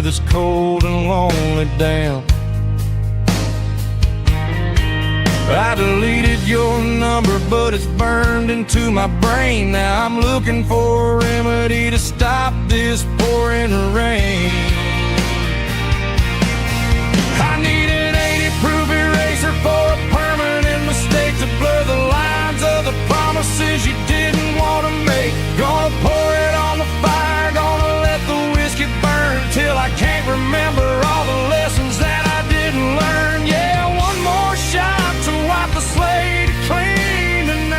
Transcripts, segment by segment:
this cold and lonely down. I deleted your number, but it's burned into my brain. Now I'm looking for a remedy to stop this pouring rain. I need an 80-proof eraser for a permanent mistake to blur the lines of the promises you didn't want to make. Gonna pour it on the fire, gonna let the whiskey burn till I can't remember all the lessons that I didn't learn. Yeah, one more shot to wipe the slate clean tonight.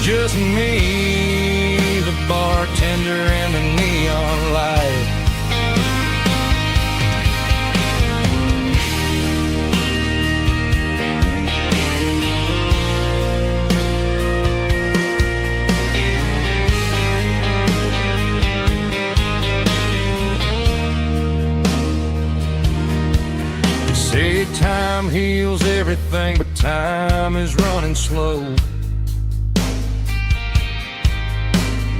Just me, the bartender, and the neon light. Say time heals everything, but time is running slow.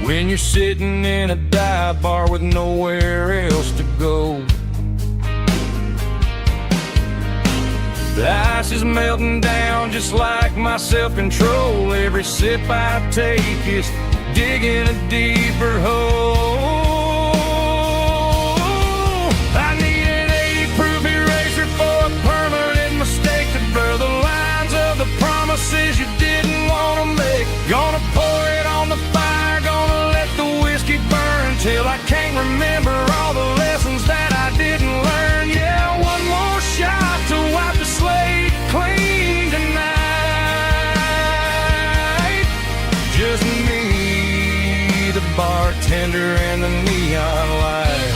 When you're sitting in a dive bar with nowhere else to go, the ice is melting down just like my self-control. Every sip I take is digging a deeper hole. I need an 80-proof eraser for a permanent mistake to blur the lines of the promises you didn't want to make. Gonna pour it on the fire, gonna let the whiskey burn till I can't remember all the lessons that I didn't learn. Yeah, one more shot to wipe the slate clean tonight. Just me, the bartender, and the neon light.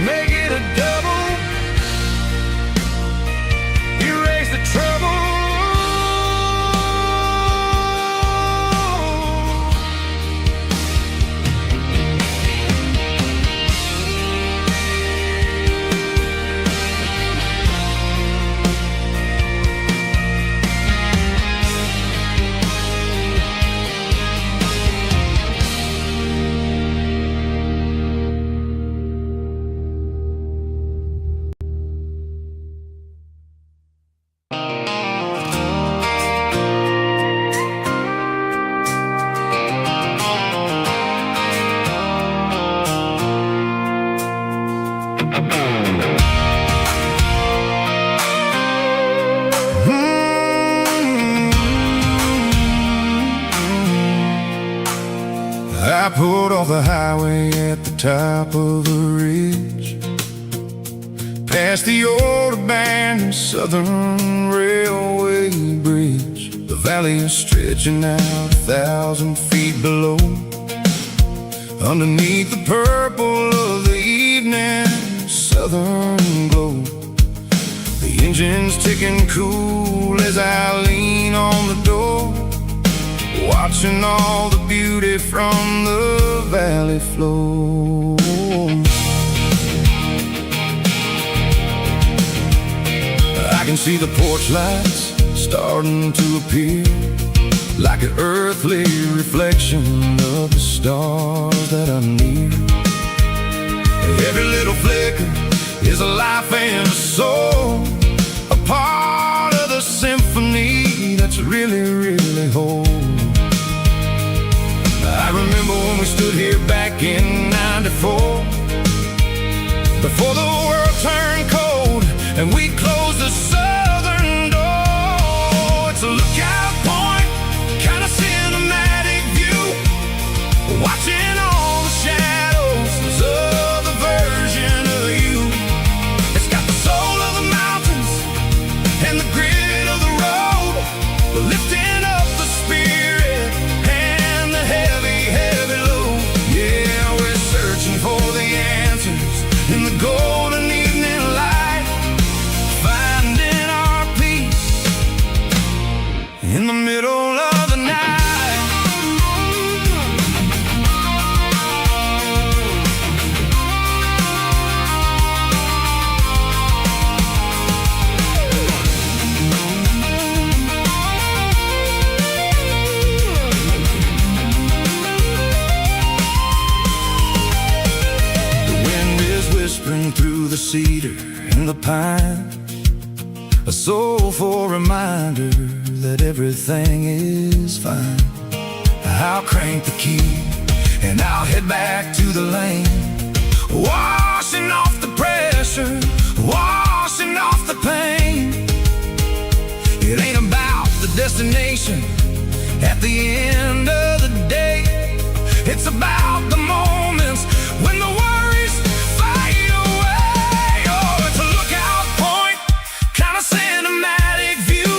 Make it a double, erase the trouble. I pulled off the highway at the top of the ridge, past the old abandoned Southern Railway bridge. The valley is stretching out 1,000 feet below. Underneath the purple of the evening southern glow, the engine's ticking cool as I lean on the door, watching all the beauty from the valley flow. I can see the porch lights starting to appear, like an earthly reflection of the stars that are near. Every little flicker is a life and a soul, a part of the symphony that's really, really whole. I remember when we stood here back in '94, before the world turned cold and we closed the southern door. It's a lookout point, kind of cinematic view, watching all the shadows of the version of you. It's got the soul of the mountains and the grit of the road, lifting up the spirit and the heavy, heavy load. Yeah, we're searching for the answers in the golden evening light, finding our peace in the middle of the night. pine, a soulful reminder that everything is fine. I'll crank the key and I'll head back to the lane, washing off the pressure, washing off the pain. It ain't about the destination at the end of the day. It's about the moments when the worries fade away. Oh, it's a lookout point, kind of cinematic view,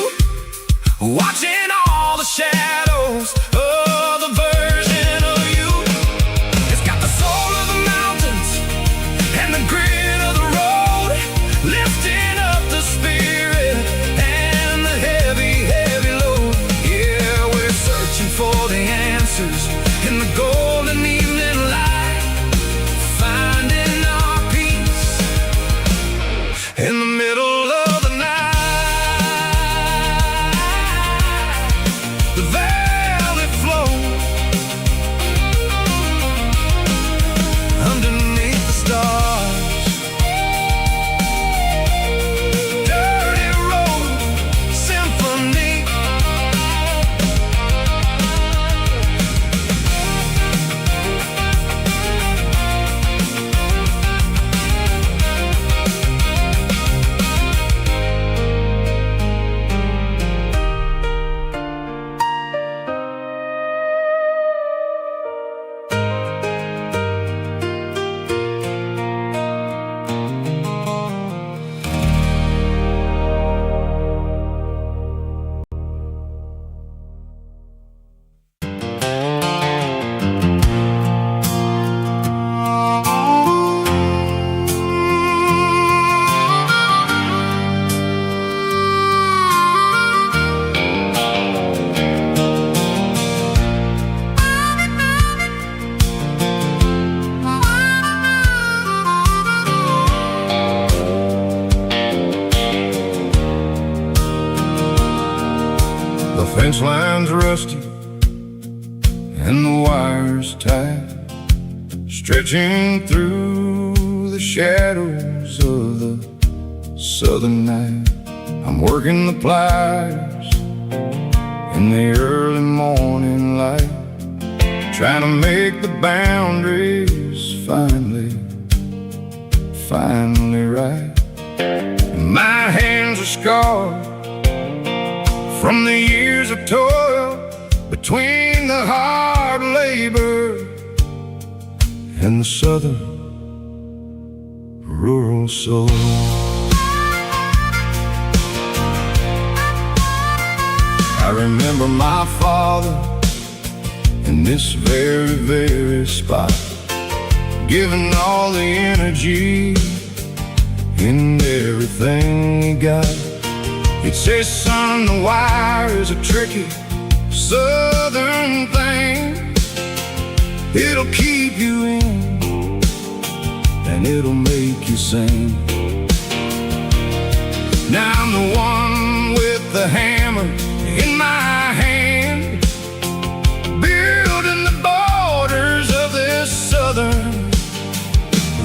watching all the shadows of the version of you. It's got the soul of the mountains and the grit of the road, lifting up the spirit and the heavy, heavy load. Yeah, we're searching for the answers in the golden evening light, finding our peace in the middle of the night. The valley flows underneath the stars. Dirty Road Symphony. The fence line's rusty and the wires tight, stretching through the shadows of the southern night. I'm working the pliers in the early morning light, trying to make the boundaries finally right. My hands are scarred from the years of toil, between the hard labor and the southern rural soul. I remember my father in this very, very spot, giving all the energy in everything he got. He'd say, son, the wire is a tricky southern thing. It'll keep you in and it'll make you sing. Now I'm the one with the hammer in my hand, building the borders of this southern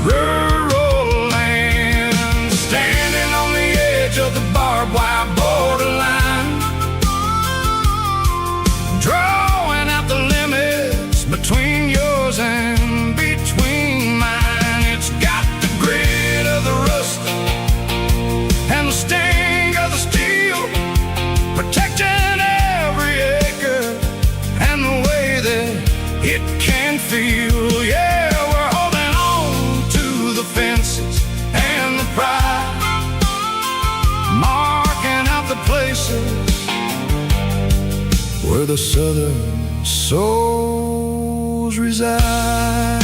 rural land, standing on the edge of the barbed wire borderline, drawing out the limits between yours and between mine. It's got the grit of the rust and the sting of the steel, protecting every acre and the way that it can feel. Yeah, we're holding on to the fences and the pride, marking out the places where the southern souls reside.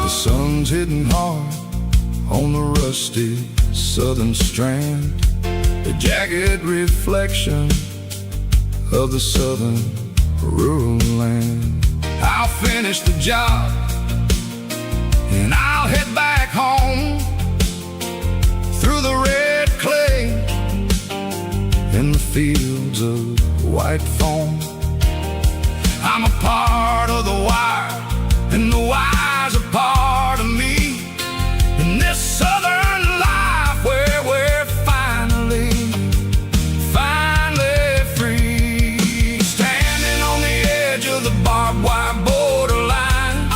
Sun's hitting hard on the rusty southern strand, the jagged reflection of the southern rural land. I'll finish the job and I'll head back home through the red clay in the fields of white foam. I'm a part of the wire, and the wire's a part of me. In this southern life where we're finally free. Standing on the edge of the barbed wire borderline,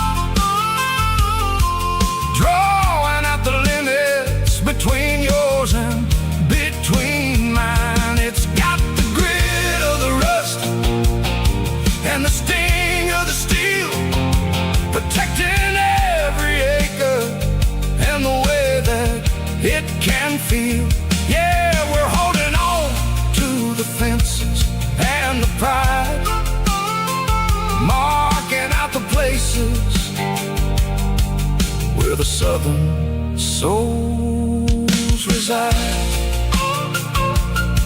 drawing out the limits between yours and between mine. It's got the grit of the rust and the sting of the steel, protecting every acre and the way that it can feel. Yeah, we're holding on to the fences and the pride, marking out the places where the southern souls reside.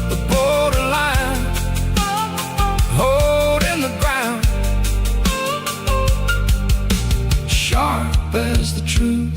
The borderline, holding the ground, sharp as the truth.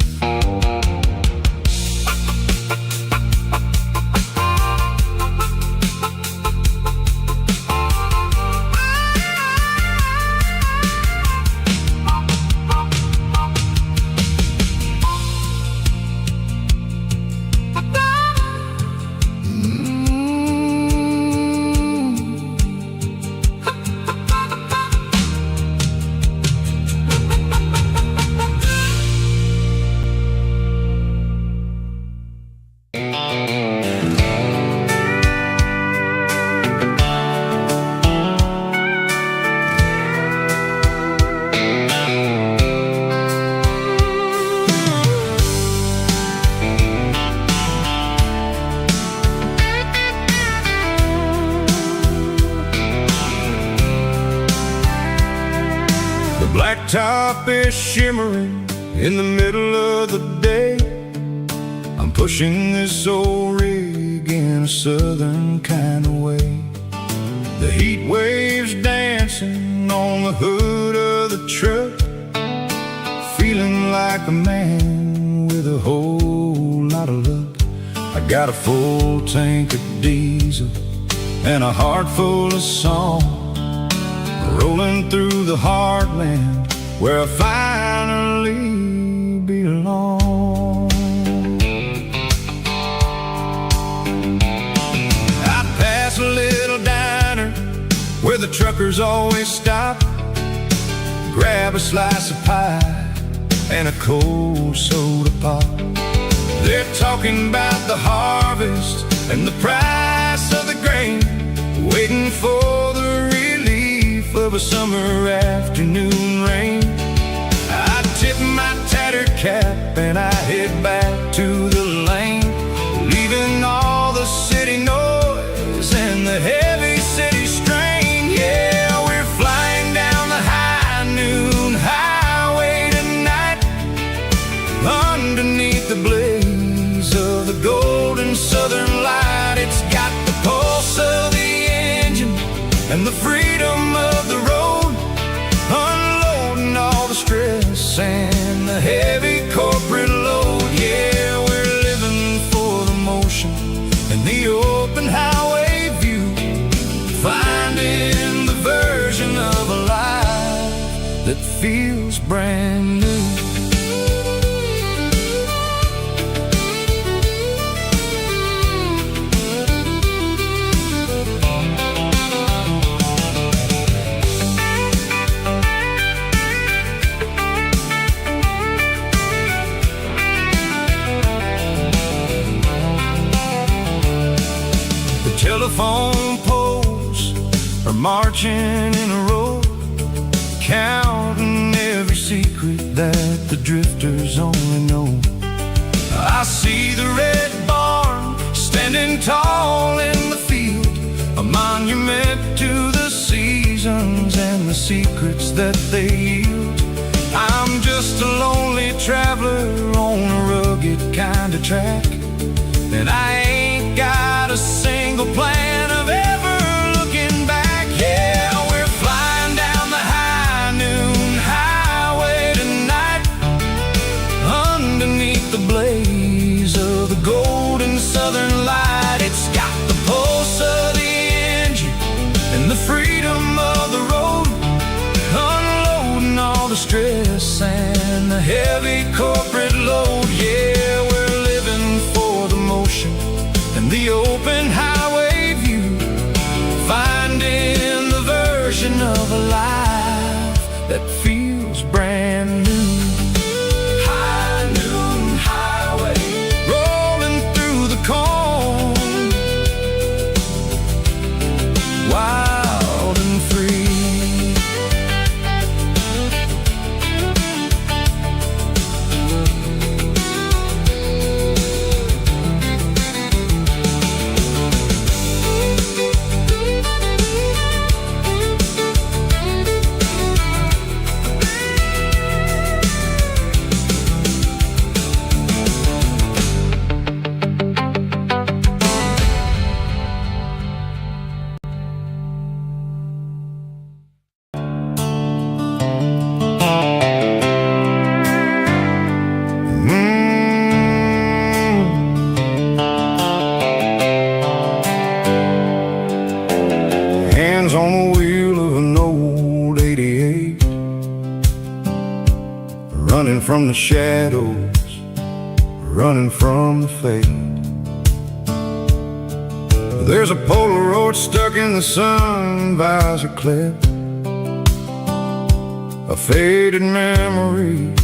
Blacktop is shimmering in the middle of the day. I'm pushing this old rig in a southern kind of way. The heat waves dancing on the hood of the truck, feeling like a man with a whole lot of luck. I got a full tank of diesel and a heart full of song, rolling through the heartland where I finally belong. I pass a little diner where the truckers always stop, grab a slice of pie and a cold soda pop. They're talking about the harvest and the price of the grain, waiting for the relief of a summer afternoon rain. I tip my tattered cap and I head back to the lane, leaving all the city noise and the heavy city strain. Yeah, we're flying down the high noon highway tonight, underneath the blaze of the golden southern light. It's got the pulse of the engine and the freedom of the road, unloading all the stress and the heavy corporate load. Yeah, we're living for the motion and the open highway view, finding the version of a life that feels brand new. Telephone poles are marching in a row, counting every secret that the drifters only know. I see the red barn standing tall in the field, a monument to the seasons and the secrets that they yield. I'm just a lonely traveler on a rugged kind of track, and I ain't got a single plan of ever looking back. Yeah, we're flying the shadows, running from the fate. There's a Polaroid stuck in the sun visor clip, a faded memory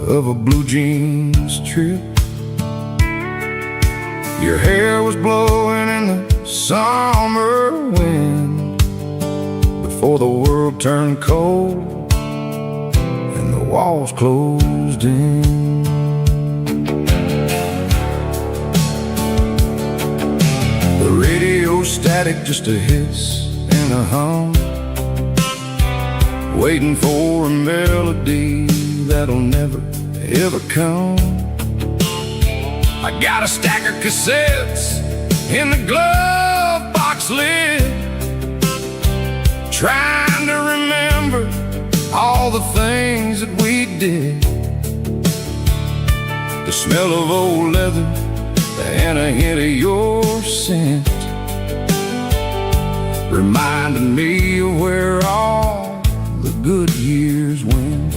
of a blue jeans trip. Your hair was blowing in the summer wind before the world turned cold and the walls closed in. The radio static, just a hiss and a hum, waiting for a melody that'll never ever come. I got a stack of cassettes in the glove box lid, trying to remember all the things that we did. The smell of old leather and a hint of your scent reminded me of where all the good years went.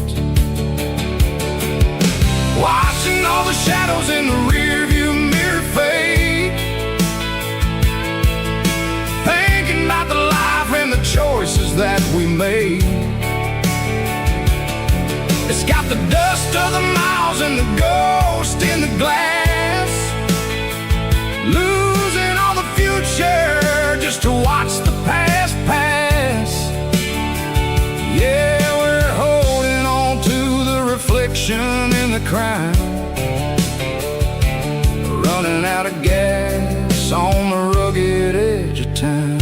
Watching all the shadows in the rearview mirror fade, thinking about the life and the choices that we made. It's got the dust of the miles and the ghost in the glass, losing all the future just to watch the past pass. Yeah, we're holding on to the reflection in the crowd, running out of gas on the rugged edge of town.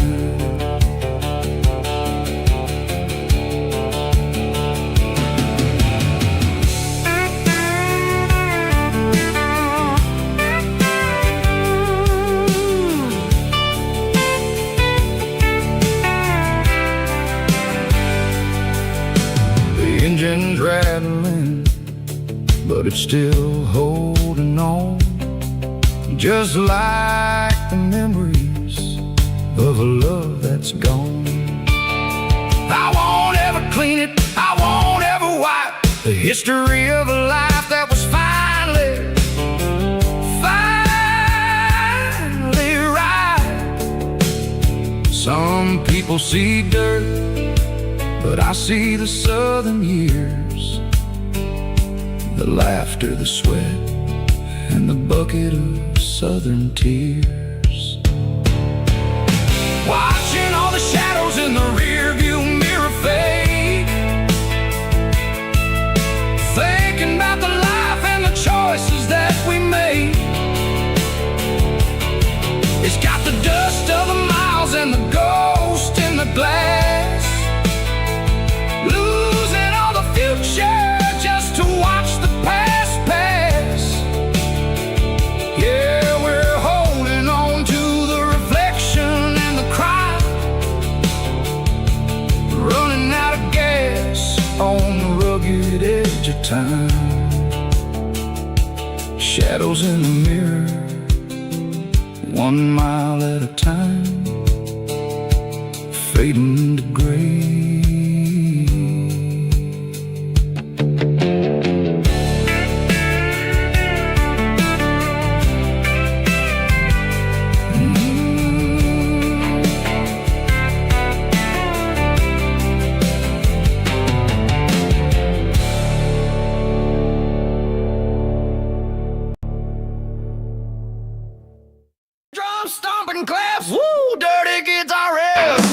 The engine's rattling, but it's still holding on, just like the memories of a love that's gone. I won't ever clean it, I won't ever wipe the history of a life that was finally right. Some people see dirt, but I see the southern years, the laughter, the sweat, and the bucket of southern tears. Watching all the shadows in the rearview mirror fade, thinking about the life and the choices that we made. It's got the dust of the miles and the ghost in the glass, losing all the future just to watch the past pass. Yeah, we're holding on to the reflection and the crowd, running out of gas on the rugged edge of time. Shadows in the mirror, 1 mile at a time, fading to gray. Drum stomping claps, woo, dirty guitar riffs.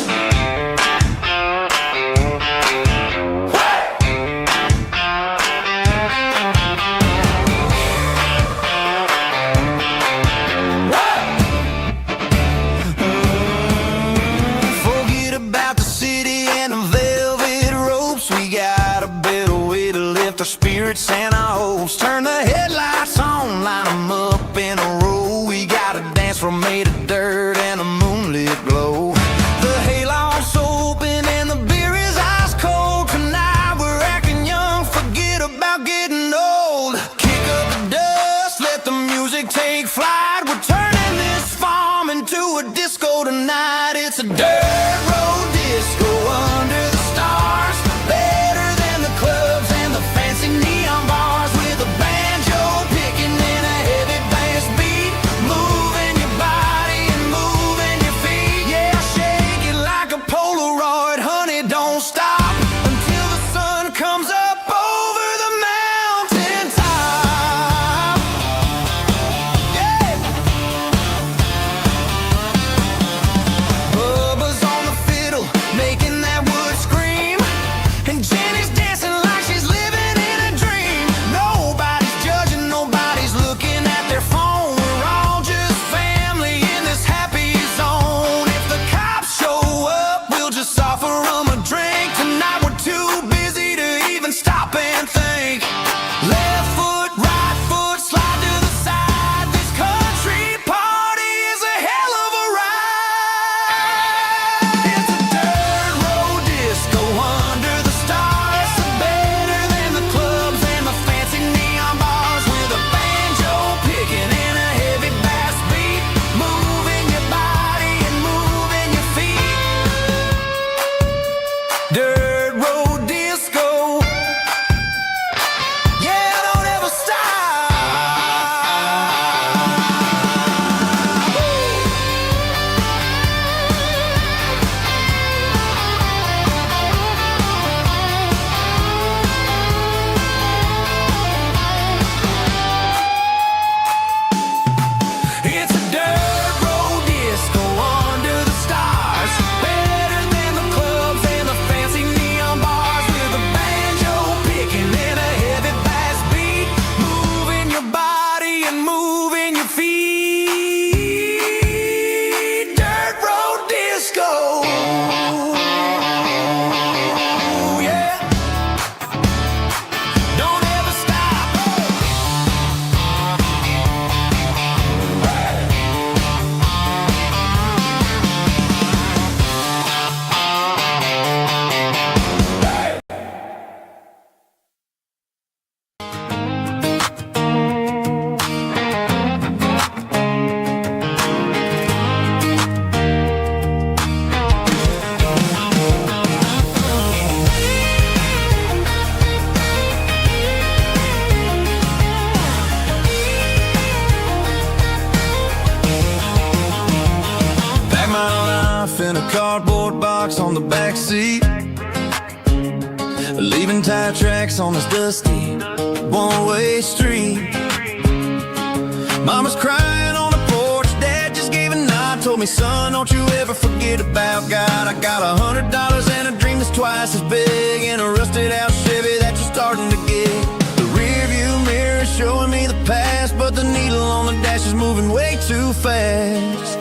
Forget about the city and the velvet ropes. We got a better way to lift our spirits and our hopes. Turn the headlights on, line them up in a row. We got a dance floor made of dirt and a moonlit glow. The hayloft's open and the beer is ice cold. Tonight we're acting young, forget about getting old. Kick up the dust, let the music take flight. We're turning this farm into a disco tonight. It's a dirt road disco under the stars, better than the clubs and the fancy neon bars. the back seat, leaving tire tracks on this dusty one-way street. Mama's crying on the porch, Dad just gave a nod, told me, son, don't you ever forget about God. I got $100 and a dream that's twice as big, and a rusted out Chevy that you're starting to get. The rear view mirror is showing me the past, but the needle on the dash is moving way too fast.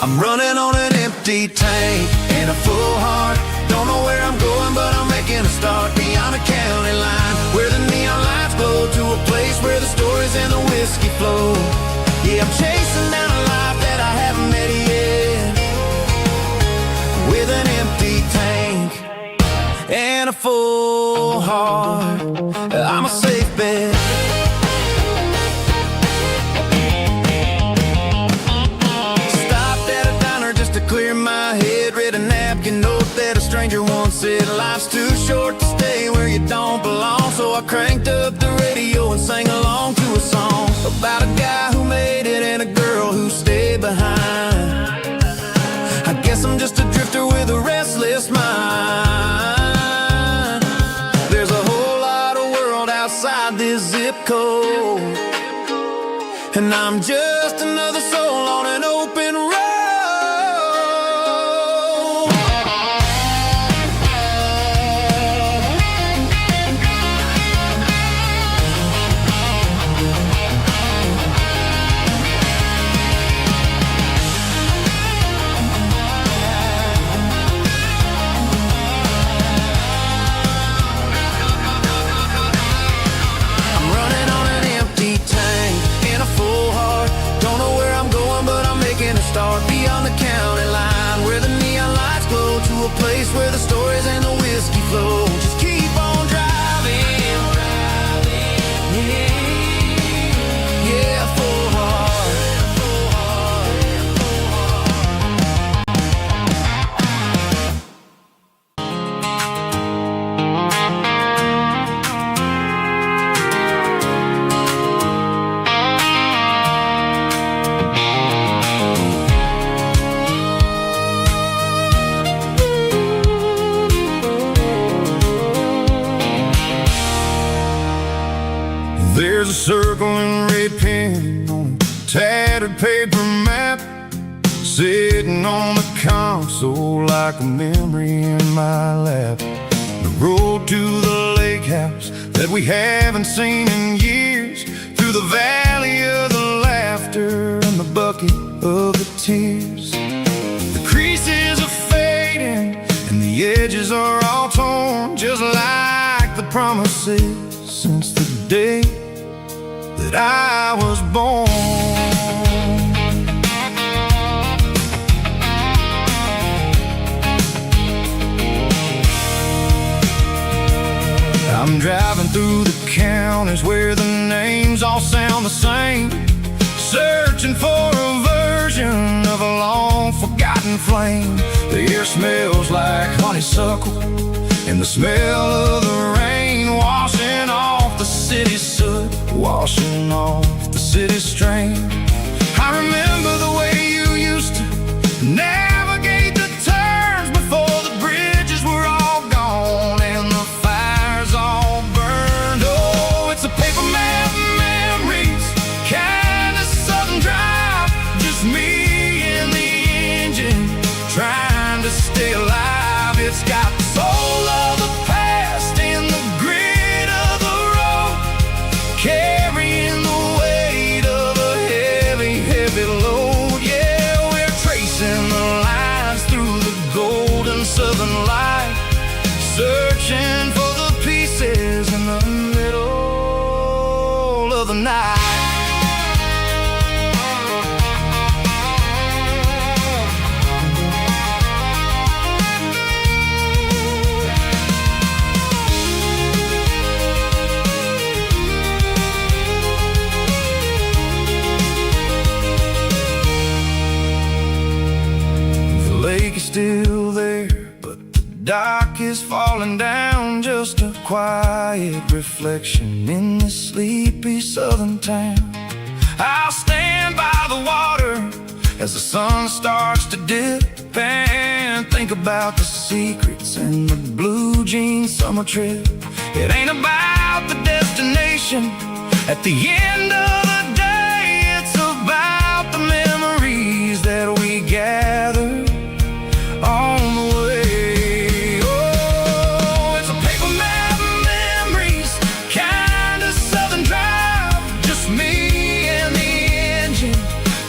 I'm running on an empty tank and a full heart. Don't know where I'm going, but I'm making a start beyond the county line, where the neon lights glow, to a place where the stories and the whiskey flow. Yeah, I'm chasing down a life that I haven't met yet, with an empty tank and a full heart. I'm a safe bet. Stopped at a diner just to clear my head, read a napkin note that a stranger once said, life's too short to stay where you don't belong. So I cranked up the radio and sang along to a song about a guy who made it and a girl who stayed behind. I guess I'm just a drifter with a restless mind. There's a whole lot of world outside this zip code, and I'm just another soul on an open road. Start beyond the county line, where the neon lights glow, to a place where the stories and the whiskey flow. Just keep on driving, yeah, full heart. There's a circle in red pen on a tattered paper map, sitting on the console like a memory in my lap. The road to the lake house that we haven't seen in years, through the valley of the laughter and the bucket of the tears. The creases are fading and the edges are all torn, just like the promises since the day that I was born. I'm driving through the counties where the names all sound the same, searching for a version of a long forgotten flame. The air smells like honeysuckle, and the smell of the rain washing off the city's soot, washing off the city's strain. I remember the way you used to navigate the turns before the bridges were all gone and the fires all burned. Oh, it's a paper map memories, kind of southern drive, just me and the engine trying to stay alive. It's got the soul of the past in the grit of the road, carrying the weight of a heavy, heavy load. Yeah, we're tracing the lines through the golden southern light, searching for the pieces in the middle of the night. Still there, but the dock is falling down, just a quiet reflection in this sleepy southern town. I'll stand by the water, as the sun starts to dip, and think about the secrets in the blue jean summer trip. It ain't about the destination at the end of the day, it's about the memories that we gather on the way. Oh, it's a paper map of memories, kind of southern drive, just me and the engine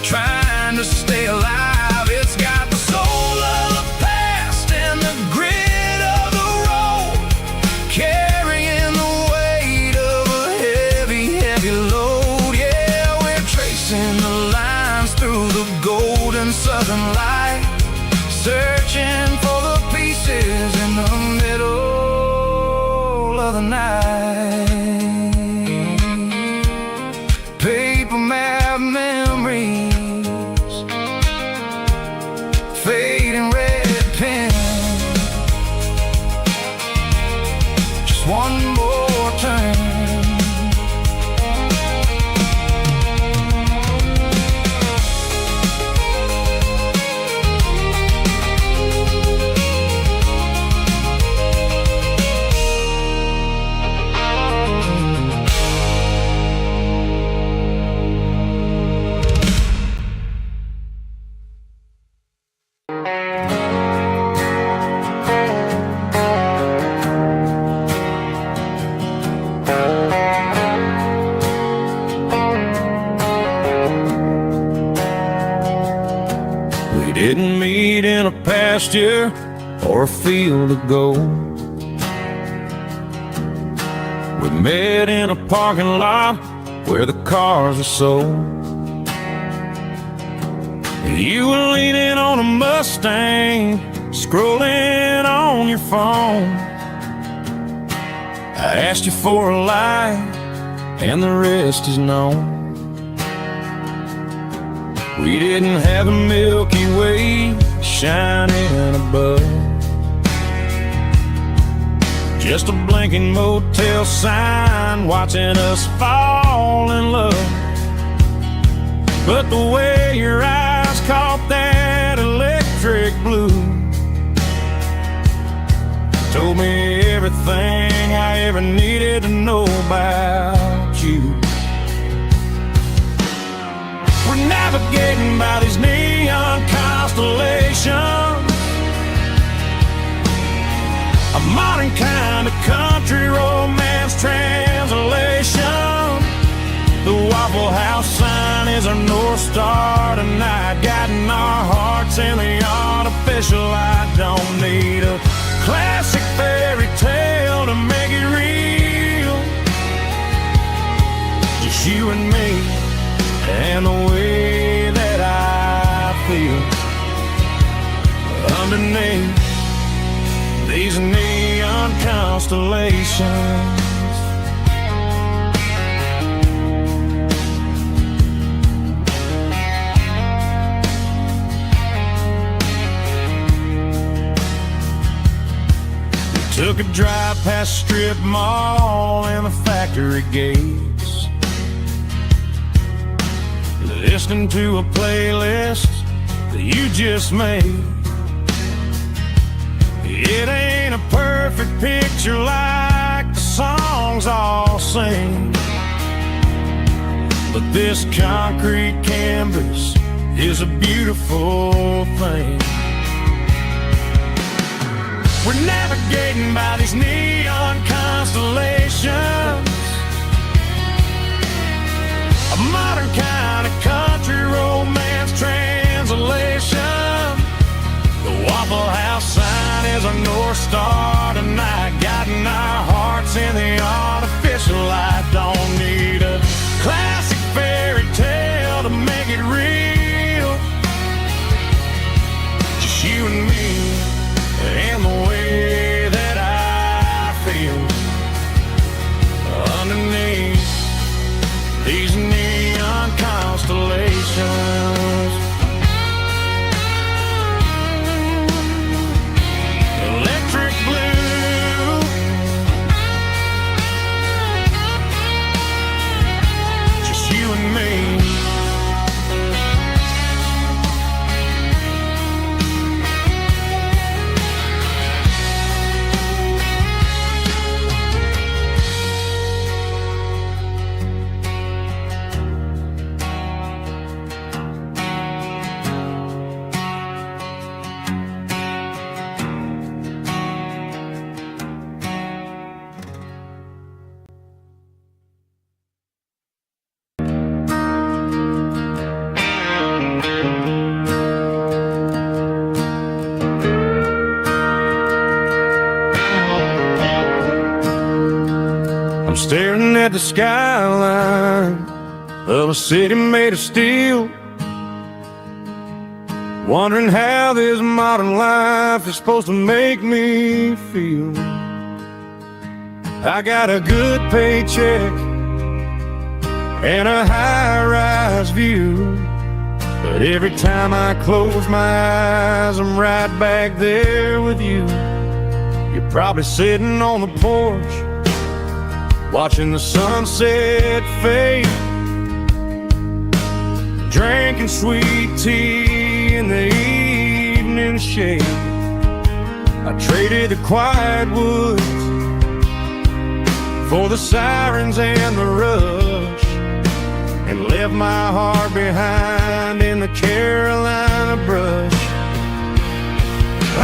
trying to stay alive. It's got the soul of the past and the grit of the road, carrying the weight of a heavy, heavy load. Yeah, we're tracing the lines through the golden southern light, searching for the pieces in the middle of the night. Paper map memories, fading red pen, just one more turn. We didn't meet in a pasture or a field of gold. We met in a parking lot where the cars are sold. You were leaning on a Mustang, scrolling on your phone. I asked you for a light, and the rest is known. We didn't have the Milky Way shining above, just a blinking motel sign watching us fall in love. But the way your eyes caught that electric blue told me everything I ever needed to know about you. We're navigating by these neon constellations, a modern kind of country romance translation. The Waffle House sign is our North Star tonight, guiding our hearts in the artificial light. Don't need a classic fairy tale to make it real, just you and me and the way that I feel underneath these neon constellations. We took a drive past strip mall and the factory gates, listening to a playlist that you just made. It ain't a perfect picture like the songs all sing, but this concrete canvas is a beautiful thing. We're navigating by these neon constellations, a modern kind of country romance translation. The Waffle House sign is our North Star tonight, guiding our hearts in the artificial light. Don't need a classic fairy tale to make it real, just you and me and the way that I feel underneath these neon constellations. Electric blue, the skyline of a city made of steel, wondering how this modern life is supposed to make me feel. I got a good paycheck and a high-rise view, but every time I close my eyes, I'm right back there with you. You're probably sitting on the porch, watching the sunset fade, drinking sweet tea in the evening shade. I traded the quiet woods for the sirens and the rush, and left my heart behind in the Carolina brush.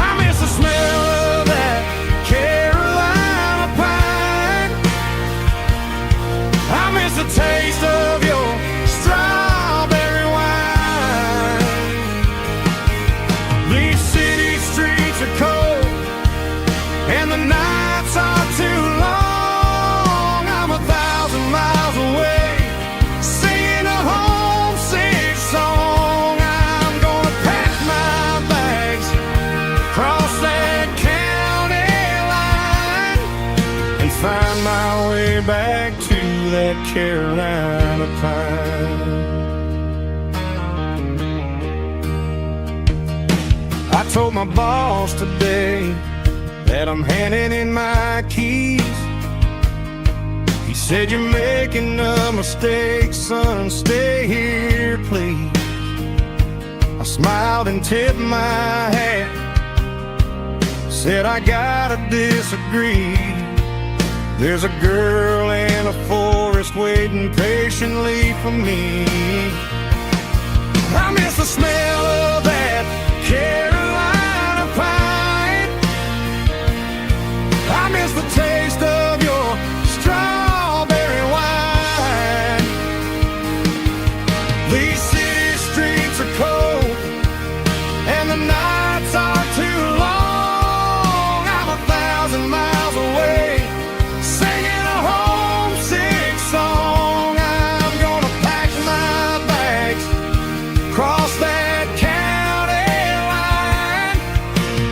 I miss the smell of that Carolina pine. I miss the taste of your strawberry wine. These city streets are cold and the nights are too long. I'm 1,000 miles away, singing a homesick song. I'm gonna pack my bags, cross that county line, and find my way back to that Carolina pine. I told my boss today that I'm handing in my keys. He said, "You're making a mistake, son, stay here, please." I smiled and tipped my hat, said, "I gotta disagree. There's a girl in a forest waiting patiently for me." I miss the smell of that Carolina pine. I miss the taste of your strawberry wine. These city streets are cold and the nights are too long. I'm 1,000 miles away, singing a homesick song. I'm gonna pack my bags, cross that county line,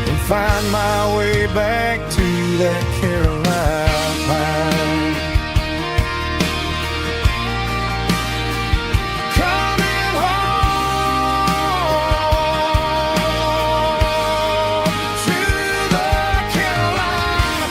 and find my way back to that Carolina pine. Coming home to the Carolina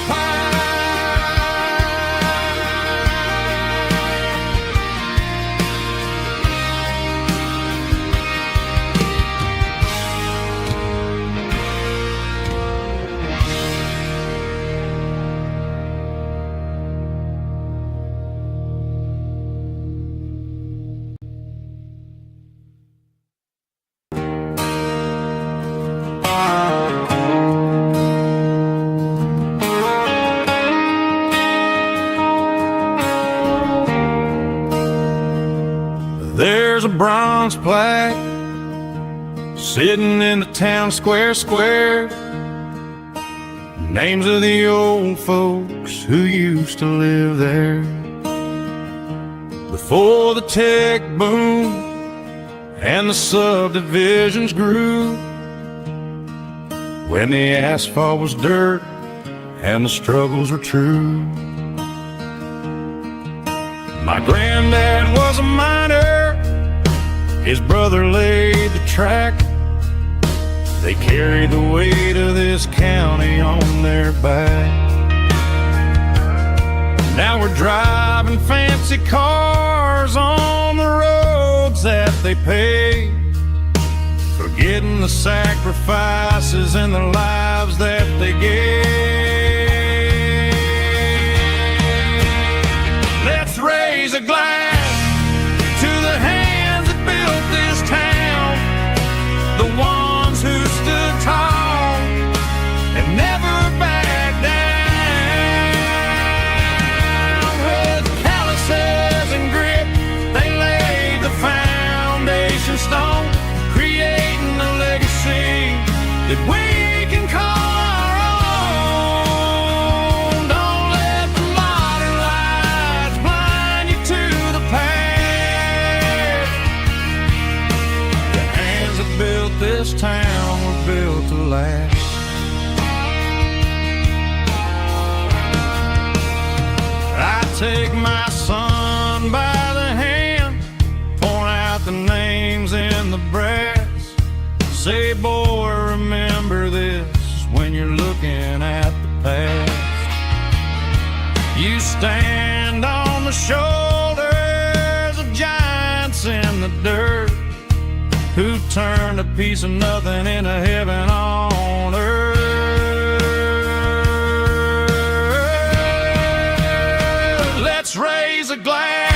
There's a bronze plaque sitting in the town square. Names of the old folks who used to live there. Before the tech boom and the subdivisions grew, when the asphalt was dirt and the struggles were true. My granddad was a miner, his brother laid the track. They carried the weight of this county on their back. Now we're driving fancy cars on the roads that they paved, forgetting the sacrifices and the lives that they gave. Let's raise a glass to the hands that built this town, the ones who stood tall and never backed down. With calluses and grit, they laid the foundation stone, creating a legacy that we can call our own. Don't let the modern lights blind this town were built to last. I take my son by the hand, point out the names in the brass, say, boy, remember this when you're looking at the past. You stand on the shoulders of giants in the dirt, who turned a piece of nothing into heaven on earth. Let's raise a glass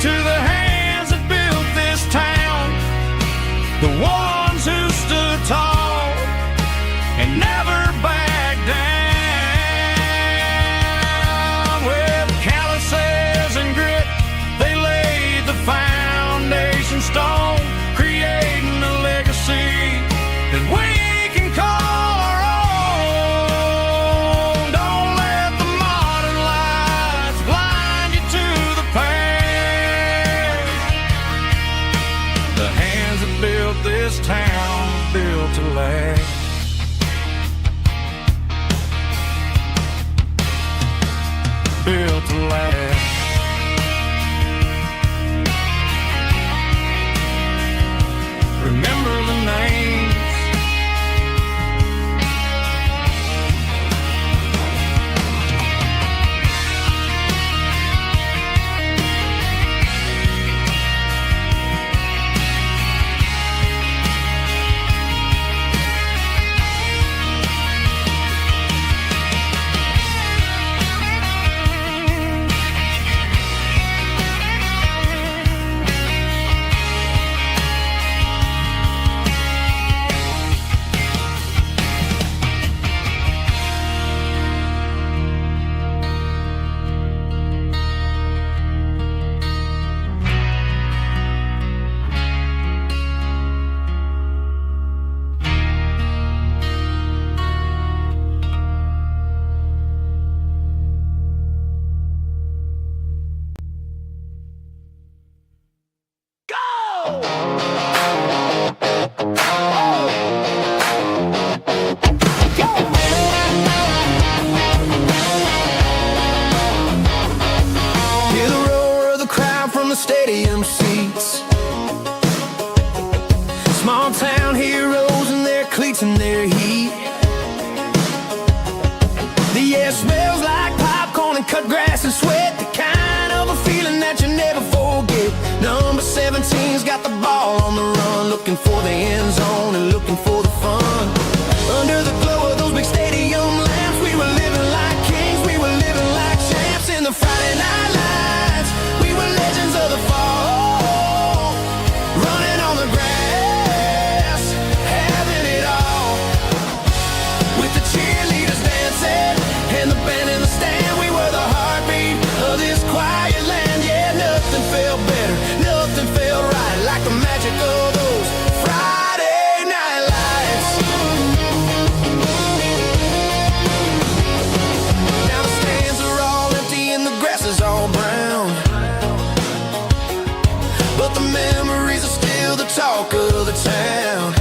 to the hands that built this town, the ones who stood tall and never backed down. With calluses and grit, they laid the foundation stone, creating a legacy that we can call our own. Don't let the modern lights blind you to the past. The hands that built this town built to last. Built to last. Remember the names. Hear the roar of the crowd from the stadium seats. Small town heroes in their cleats and their heat. The air smells like popcorn and cut grass and sweat, the kind of a feeling that you never forget. Number 17's got the ball on the run, looking for the end zone and looking for the fun. Under the glow of those big stadium lamps, we were living like kings, we were living like champs in the Friday night lights. We were legends of the fall, running on the grass, having it all. With the cheerleaders dancing and the band in the stand, we were the heartbeat of this quiet land. Yeah, nothing felt better, nothing felt right like the magic of those Friday night lights. Now the stands are all empty and the grass is all brown, but the memories are still the talk of the town.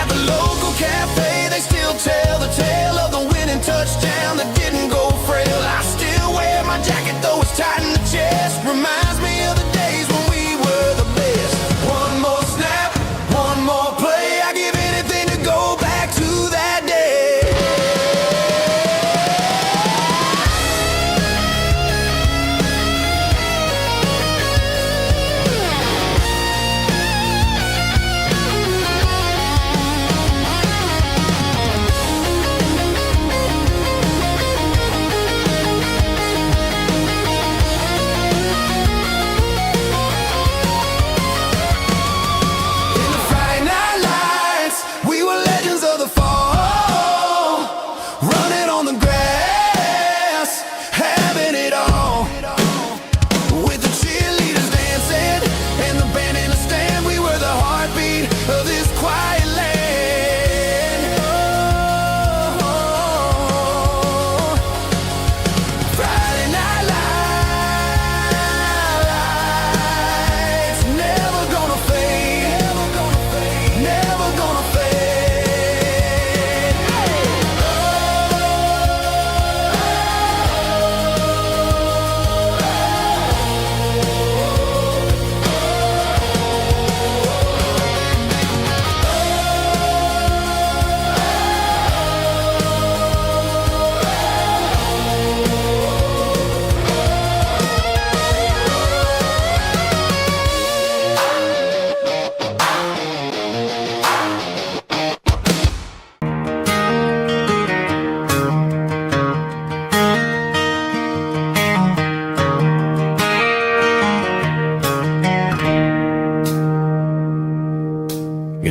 At the local cafe, they still tell the tale of the winning touchdown that didn't go frail. I still wear my jacket though it's tight in the chest, reminds me of the days when we were the best. One more snap, one more play, I give anything to go back to that day.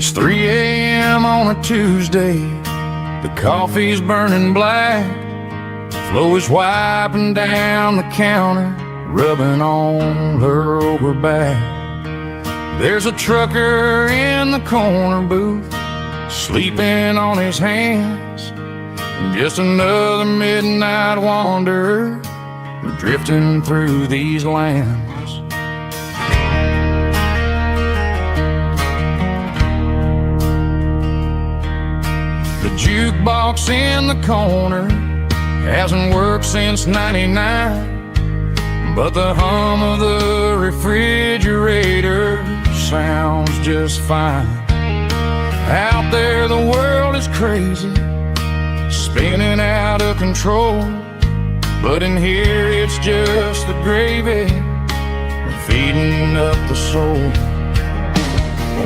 It's 3 a.m. on a Tuesday. The coffee's burning black. Flo is wiping down the counter, rubbing on her over back. There's a trucker in the corner booth, sleeping on his hands. Just another midnight wanderer, drifting through these lands. The jukebox in the corner hasn't worked since '99, but the hum of the refrigerator sounds just fine. Out there the world is crazy, spinning out of control, but in here it's just the gravy feeding up the soul.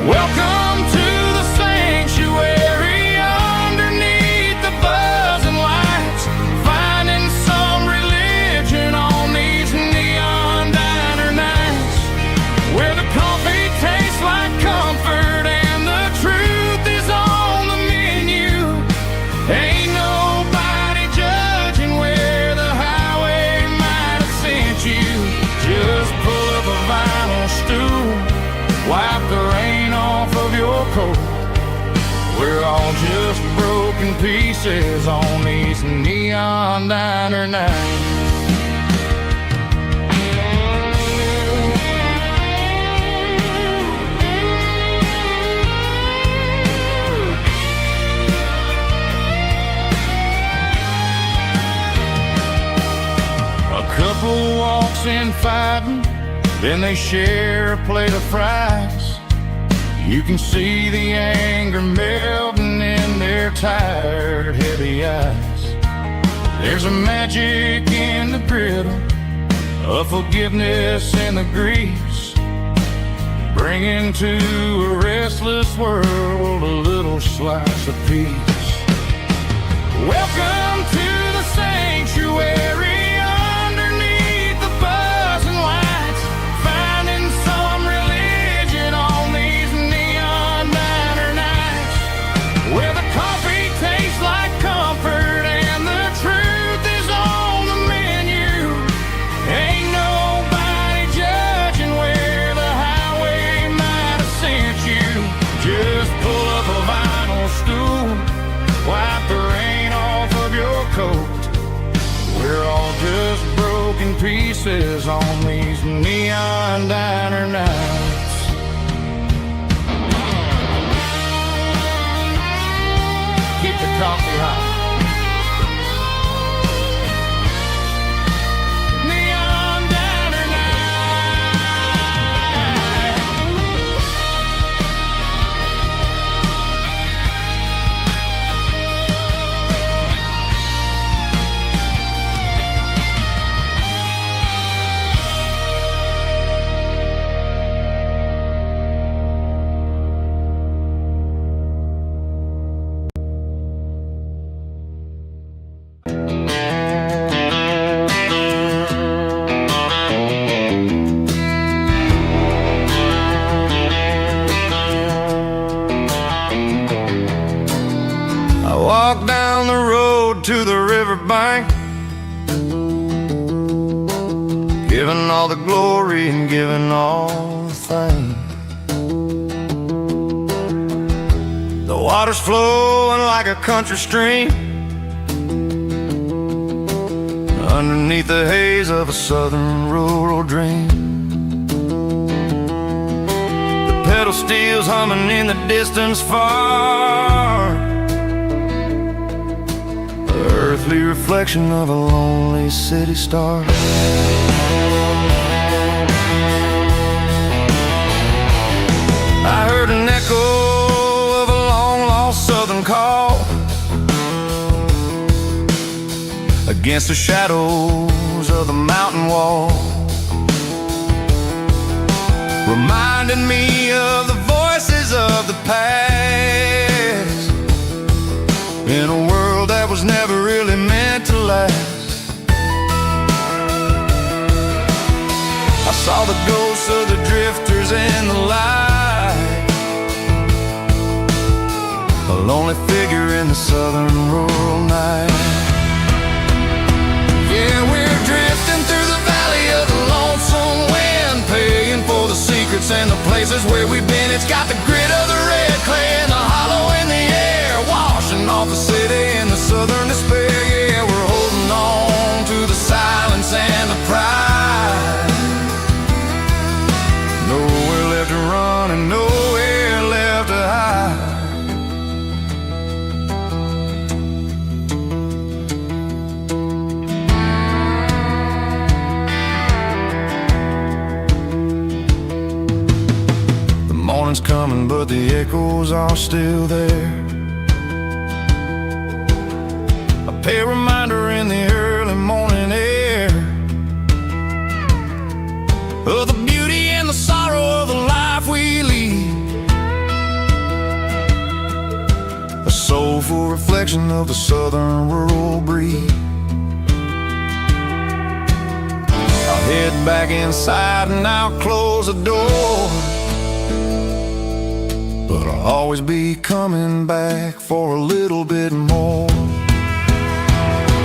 Welcome to the sanctuary underneath the buzzing lights, finding some religion on these neon diner nights, where the coffee tastes like comfort and the truth is on the menu. Ain't nobody judging where the highway might have sent you. Just pull up a vinyl stool, wipe the rain off of your coat. We're all just broken pieces on these neon diner nights. A couple walks in fighting, then they share a plate of fries. You can see the anger melting in their tired, heavy eyes. There's a magic in the griddle, a forgiveness in the grease, bringing to a restless world a little slice of peace. Welcome to the sanctuary. We're all just broken pieces on these neon diner nights. Keep the coffee hot. Walk down the road to the riverbank, giving all the glory and giving all the thanks. The water's flowing like a country stream underneath the haze of a southern rural dream. The pedal steel's humming in the distance far, earthly reflection of a lonely city star. I heard an echo of a long-lost southern call against the shadows of the mountain wall, reminding me of the voices of the past in a world that was never really meant to last. I saw the ghosts of the drifters in the light, lonely figure in the southern rural night. Yeah, we're drifting through the valley of the lonesome wind, paying for the secrets and the places where we've been. It's got the grit of the red clay and the hollow in the air, washing off the city in the southern despair. Yeah, we're holding on to the silence and the pride. Nowhere left to run and nowhere left to hide. The morning's coming, but the echoes are still there. A pale reminder in the early morning air of the beauty and the sorrow of the life we lead. A soulful reflection of the southern rural breed. I'll head back inside and I'll close the door, but I'll always be coming back for a little bit more.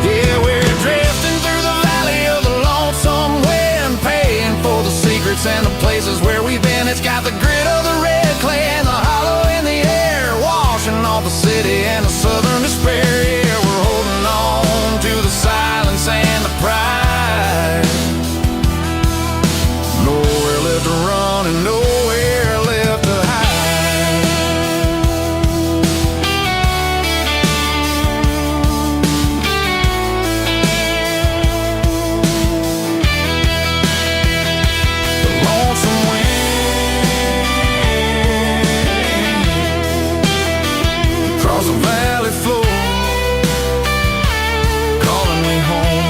Yeah, we're drifting through the valley of the lonesome wind, paying for the secrets and the places where we've been. It's got the grit of the red clay and the hollow in the air, washing off the city and the southern despair. Yeah, we're holding on to the silence and the pride. Nowhere left to run and nowhere left to hide. The valley floor, calling me home.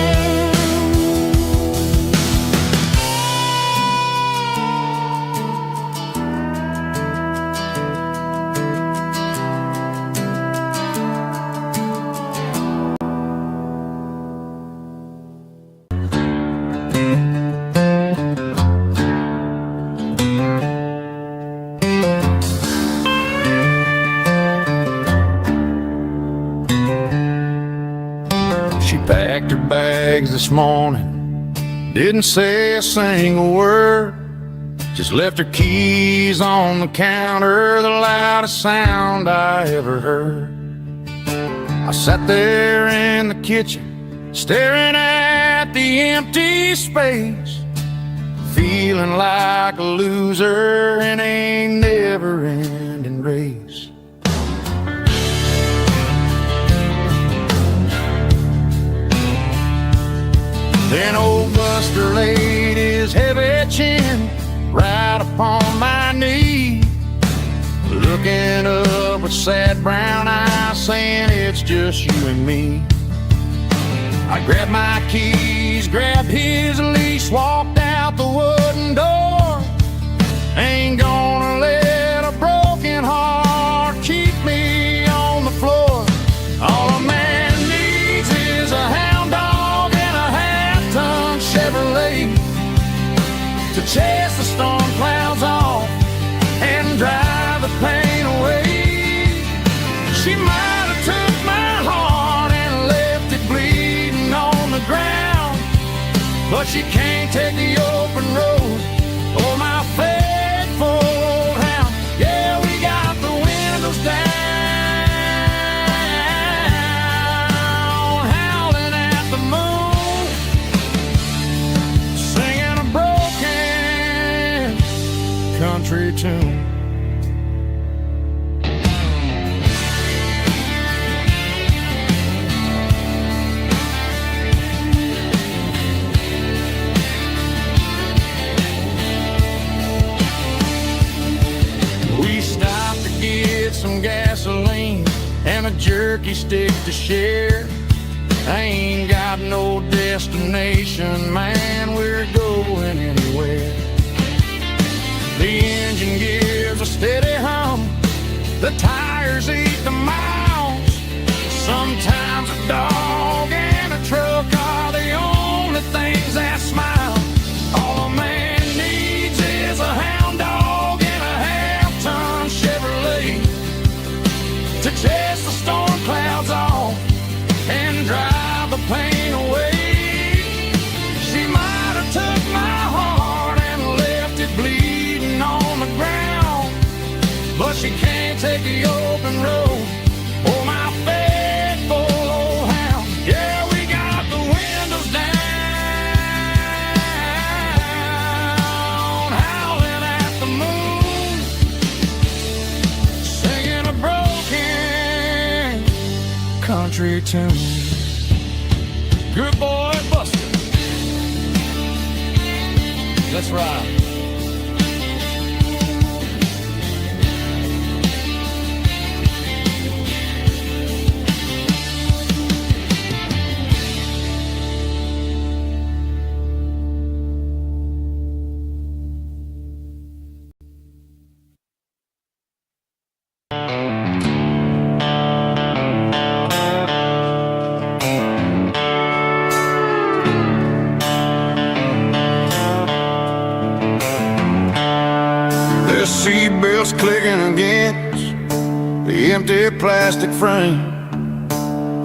She packed her bags this morning, didn't say a single word, just left her keys on the counter, the loudest sound I ever heard. I sat there in the kitchen, staring at the empty space, feeling like a loser in a never-ending race. Then old Buster laid his heavy chin right upon my knee, looking up with sad brown eyes, saying it's just you and me. I grabbed my keys, grabbed his leash, walked out the wooden door. Ain't gonna let a broken heart keep me on the floor. All a man needs is a hound dog and a half-ton Chevrolet to chase the storm clouds off and drive the pain away. She might have took my heart and left it bleeding on the ground, but she can't take the open road or my faithful old hound. Yeah, we got the windows down, howling at the moon, singing a broken country tune. We stopped to get some gasoline and a jerky stick to share. I ain't got no destination, man, we're going anywhere. The engine gives a steady hum, the tires eat the miles. Sometimes a dog and a truck are the only things that smile. All a man needs is a hound dog and a half-ton Chevrolet to chase take the open road. Oh, my faithful old hound. Yeah, we got the windows down, howling at the moon, singing a broken country tune. Good boy, Buster. Let's ride. Seatbelts clicking against the empty plastic frame,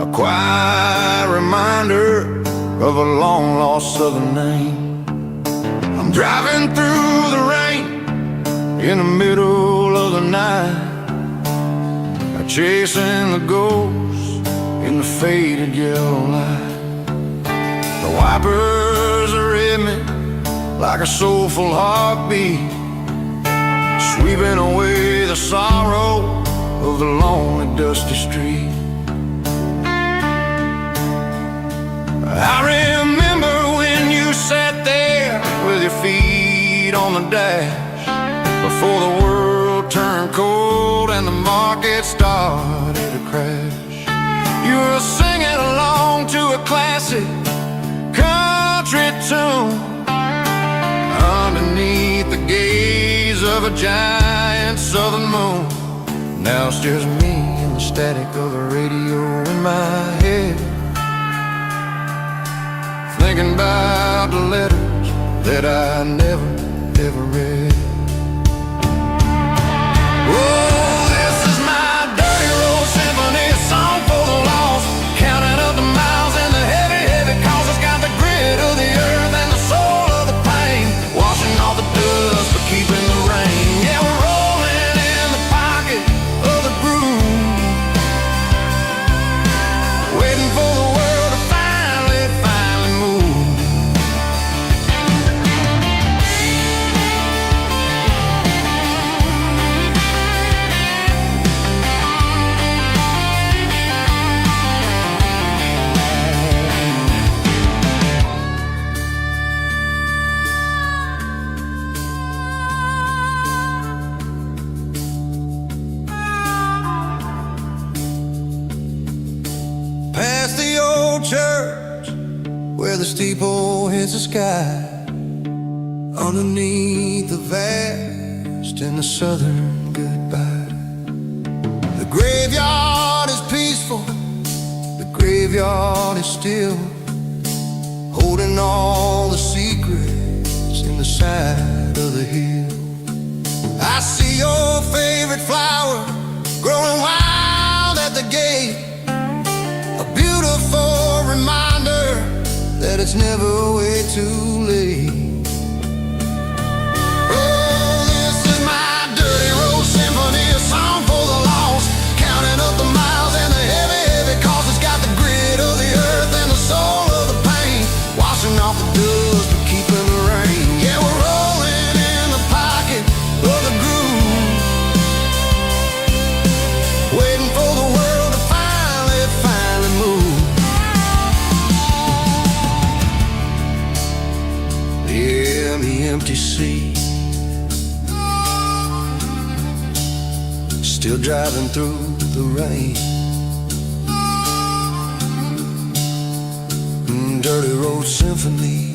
a quiet reminder of a long-lost southern name. I'm driving through the rain in the middle of the night, chasing the ghosts in the faded yellow light. The wipers are in me like a soulful heartbeat, sweeping away the sorrow of the lonely, dusty street. I remember when you sat there with your feet on the dash, before the world turned cold and the market started to crash. You were singing along to a classic country tune underneath the gaze of a giant southern moon. Now it's just me and the static of the radio in my head, thinking about the letters that I never, ever read. Oh, this is my dirty road symphony, a song for the lost, counting up the miles and the heavy, heavy calls. It's got the grit of the earth and the soul of the pain, washing off the dust but keeping the rain. Yeah, we're rolling in the pocket of the groove, waiting for the world to finally move. Past the old church where the steeple hits the sky, underneath the vast and the southern goodbye. The graveyard is peaceful, the graveyard is still, holding all the secrets in the side of the hill. I see your favorite flower growing wild at the gate, a beautiful reminder that it's never way too late. Oh, this is my dirty road symphony, a song for the lost, counting up the miles and the heavy, heavy calls. It's got the grit of the earth and the soul of the pain, washing off the dust but keeping the rain. Yeah, we're rolling in the pocket of the groove, waiting for the world to finally move. Yeah, the empty seat, still driving through the rain. Dirty road symphony.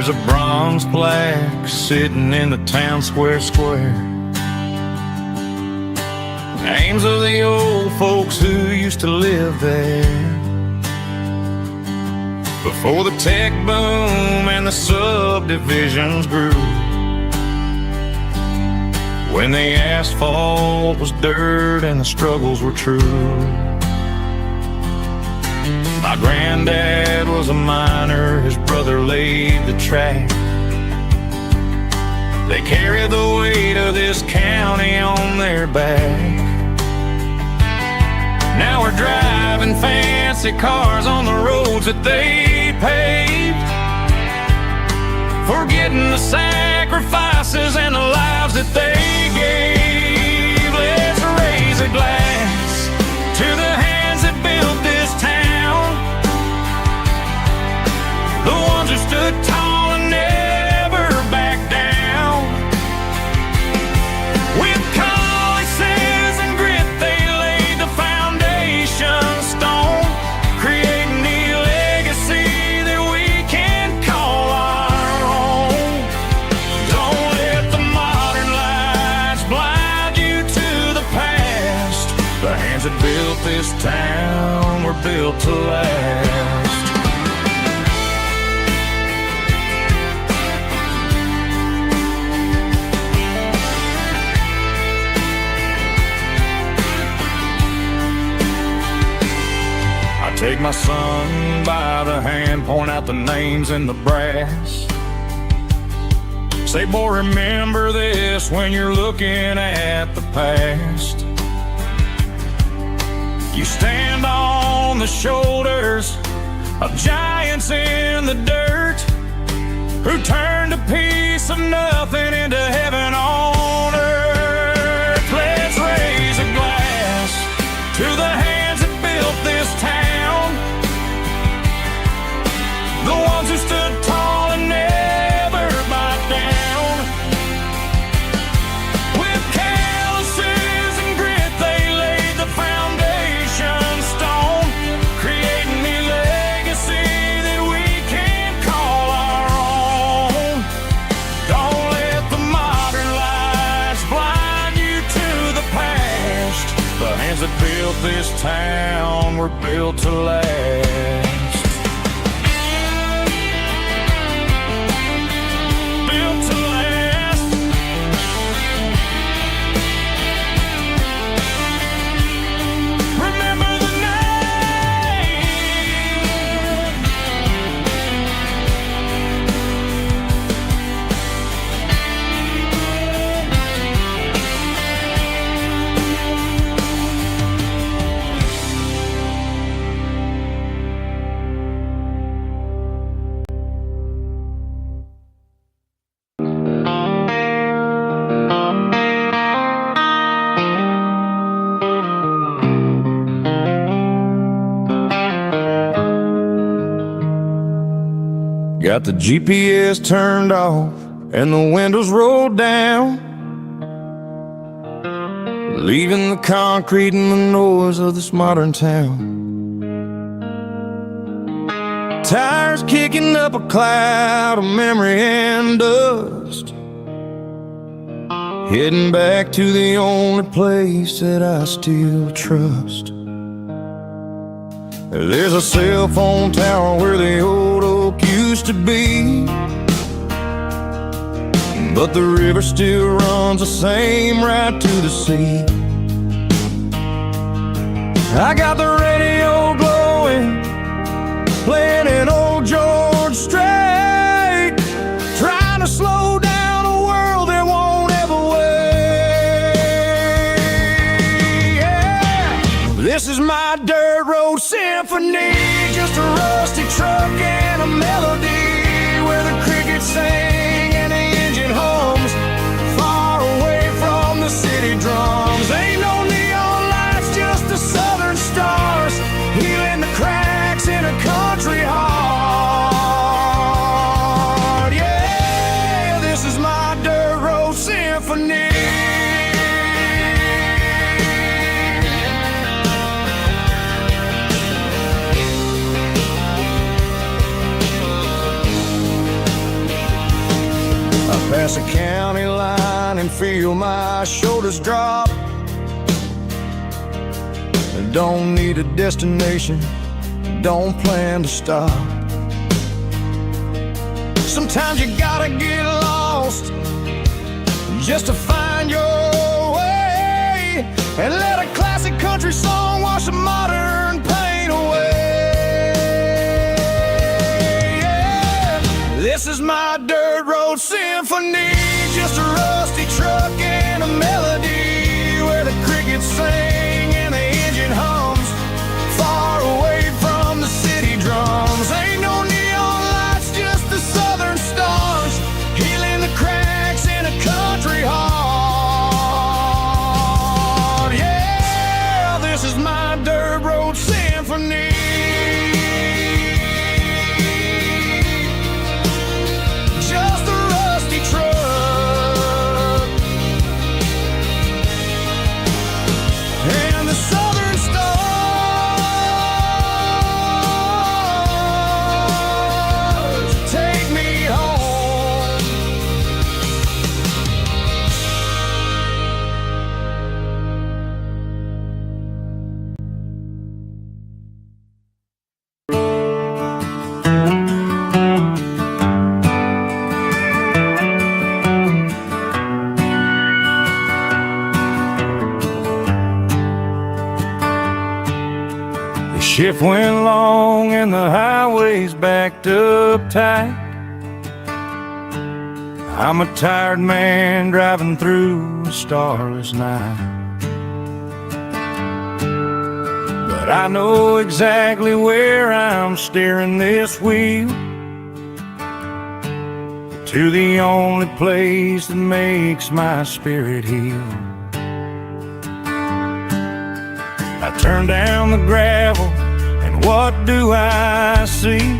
There's a bronze plaque sitting in the town square. Names of the old folks who used to live there before the tech boom and the subdivisions grew. When the asphalt was dirt and the struggles were true. My granddad was a miner, his brother laid the track. They carried the weight of this county on their back. Now we're driving fancy cars on the roads that they paved, forgetting the sacrifices and the lives that they gave. Let's raise a glass to the hands that built this town, the ones who stood tall and never backed down. With calluses and grit they laid the foundation stone, creating the legacy that we can call our own. Don't let the modern lights blind you to the past. The hands that built this town were built to last. Take my son by the hand, point out the names in the brass. Say, boy, remember this when you're looking at the past. You stand on the shoulders of giants in the dirt, who turned a piece of nothing into heaven on earth. Let's raise a glass to the hands that built this town, the ones who stood tall and never backed down. With calluses and grit they laid the foundation stone, creating the legacy that we can call our own. Don't let the modern lights blind you to the past. The hands that built this town were built to last. Got the GPS turned off and the windows rolled down, leaving the concrete and the noise of this modern town. Tires kicking up a cloud of memory and dust, heading back to the only place that I still trust. There's a cell phone tower where the old oak used to be, but the river still runs the same right to the sea. I got the radio glowing, playing an old George Strait, trying to slow down a world that won't ever wait. Yeah. This is my dirt road symphony, just a rusty truck and a melody where the crickets sing and the engine hums, far away from the city drums. Ain't no neon lights, just the southern stars, healing the cracks in a country heart. Yeah, this is my dirt road symphony. pass a county line and feel my shoulders drop. Don't need a destination, don't plan to stop. Sometimes you gotta get lost just to find your way, and let a classic country song wash the modern pain away. Yeah. This is my dirt road symphony, just a rusty truck and a melody where the crickets sing and the engine hums, far away from the city drums. Ain't no neon lights, just the southern stars, healing the cracks in a country heart. Yeah, this is my dirt road symphony. Just a rusty truck and the southern stars take me home. The shift went long and the highway's backed up tight. I'm a tired man driving through a starless night, but I know exactly where I'm steering this wheel, to the only place that makes my spirit heal. I turn down the gravel, and what do I see?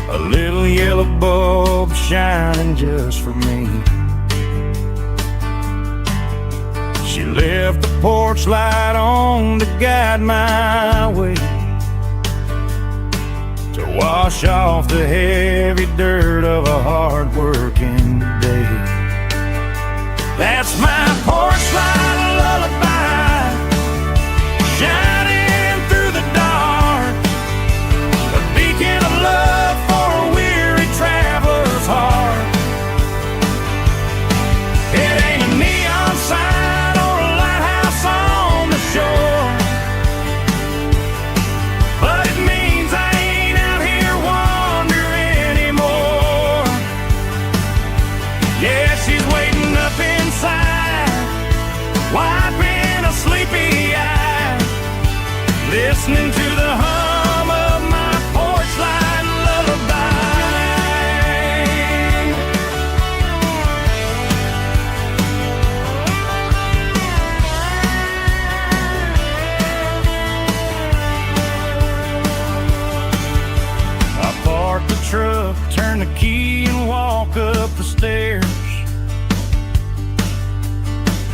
A little yellow bulb shining just for me. She left the porch light on to guide my way, to wash off the heavy dirt of a hard-working day. That's my porch light lullaby, shining through the dark, a beacon of love for a weary traveler's heart. It ain't a neon sign or a lighthouse on the shore, but it means I ain't out here wandering anymore. Yeah, she's waiting up inside, wiping a sleepy eye, listening to the hum of my porch light lullaby. I park the truck, turn the key and walk up the stairs,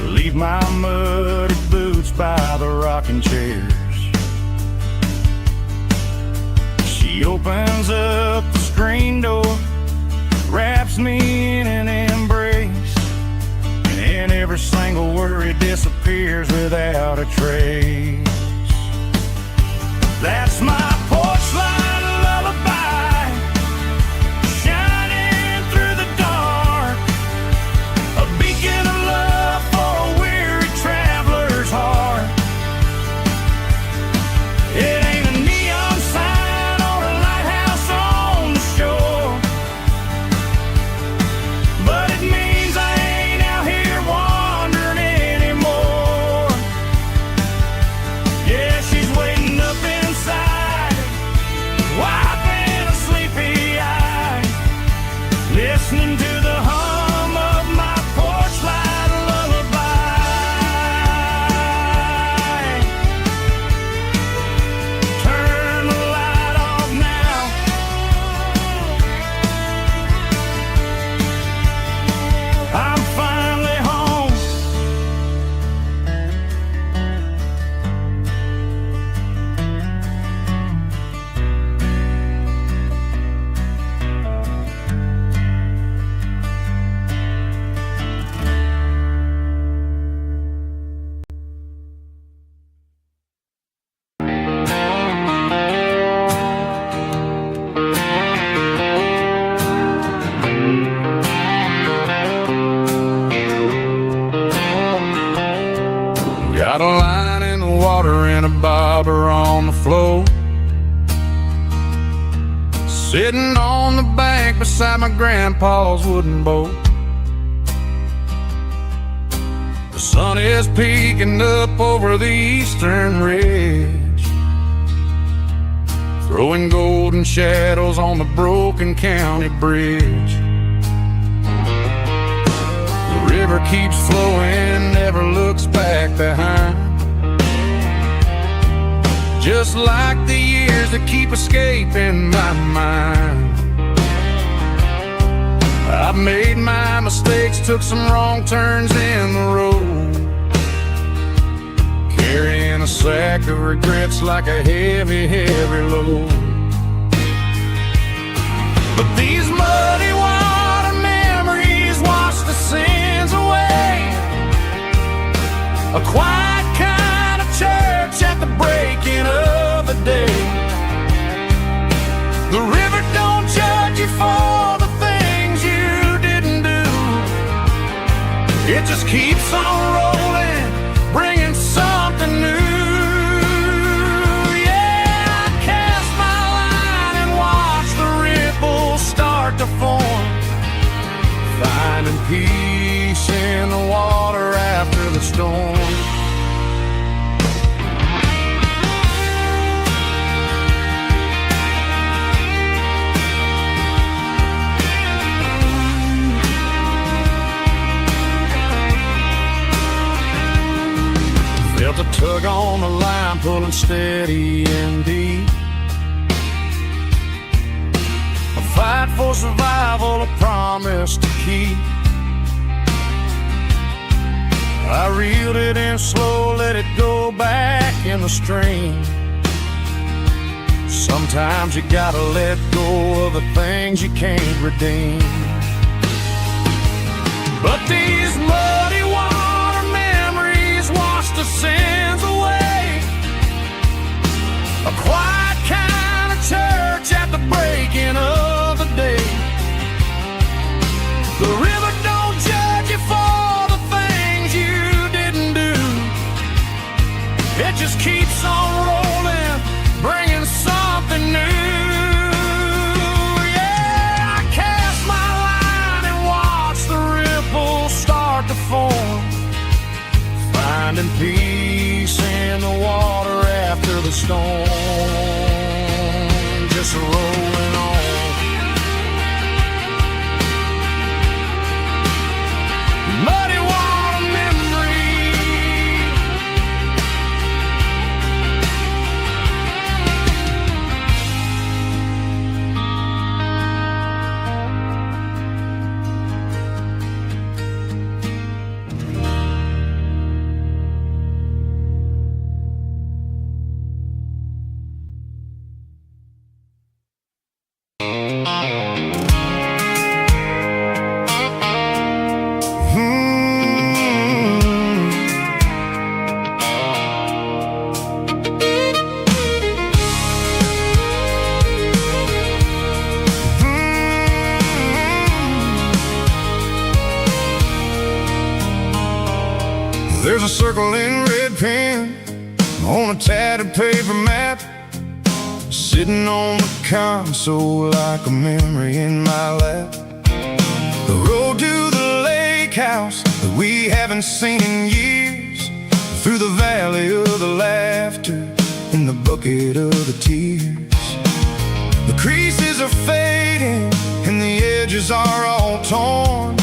leave my muddy boots by the rocking chairs. She opens up the screen door, wraps me in an embrace, and every single worry disappears without a trace. That's my porch light lullaby, shining through the dark, a beacon of love for a weary traveler's heart. It ain't a neon sign or a lighthouse on the shore, but it means I ain't out here wandering anymore. Yeah, she's waiting up inside, Got a line in the water and a bobber on the floor. Sitting on the bank beside my grandpa's wooden boat. The sun is peeking up over the eastern ridge, throwing golden shadows on the broken county bridge. The river keeps flowing, never looks back behind, just like the years that keep escaping my mind. I've made my mistakes, took some wrong turns in the road, carrying a sack of regrets like a heavy, heavy load. But these muddy water memories wash the sins away. A quiet kind of church at the breaking of the day. The river don't judge you for the things you didn't do. It just keeps on rolling, bringing something new. Yeah, I cast my line and watch the ripples start to form, finding peace in the water after the storm. Felt a tug on the line, pulling steady and deep. A fight for survival, a promise to keep. I reeled it in slow, let it go back in the stream. Sometimes you gotta let go of the things you can't redeem. But these muddy water memories wash the sins away. A quiet kind of church at the breaking of the day. The river don't judge you for the things you didn't do. It just keeps on rolling, bringing something new. Yeah, I cast my line and watch the ripples start to form, finding peace in the water after the storm. Just rolling on. Muddy water memory. There's a circle in red pen on a tattered paper map, sitting on the console like a memory in my lap. The road to the lake house that we haven't seen in years, through the valley of the laughter, in the bucket of the tears. The creases are fading and the edges are all torn,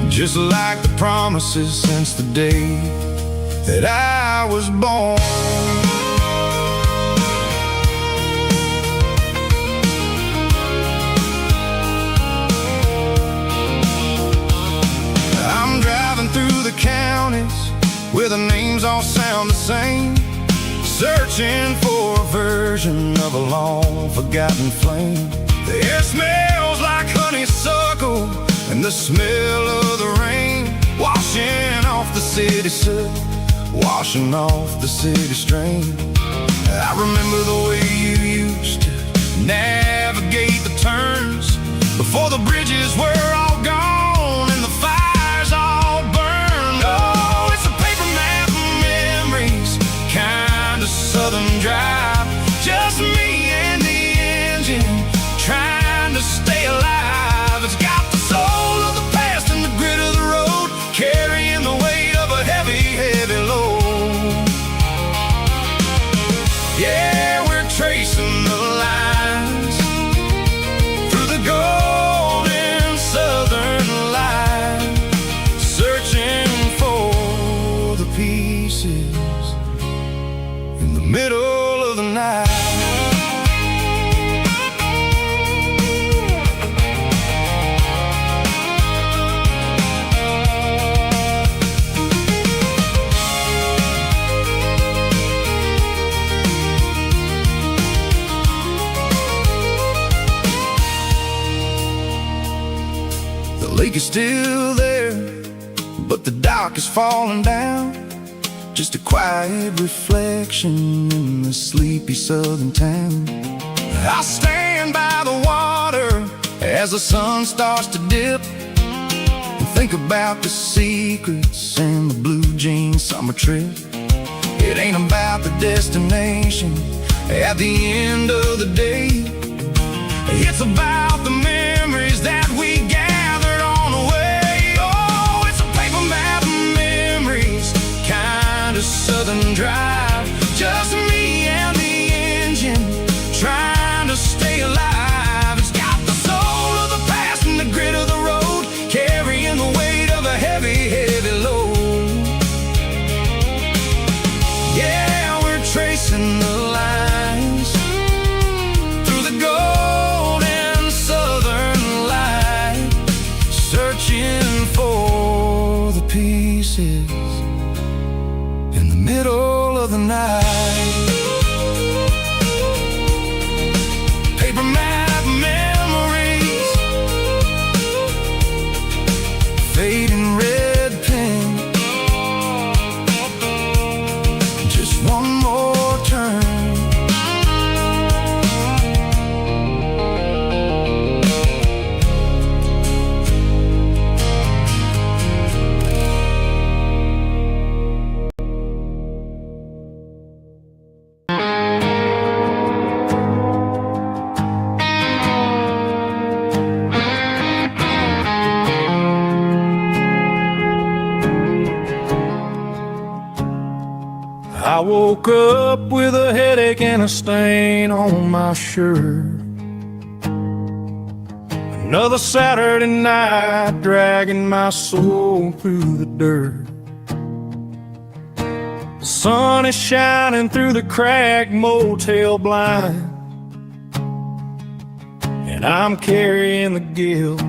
just like the promises since the day that I was born. I'm driving through the counties where the names all sound the same, searching for a version of a long forgotten flame. The air smells like honeysuckle and the smell of the rain, washing off the city soot, washing off the city strain. I remember the way you used to navigate the turns before the bridges were all gone and the fires all burned. Oh, it's a paper map of middle of the night. The lake is still there, but the dock is falling down. Just a quiet reflection in the sleepy southern town. I stand by the water as the sun starts to dip, and think about the secrets and the blue jean summer trip. It ain't about the destination at the end of the day. It's about the memories that we gathered on the way. Oh, it's a paper map of memories, kind of southern drive. Just me and the engine, trying to stay alive. It's got the soul of the past and the grit of the road, carrying the weight of a heavy, heavy load. Yeah, we're tracing the lines through the golden southern light, searching for the pieces in the middle of the night. Paper map memories, fading red pen, just one more turn. I woke up with a headache and a stain on my shirt. Another Saturday night, dragging my soul through the dirt. The sun is shining through the cracked motel blind, and I'm carrying the guilt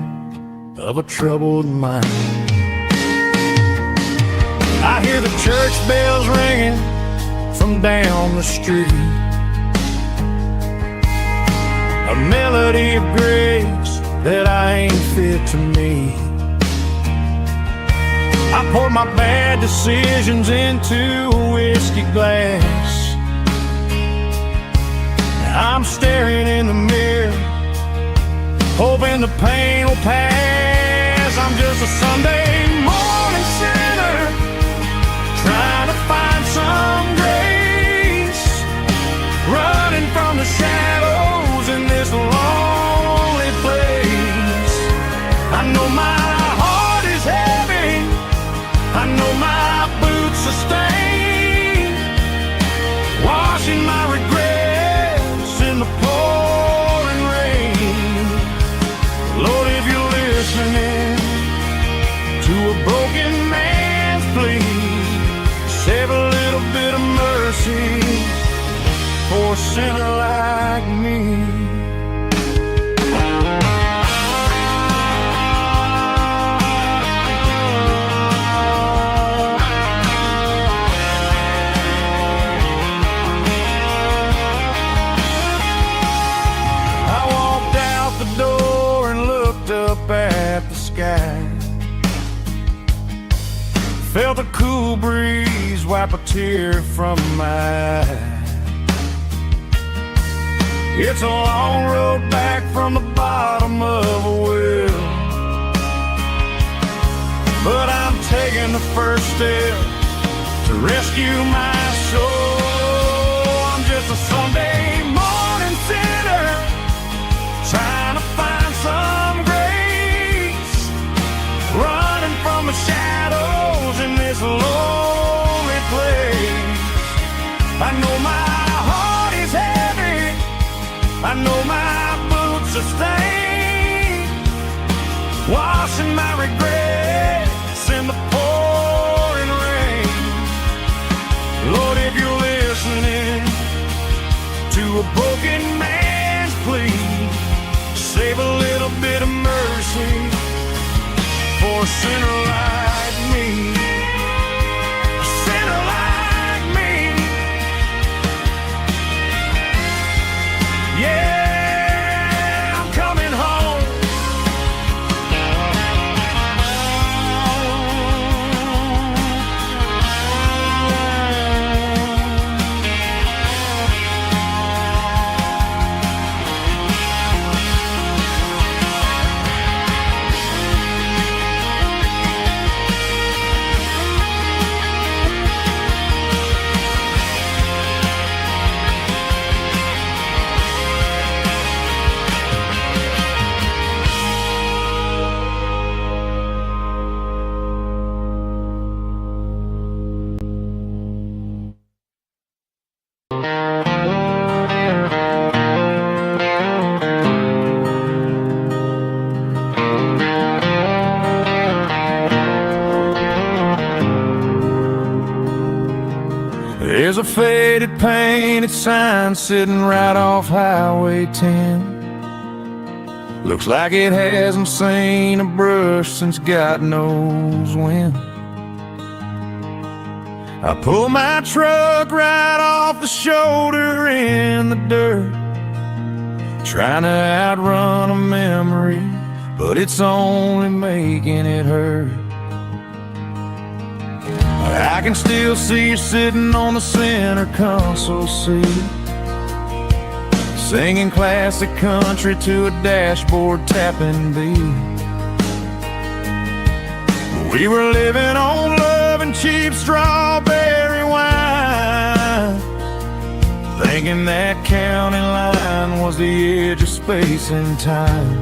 of a troubled mind. I hear the church bells ringing from down the street, a melody of grace that I ain't fit to meet. I poured my bad decisions into a whiskey glass. Now I'm staring in the mirror, hoping the pain will pass. I'm just a Sunday morning sinner, trying to find some grace, running from the shadows in this lonely place. I know my heart is heavy, I know my boots are stained, washing my regrets in the pouring rain. Lord, if you're listening to a broken man's plea, save a little bit of mercy for a sinner like me. I walked out the door and looked up at the sky, felt a cool breeze wipe a tear from my eye. It's a long road back from the bottom of a well, but I'm taking the first step to rescue my soul. I'm just a Sunday morning sinner, trying to find some grace, running from the shadows in this lonely place. I know my heart is heavy, I know my boots are stained, washing my regrets in the pouring rain. Lord, if you're listening a broken man's plea. Save a little bit of mercy for a sinner like me. A sinner like me. Yeah, I'm coming home. There's a faded painted sign sitting right off Highway 10. Looks like it hasn't seen a brush since God knows when. I pull my truck right off the shoulder in the dirt, trying to outrun a memory, but it's only making it hurt. I can still see you sitting on the center console seat, singing classic country to a dashboard tapping beat. We were living on love and cheap strawberry wine, thinking that county line was the edge of space and time.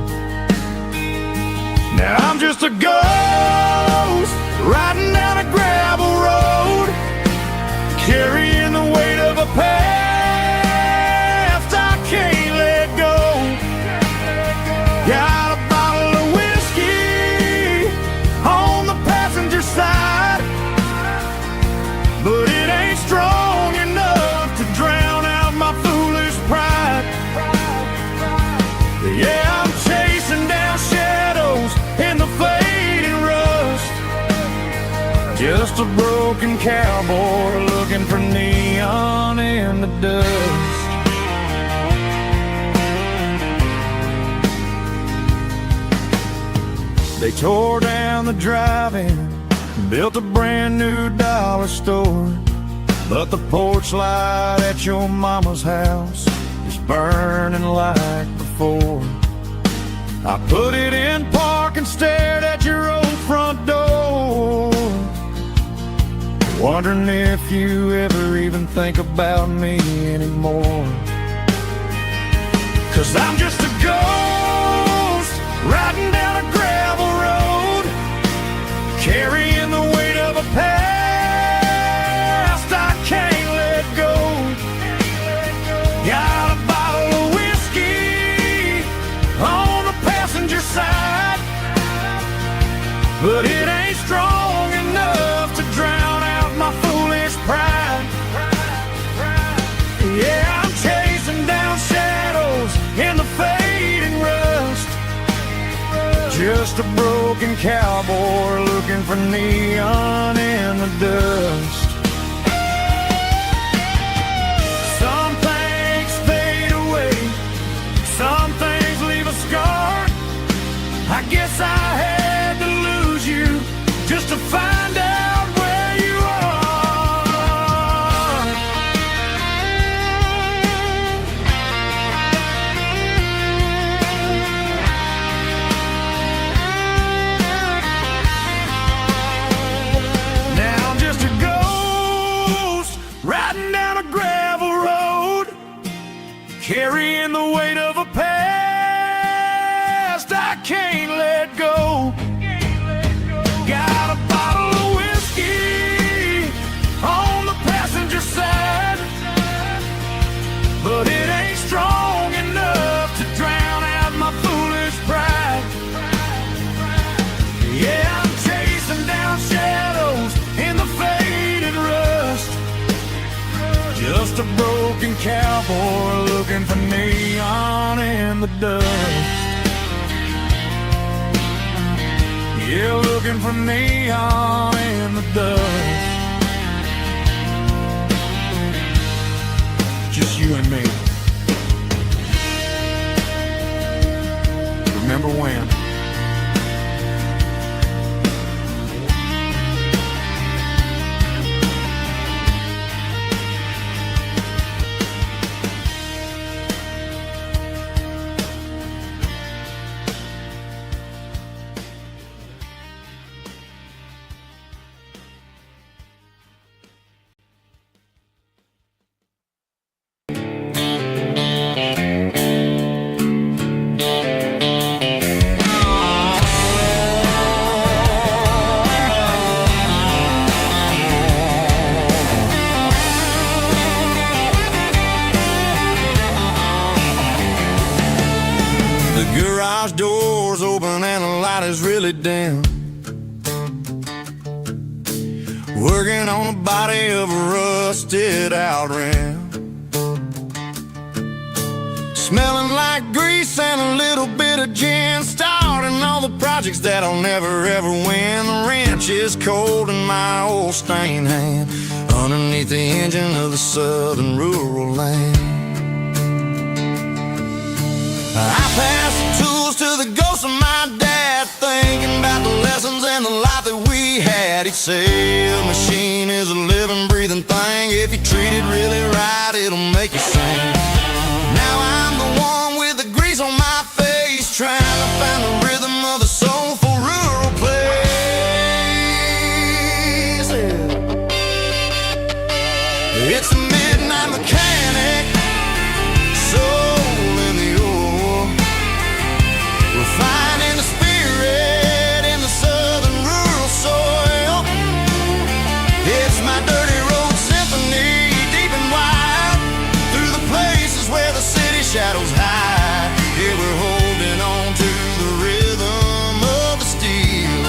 Now I'm just a ghost riding down a gravel road, carrying the weight of a past I can't let go. Got a bottle of whiskey on the passenger side, but it ain't strong enough to drown out my foolish pride. Yeah, I'm chasing down shadows in the fading rust, just a broken cowboy looking for neon in the dust. They tore down the drive-in, built a brand new dollar store, but the porch light at your mama's house is burning like before. I put it in park and stared at your old front door, wondering if you ever even think about me anymore. 'Cause I'm just a ghost riding down a gravel road, carrying the weight of a past I can't let go. Got a bottle of whiskey on the passenger side, but it ain't strong enough to drown out my foolish pride. Yeah, I'm chasing down shadows in the fading rust, just a broken cowboy looking for neon in the dust. Some things fade away, some things leave a scar. I guess I had to lose you just to find out where you are. Now I'm just a ghost riding down a gravel road, carrying the weight of a past I can't let go. Got a bottle of whiskey on the passenger side, but it ain't strong enough to drown out my foolish pride. Yeah, I'm chasing down shadows in the faded rust, just just a broken cowboy looking for neon in the dust. Yeah, looking for neon in the dust. Just you and me. Remember when? Garage doors open and the light is really dim. Working on the body of a rusted out rim. Smelling like grease and a little bit of gin. Starting all the projects that I'll never ever win. The wrench is cold in my old stained hand underneath the engine of the southern rural land. I pass the tools to the ghost of my dad, thinking about the lessons and the life that we had. He'd say a machine is a living, breathing thing. If you treat it really right, it'll make you sing. Now I'm the one with the grease on my face, trying to find the rhythm of the soulful rural place. It's a midnight mechanic, soul in the oil, refining the spirit in the southern rural soil. It's my dirty road symphony, deep and wide, through the places where the city shadows hide. Yeah, we're holding on to the rhythm of the steel,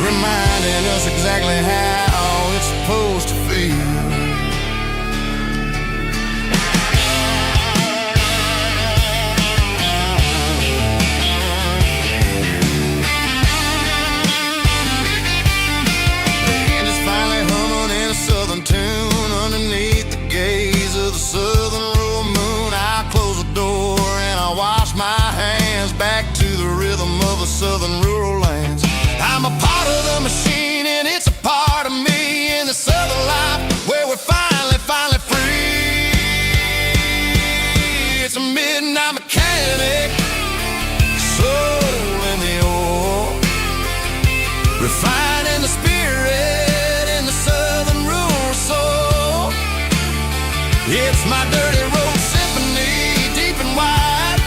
reminding us exactly how it's supposed to feel. Tune underneath the gaze of the southern rural moon. I close the door and I wash my hands back to the rhythm of the southern rural lands. I'm a part of the machine and it's a part of me in the southern life where we're finally free. It's a midnight mechanic, soul in the oil, refining the spirit in the southern rural soul. It's my dirty road symphony, deep and wide,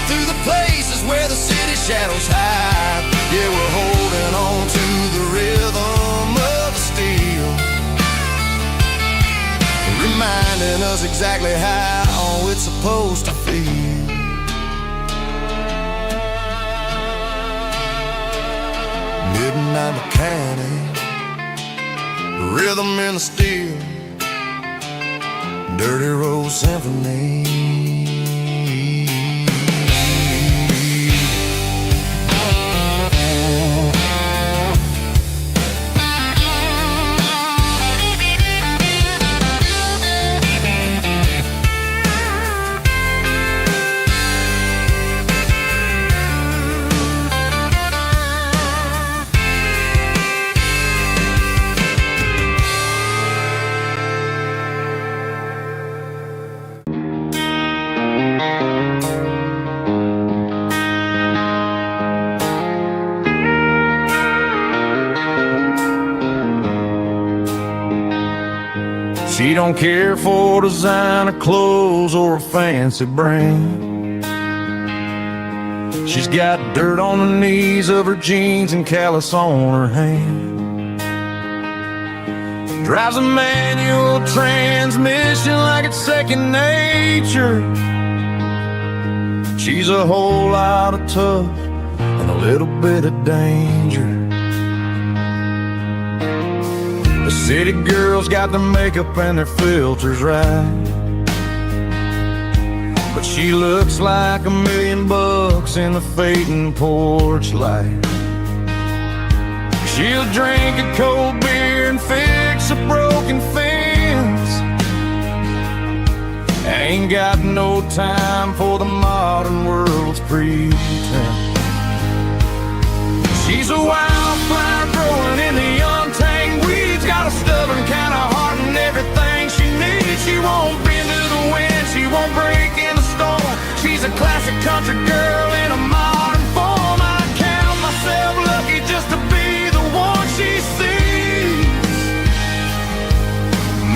through the places where the city shadows hide. Yeah, we're holding on to the rhythm of the steel, reminding us exactly how it's supposed to feel. Midnight mechanic, rhythm in the steel, dirty road symphony. She don't care for designer clothes or a fancy brand. She's got dirt on the knees of her jeans and callus on her hand. Drives a manual transmission like it's second nature. She's a whole lot of tough and a little bit of danger. The City girls got their makeup and their filters right, but she looks like $1,000,000 in the fading porch light. She'll drink a cold beer and fix a broken fence. Ain't got no time for the modern world's pretense. She's a wildflower growing in the untamed weeds. Got a stubborn kind of heart and everything she needs. She won't bend to the wind, she won't break in the storm. She's a classic country girl in a modern form. I count myself lucky just to be the one she sees.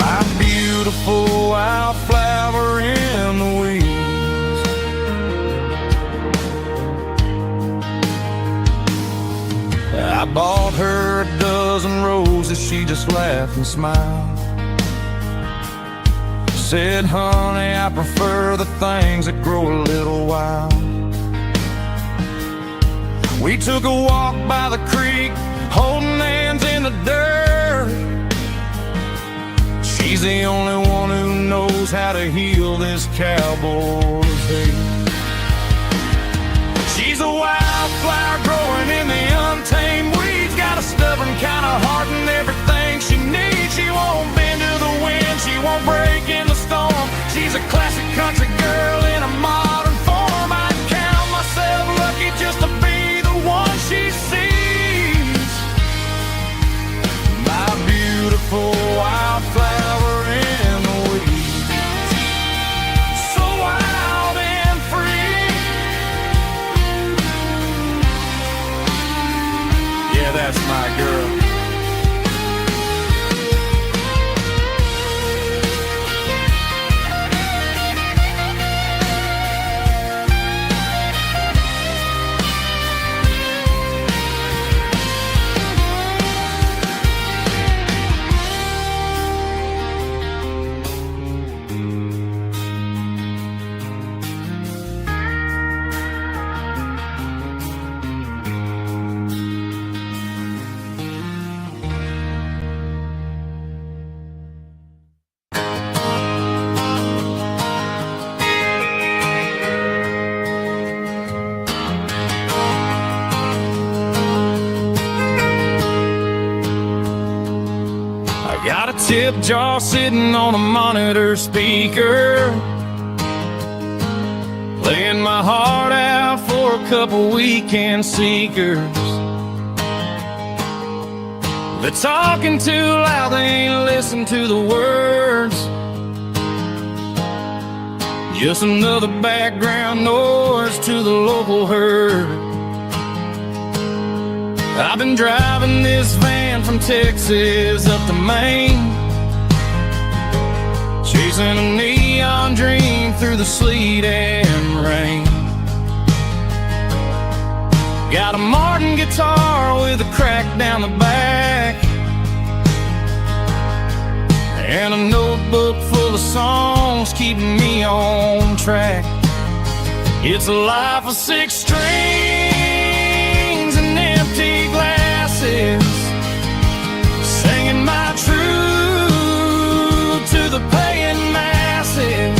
My beautiful wildflower in the weeds. I bought her a dozen roses, she just laughed and smiled. Said, honey, I prefer the things that grow a little wild. We took a walk by the creek, holding hands in the dirt. She's the only one who knows how to heal this cowboy's hate. She's a wildflower growing in the untamed weeds. Got a stubborn kind of heart and everything she needs. She won't bend to the wind, she won't break in the storm. She's a classic country girl in a modern form. I count myself lucky just to be the one she sees. My beautiful wildflower in the weeds. So wild and free. Yeah, that's my girl. Got a tip jar sitting on a monitor speaker, playing my heart out for a couple weekend seekers. They're talking too loud, they ain't listen to the words. Just another background noise to the local herd. I've been driving this van from Texas up to Maine, chasing a neon dream through the sleet and rain. Got a Martin guitar with a crack down the back, and a notebook full of songs keeping me on track. It's a life of 6 strings and empty glasses, singing my truth to the paying masses.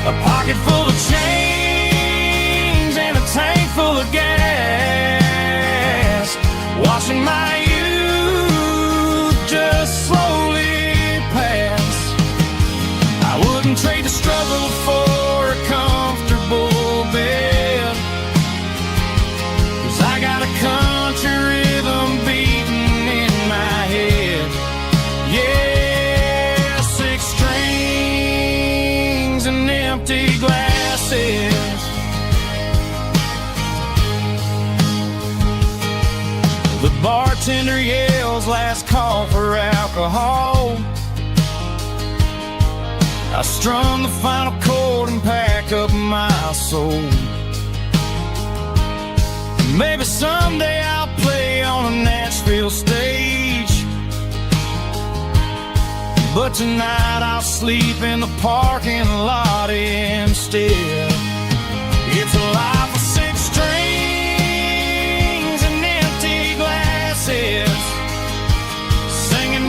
A pocket full of change and a tank full of gas, watching my youth just slowly pass. I wouldn't trade the struggle for a comfortable bed, 'cause I got a country rhythm beating in my head. Yeah, 6 strings and empty glasses. The bartender yells last call for alcohol. I strum the final chord and pack up my soul. Maybe someday I'll play on a Nashville stage, but tonight I'll sleep in the parking lot instead. It's a life of 6 strings and empty glasses, singing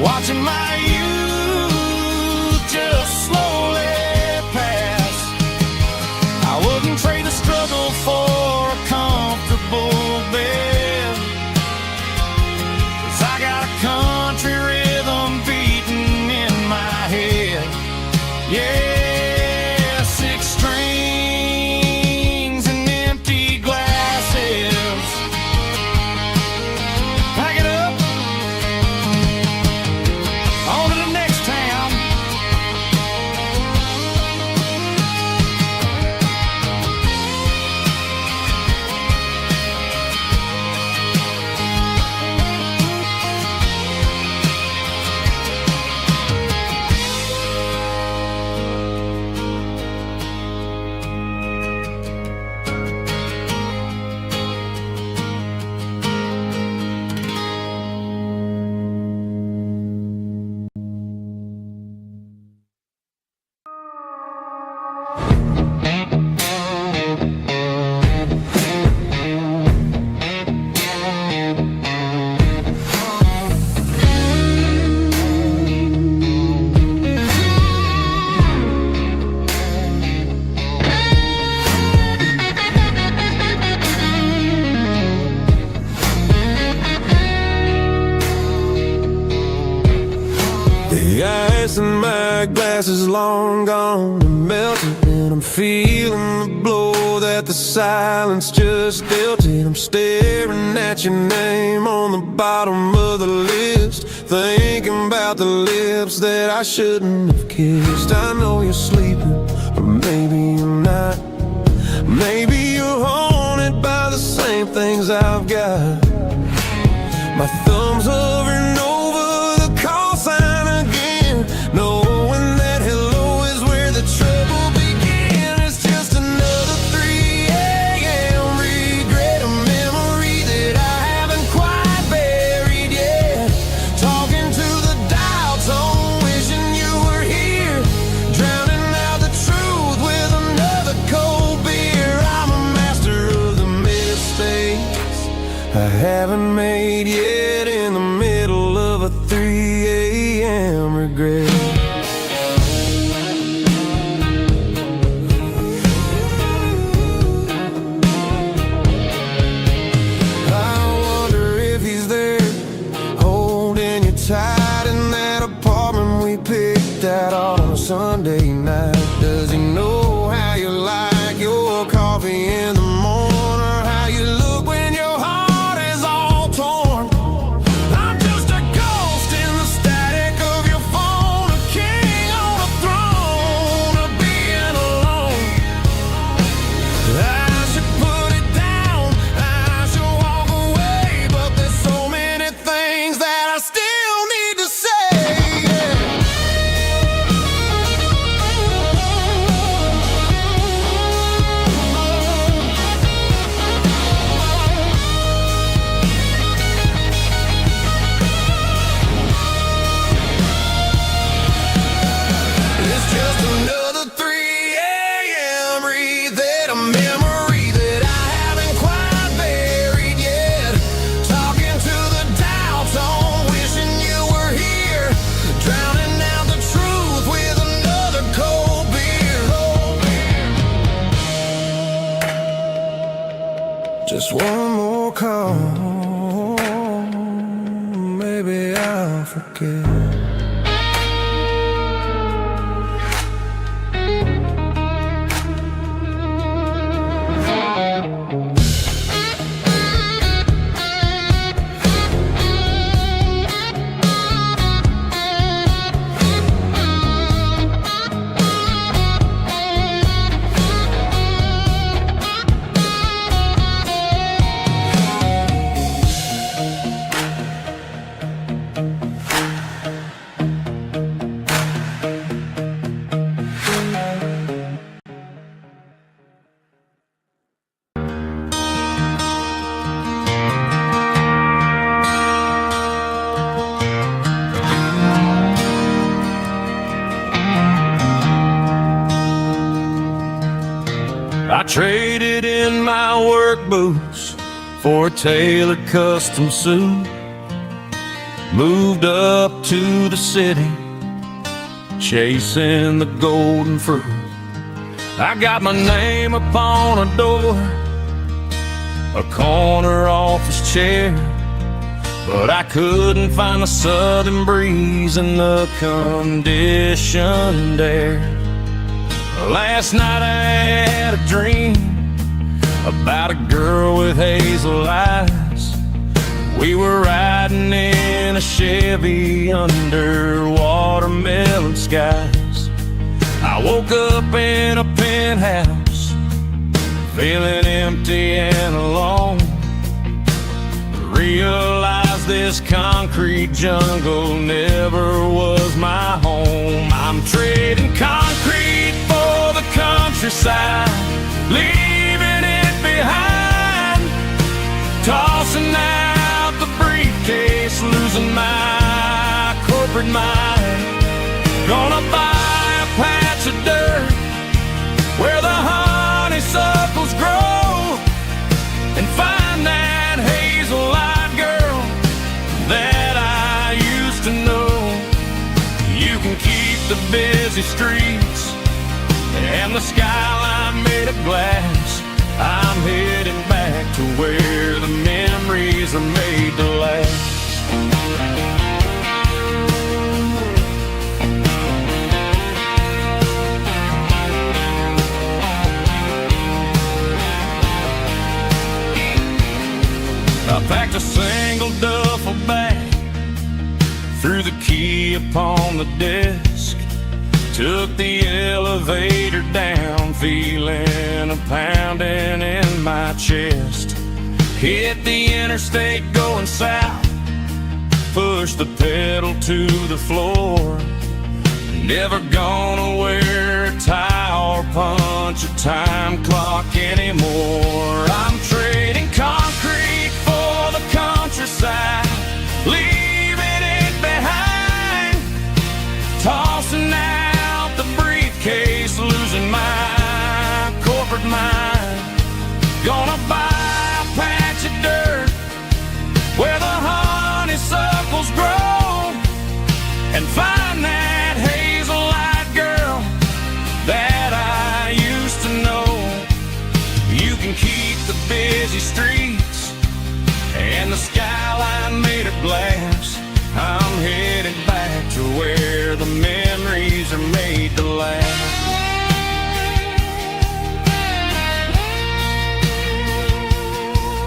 watching my youth just slowly pass. I wouldn't trade the struggle for a comfortable bed, 'cause I got a country rhythm beating in my head. Yeah, 6 strings and empty glasses. Pack it up, on to the next town. The ice in my glass is long gone and melted, and I'm feeling the blow that the silence just dealt it. I'm staring at your name on the bottom of the list, thinking about the lips that I shouldn't have kissed. I know you're sleeping, but maybe you're not. Maybe you're haunted by the same things I've got. My thumb's hovering over the call sign again, knowing that hello is where the trouble began. It's just another 3 a.m. regret, a memory that I haven't quite buried yet. Talking to the dial tone, wishing you were here, drowning out the truth with another cold beer. I'm a master of the mistakes I haven't made yet, in the middle of a 3 a.m. regret. I wonder if he's there, holding you tight in that apartment we picked out on a Sunday night. Does he know how you like your coffee in the morning, or how you look when your heart is all torn? I'm just a ghost in the static of your phone, a king on a throne of being alone. I should put it down, I should walk away, but there's so many things that I still need to say. It's just another 3 a.m. reset, a memory that I haven't quite buried yet. Talking to the dial tone, wishing you were here, drowning out the truth with another cold beer. Just one more call, maybe I'll forget. I traded in my work boots for a tailored custom suit. moved up to the city, chasing the golden fruit. I got my name upon a door, a corner office chair, but I couldn't find the southern breeze in the conditioned air. Last night I had a dream about a girl with hazel eyes. We were riding in a Chevy under watermelon skies. I woke up in a penthouse, feeling empty and alone. Realized this concrete jungle never was my home. I'm trading concrete for the countryside, leaving it behind, tossing out the briefcase, losing my corporate mind. Gonna buy a patch of dirt where the honeysuckles grow and find that hazel-eyed girl that I used to know. You can keep the busy streets and the skyline made of glass. I'm heading back to where the memories are made to last. I packed a single duffel bag, threw the key upon the desk, took the elevator down, feeling a pounding in my chest. Hit the interstate going south, pushed the pedal to the floor. Never gonna wear a tie or punch a time clock anymore. I'm trading concrete for the countryside, leaving it behind, tossing out the briefcase, losing my corporate mind. Gonna buy a patch of dirt where the honeysuckles grow and find that hazel-eyed girl that I used to know. You can keep the busy streets and the skyline made of glass. I'm headed back to where the memories are made to last.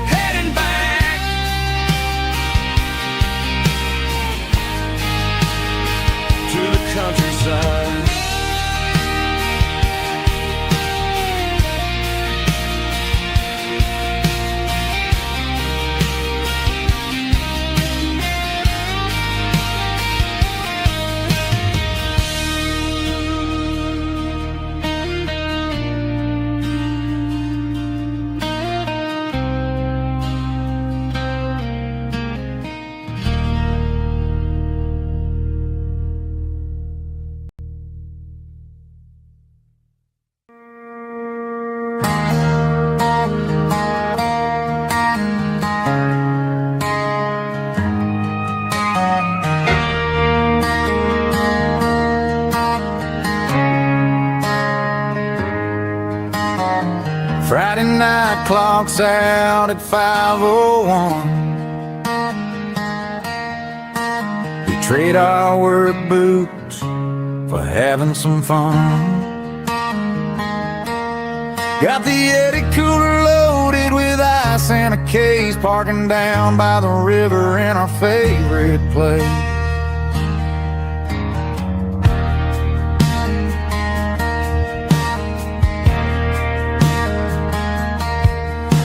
Heading back to the countryside. Friday night clocks out at 5:01. We trade our work boots for having some fun. Got the Yeti cooler loaded with ice and a case, parking down by the river in our favorite place.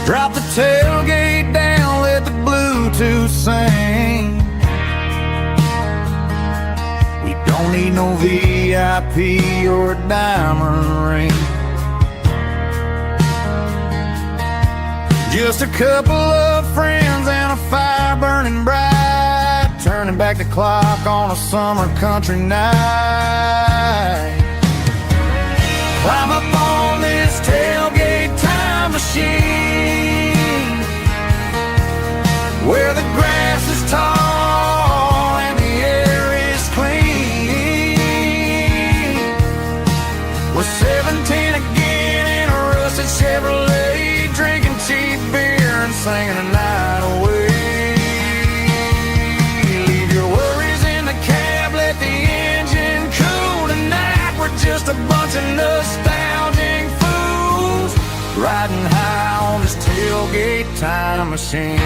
Drop the tailgate down, let the Bluetooth sing. We don't need no VIP or a diamond ring. Just a couple of friends and a fire burning bright, turning back the clock on a summer country night. Climb up on this tailgate time machine, where the grass is tall just a bunch of nostalgic fools riding high on this tailgate time machine.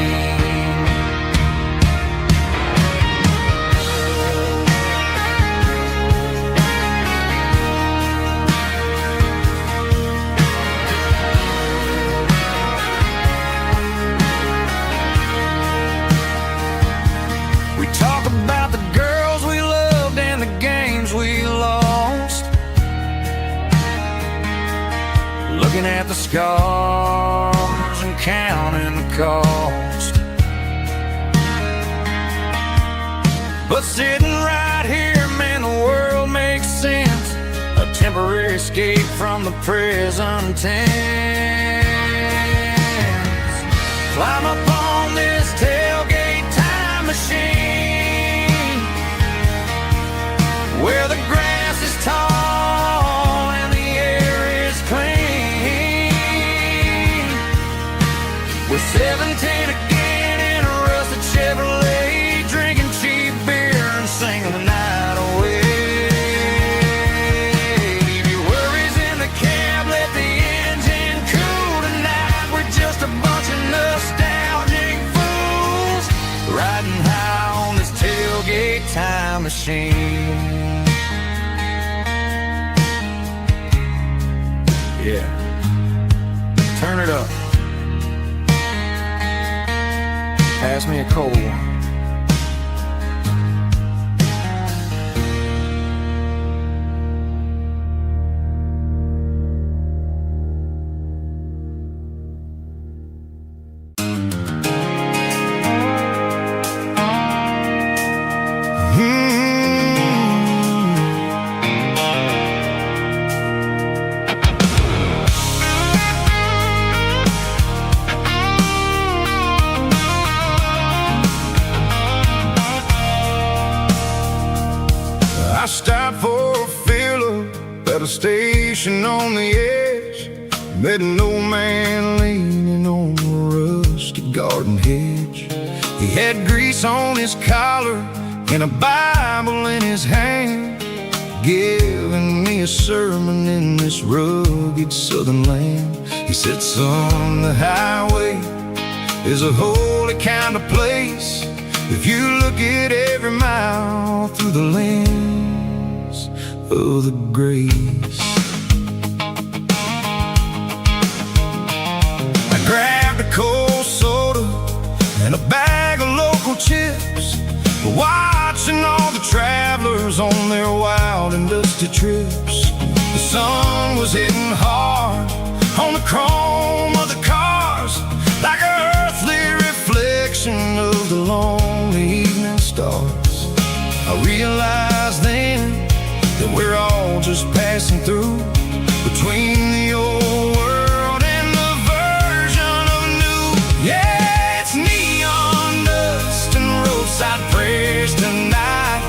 We talk about the girls we loved and the games we lost, looking at the scars and counting the cost. But sitting right here, man, the world makes sense. A temporary escape from the present tense. Climb up on this tailgate time machine, where the grass is tall and the air is clean. We're 17 again in a rusted Chevrolet, drinking cheap beer and singing the night away. Leave your worries in the cab, let the engine cool tonight. We're just a bunch of nostalgic fools riding high on this tailgate time machine. Yeah, turn it up. Pass me a cold one. I stopped for a fill-up at a station on the edge. Met an old man leaning on a rusty garden hedge. He had grease on his collar and a Bible in his hand, giving me a sermon in this rugged southern land. He said, son, the highway is a holy kind of place if you look at every mile through the lens of the grace. I grabbed a cold soda and a bag of local chips, watching all the travelers on their wild and dusty trips. The sun was hitting hard on the chrome of the cars, like an earthly reflection of the lonely evening stars. I realized then that we're all just passing through between the old world and the version of new. Yeah, it's neon dust and roadside prayers tonight,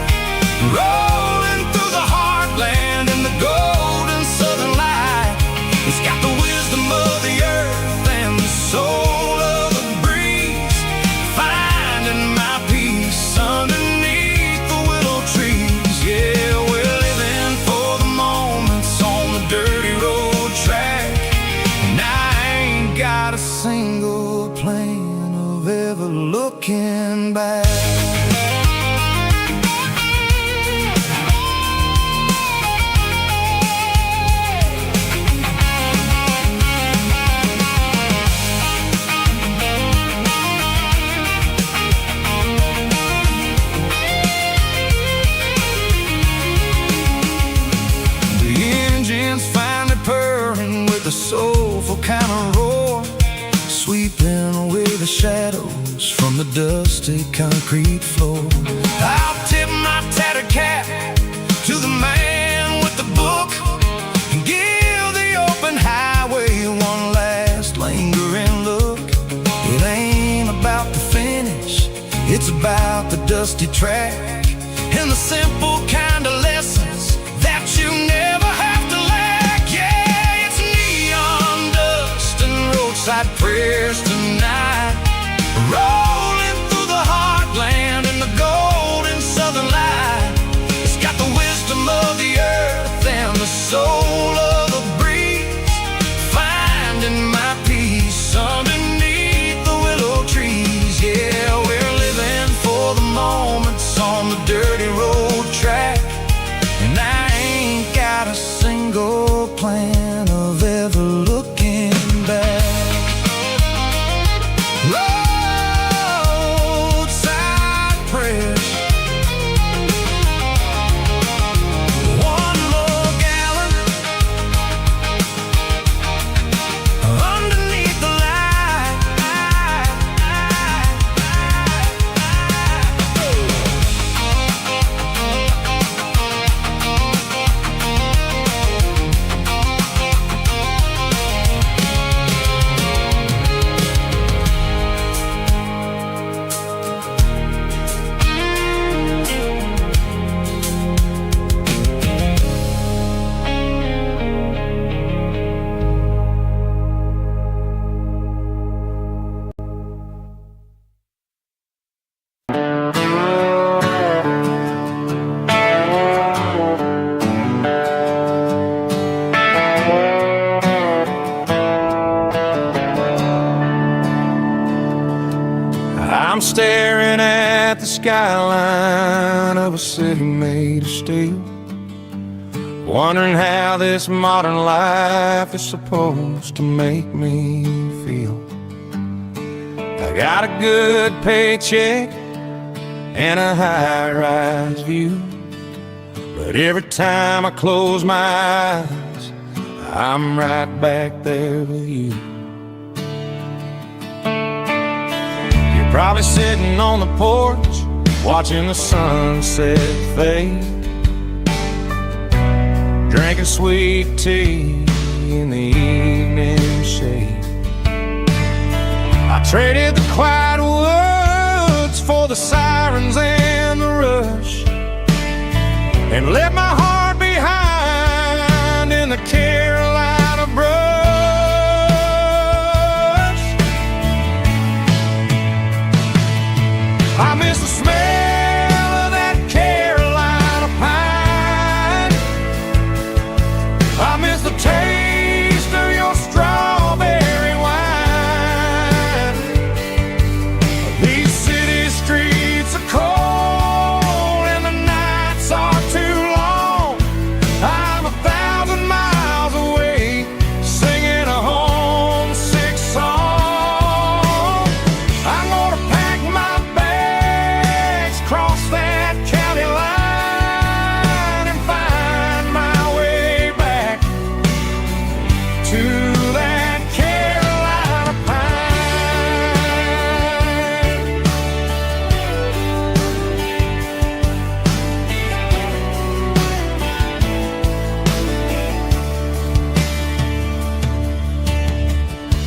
rolling through the heartland in the golden southern light. It's got the wisdom of the earth and the soul of the breeze, finding my peace underneath the willow trees. Yeah, we're living for the moments on the dirty road track, and I ain't got a single plan of ever looking back. A soulful kind of roar, sweeping away the shadows from the dusty concrete floor. I'll tip my tattered cap to the man with the book and give the open highway one last lingering look. It ain't about the finish, it's about the dusty track and the simple kind of lessons that you never have to lack. Yeah, it's neon dust and roadside prayers tonight, rolling through the heartland in the golden southern light. It's got the wisdom of the earth and the soul skyline of a city made of steel, wondering how this modern life is supposed to make me feel. I got a good paycheck and a high-rise view, but every time I close my eyes, I'm right back there with you. You're probably sitting on the porch, watching the sunset fade, drinking sweet tea in the evening shade. I traded the quiet woods for the sirens and the rush, and left my heart behind in the Carolina brush. I miss the smell of that Carolina pine. I miss the taste of your strawberry wine. These city streets are cold and the nights are too long. I'm 1,000 miles away, singing a homesick song. I'm gonna pack my bags, cross that county line, and find my way back to that Carolina pine.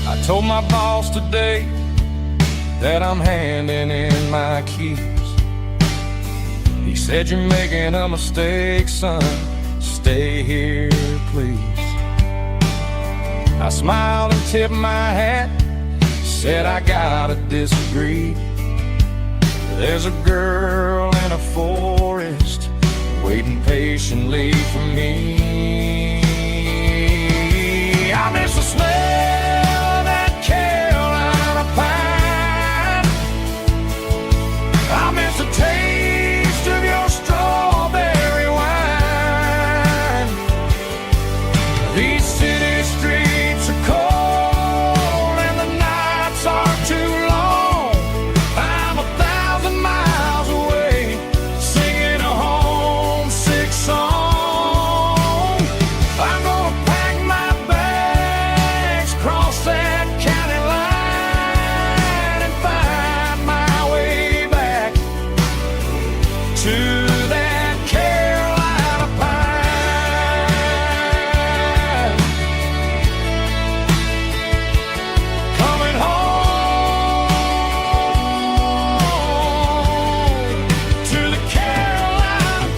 I told my boss today that I'm handing in my keys. He said, "You're making a mistake, son. Stay here, please." I smiled and tipped my hat, said, "I gotta disagree. There's a girl in a forest waiting patiently for me. I miss the smell of that Carolina pine. I miss the taste of your strawberry wine. These city streets are cold and the nights are too long. I'm 1,000 miles away, singing a homesick song. I'm gonna pack my bags, cross that county line, and find my way back to that Carolina pine. Coming home to the Carolina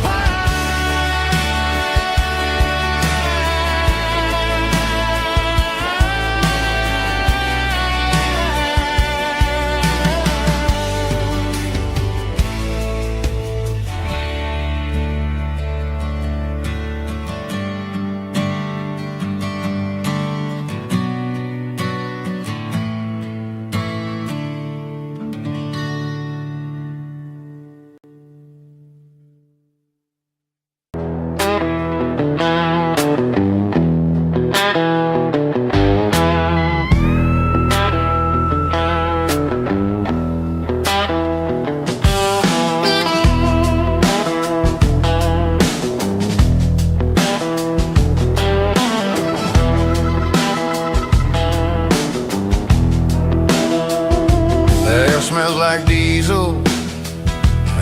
The air smells like diesel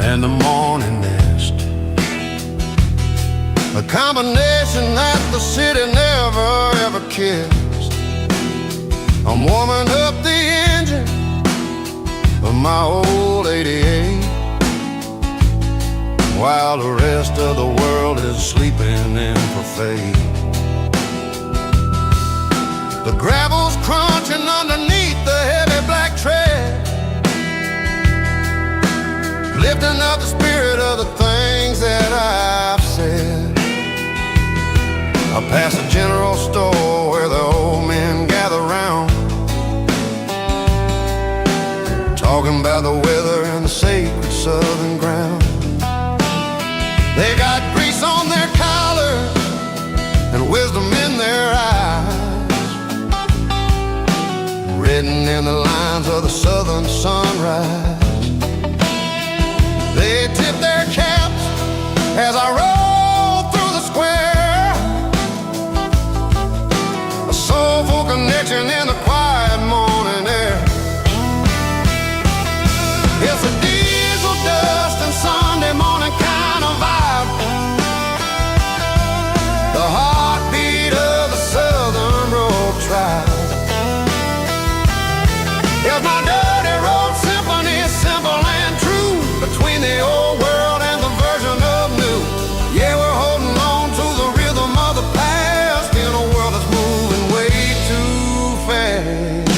and the morning mist, a combination that the city never ever kissed. I'm warming up the engine of my old 88, while the rest of the world is sleeping in for fate. The gravel's crunching underneath the heavy black tread, lifting up the spirit of the things that I've said. I pass a general store where the old men gather round, talking about the weather and the sacred southern sitting in the lines of the southern sunrise. They tip their caps as I roll through the square. A soulful connection in the quiet morning air. It's a diesel dust and Sunday morning kind of vibe. The heartbeat of the southern road tribe. It's my dirty road symphony, simple and true, between the old world and the version of new. Yeah, we're holding on to the rhythm of the past in a world that's moving way too fast.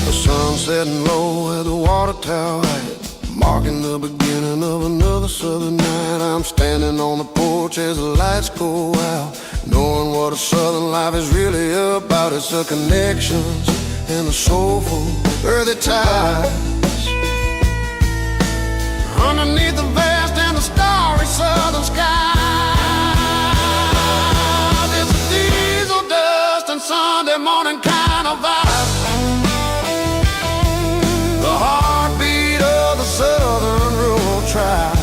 The sun setting low at the water tower height, marking the beginning of another southern night. I'm standing on the porch as the lights go out, knowing what a southern life is really about. It's the connections and the soulful earthy ties. Underneath the vast and the starry southern sky, there's a diesel dust and Sunday morning kind of vibe. The heartbeat of the southern rural tribe.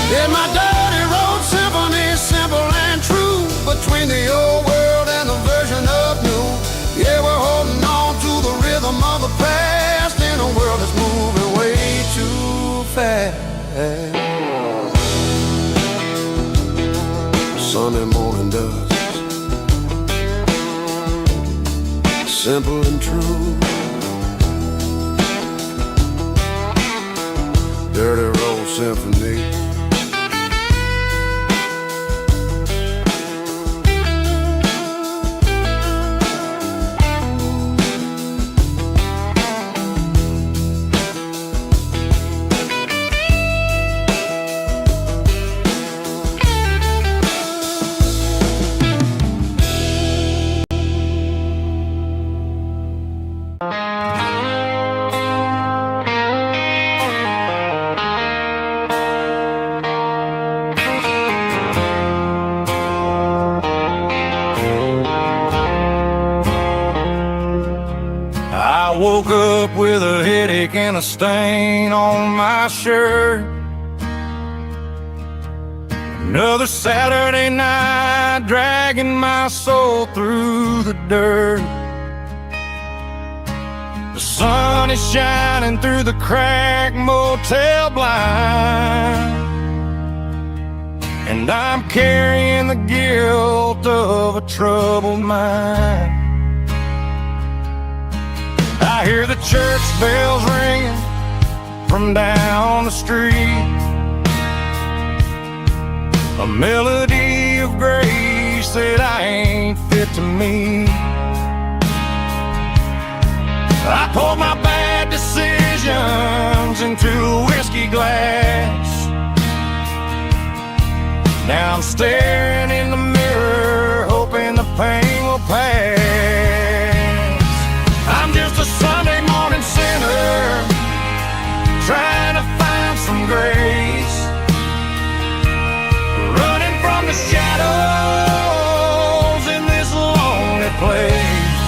Yeah, my dirty road symphony, simple and true, between the old world and the version of new. Yeah, we're holding on to the rhythm of the past in a world that's moving way too fast. Sunday morning dust, simple and true. Dirty Road Symphony. I woke up with a headache and a stain on my shirt. Another Saturday night, dragging my soul through the dirt. The sun is shining through the cracked motel blind, and I'm carrying the guilt of a troubled mind. I hear the church bells ringing from down the street, a melody of grace that I ain't fit to meet. I poured my bad decisions into a whiskey glass. Now I'm staring in the mirror, hoping the pain will pass. I'm just a Sunday morning sinner, trying to find some grace, running from the shadows in this lonely place.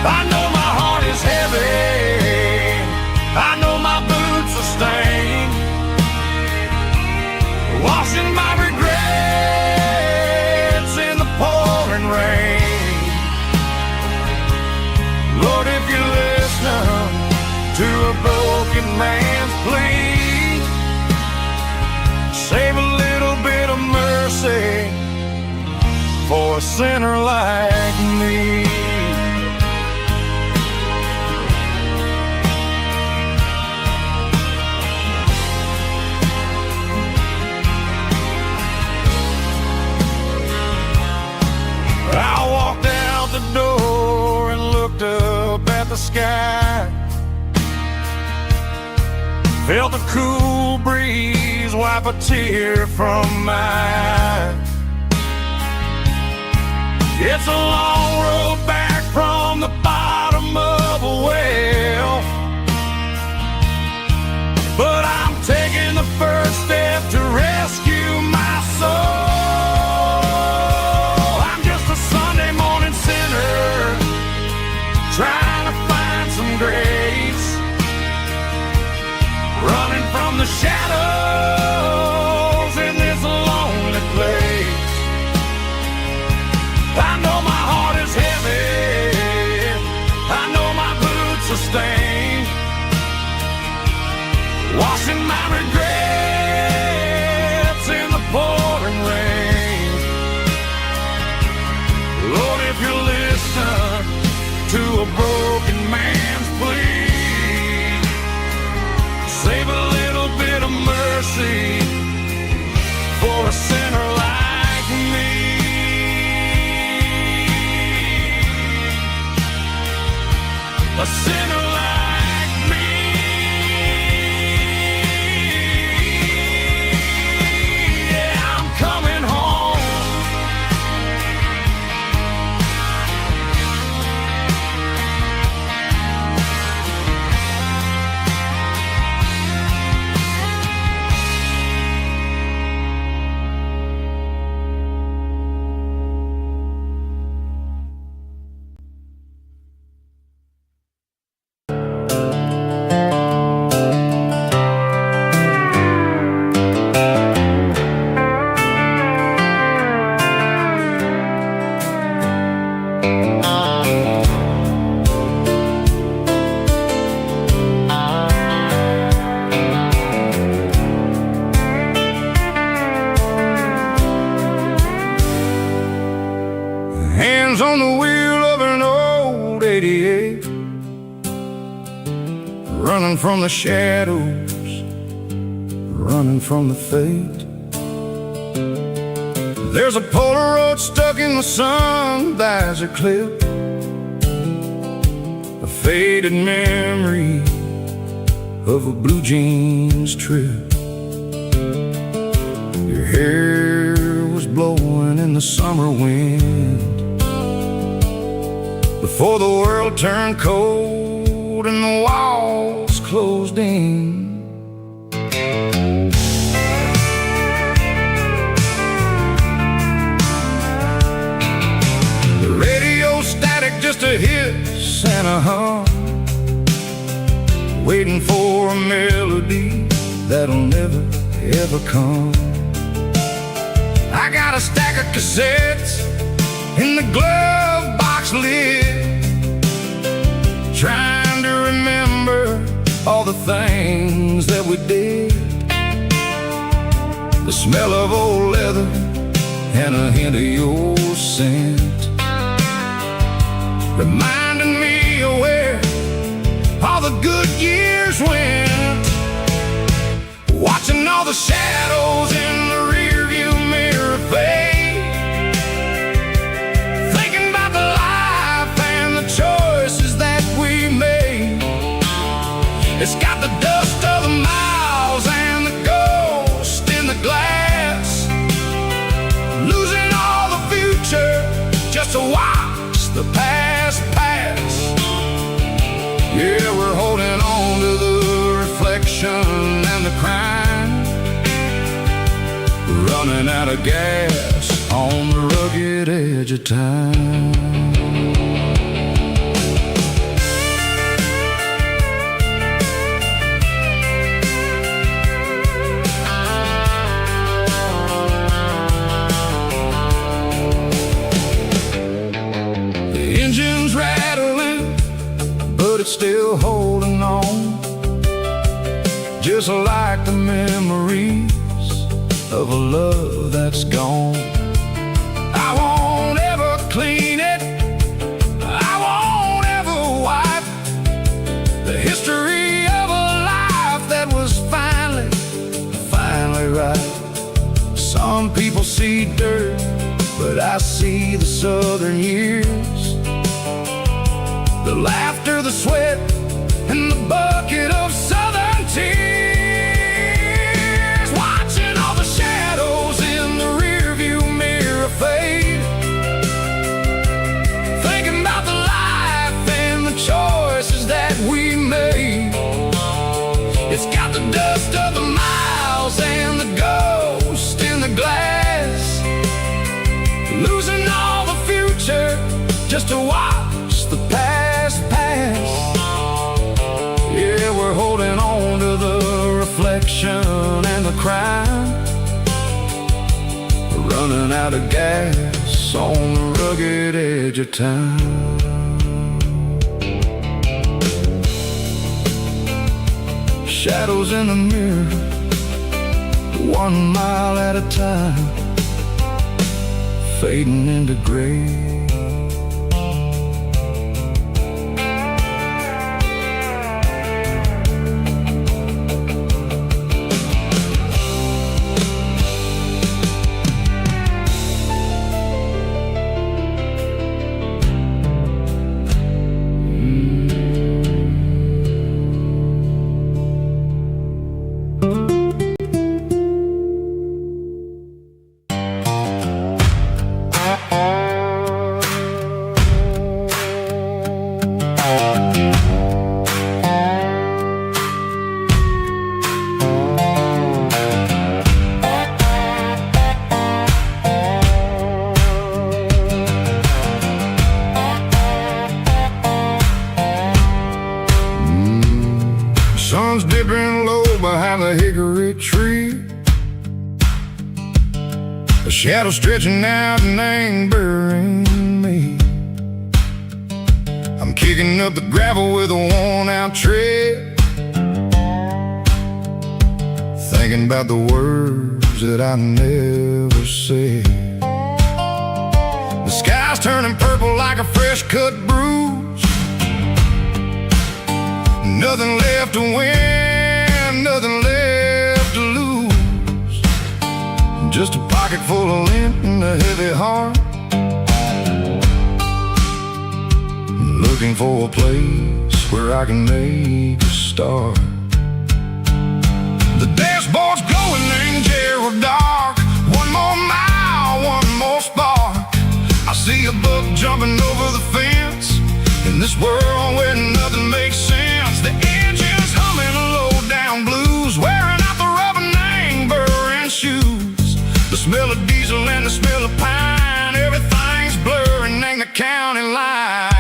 I know my heart is heavy, I know my boots are stained, washing my regrets in the pouring rain. Lord, if you're listening to a broken man's plea, save a little bit of mercy for a sinner like me. I walked out the door and looked up at the sky, felt the cool breeze wipe a tear from my eye. It's a long road back from from the bottom of a well. But I'm taking the first step to rescue my soul. I'm just a Sunday morning sinner, trying to find some grace, running from the shadows in this lonely place. I know my heart is heavy, I know my boots are stained, washing my regrets in the pouring rain. Lord, if you listen to a broken man's plea, save a little bit of mercy for a sinner like me. A sinner like me. Yeah, I'm coming home. Hands on the wheel of an old 88, running from the shadows, running from the fate. There's a Polaroid stuck in the sun visor clip, a faded memory of a blue jeans trip. Your hair was blowing in the summer wind before the world turned cold and the walls closed in. The radio static, just a hiss and a hum, waiting for a melody that'll never ever come. I got a stack of cassettes in the glove box lid, trying to remember all the things that we did. The smell of old leather and a hint of your scent, reminding me of where all the good years went. Watching all the shadows in the rearview mirror fade, thinking about the life and the choices that we made. It's got the dust of the miles and the ghost in the glass, losing all the future just to watch the past pass. Yeah, we're holding on to the reflection and the crime, running out of gas on the rugged edge of time. The engine's rattling, but it's still holding on, just like the memories of a love that's gone. I won't ever clean it, I won't ever wipe the history of a life that was finally right. Some people see dirt, but I see the southern years, the laughter, the sweat, and the bucket of southern tears. Watching all the shadows in the rearview mirror fade, thinking about the life direction and the crime, running out of gas on the rugged edge of town. Shadows in the mirror, 1 mile at a time, fading into gray. Sun's dipping low behind the hickory tree, a shadow stretching out and angering me. I'm kicking up the gravel with a worn-out tread, thinking about the words that I never said. The sky's turning purple like a fresh-cut bruise, nothing left to win, nothing left to lose, just a pocket full of lint and a heavy heart, looking for a place where I can make a start. The dashboard's glowing in Gerald dark, 1 more mile, 1 more spark. I see a buck jumping over the fence, in this world where nothing makes sense. The engine's humming low-down blues, wearing out the rubber-name burring shoes. The smell of diesel and the smell of pine, everything's blurring in the county line.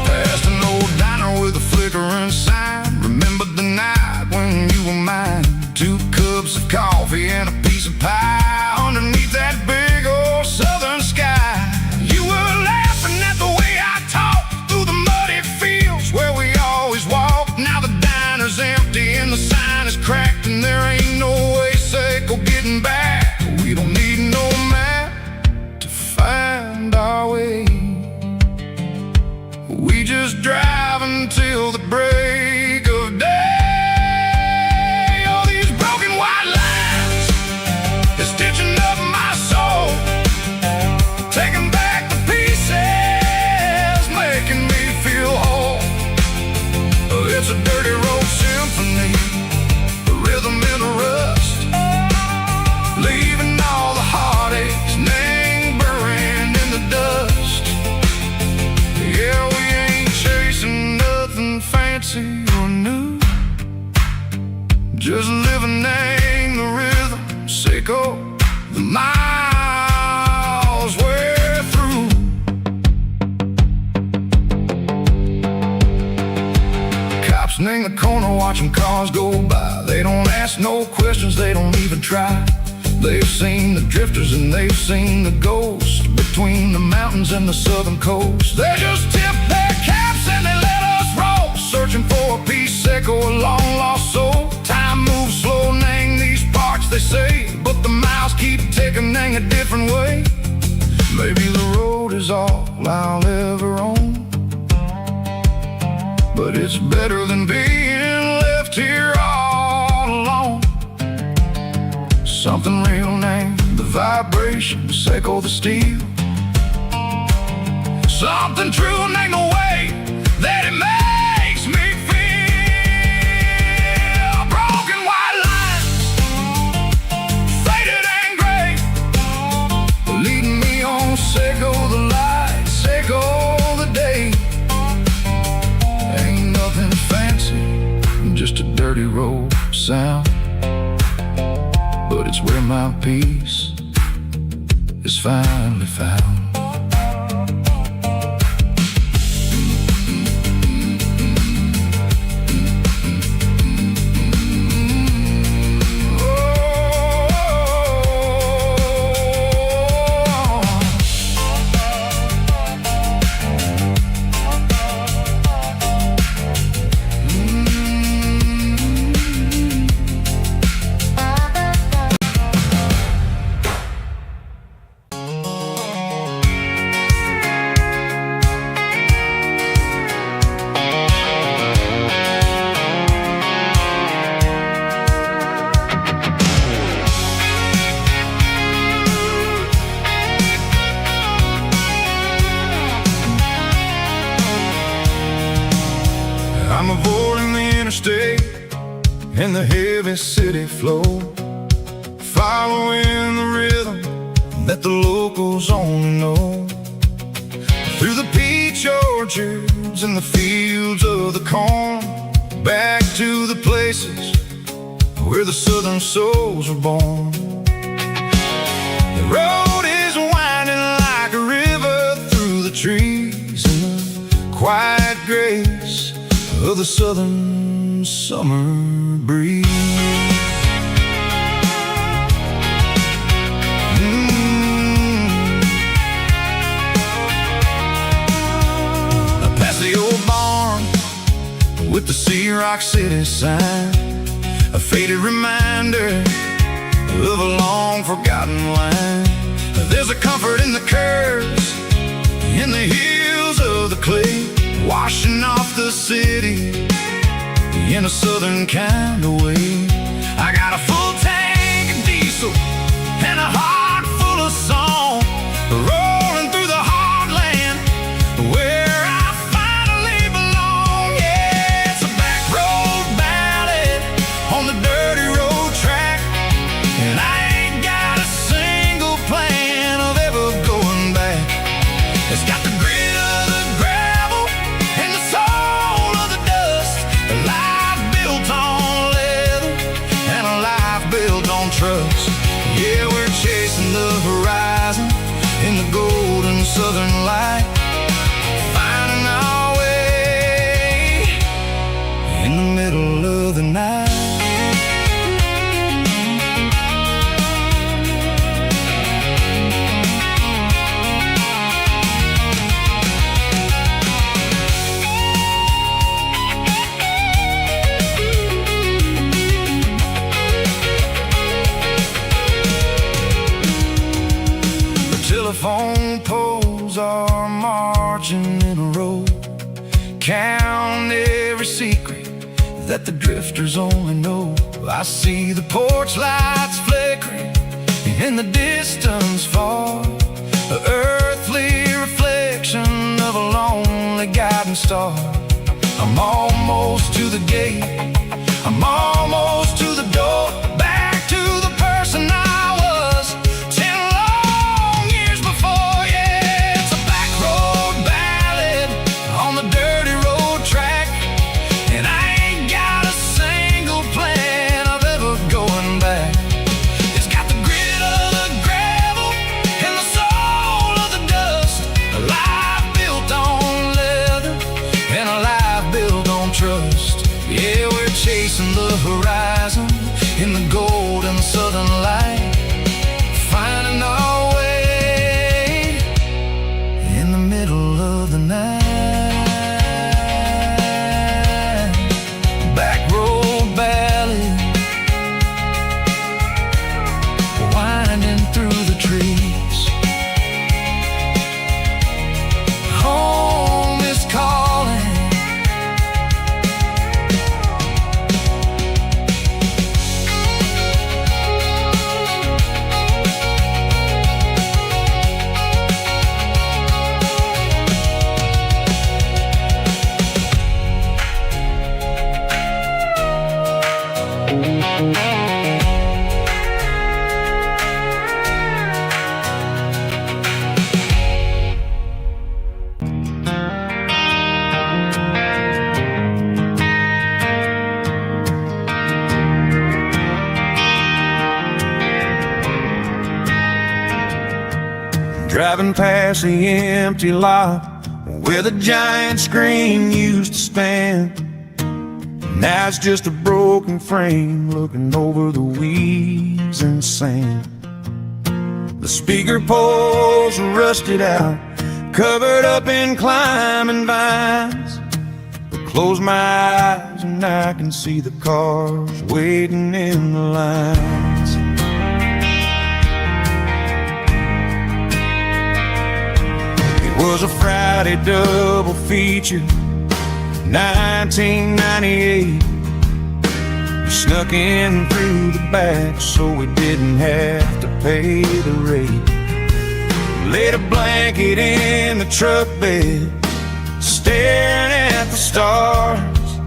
Past an old diner with a flickering sign, remember the night when you were mine. 2 cups of coffee and a piece of pie underneath that big old southern sky. You were laughing at the way I talked through the muddy fields where we always walked. Now the diner's empty and the sign is cracked, and there ain't no way safe or getting back. We don't need no map to find our way, we just drive until the break of day. It's a dirty road symphony, a rhythm in a rust, leaving all the heartaches lingering in the dust. Yeah, we ain't chasing nothing fancy or new, just living in the rhythm, sick of the miles we're through. In the corner watching cars go by, they don't ask no questions, they don't even try. They've seen the drifters and they've seen the ghosts between the mountains and the southern coast. They just tip their caps and they let us roll, searching for a piece or a long lost soul. Time moves slow in these parts, they say, but the miles keep ticking in a different way. Maybe the road is all I'll ever own, but it's better than being left here all alone. Something real named the vibration, echo the steel. Something true named the way that it makes me feel. Broken white lines, faded and gray, leading me on, echo the lights, echo the day. Just a dirty road sound, but it's where my peace finally found. I'm avoiding the interstate and the heavy city flow, following the rhythm that the locals only know. Through the peach orchards and the fields of the corn, back to the places where the southern souls were born. The road is winding like a river through the trees in the quiet grace of the southern summer breeze. Past the old barn with the Sea Rock City sign, a faded reminder of a long forgotten line. There's a comfort in the curves, in the hills of the clay, washing off the city in a southern kind of way. I got a full tank of diesel and a heart full of song, rolling through the heartland where I finally belong. Yeah, it's a back road ballad on the dirty road track, and I ain't got a single plan of ever going back. It's got the grit of the gravel and the soul of the dust, a life built on leather and a life built on trust. Yeah, we're chasing the horizon in the golden southern light, finding our way in the middle of the night. Telephone poles are marching in a row, count every secret that the drifters only know. I see the porch lights flickering in the distance far, an earthly reflection of a lonely guiding star. I'm almost to the gate, I'm almost to the door, back to the person I was 10 long years before. Yeah, it's a back road ballad on the dirty road track, and I ain't got a single plan of ever going back. It's got the grit of the gravel and the soul of the dust, a life built on leather and a life built on trust. Yeah, we're chasing the horizon in the driving past the empty lot where the giant screen used to stand. Now it's just a broken frame looking over the weeds and sand. The speaker poles are rusted out, covered up in climbing vines. But close my eyes and I can see the cars waiting in the lines. It was a Friday double feature, 1998. We snuck in through the back so we didn't have to pay the rate. Laid a blanket in the truck bed, staring at the stars,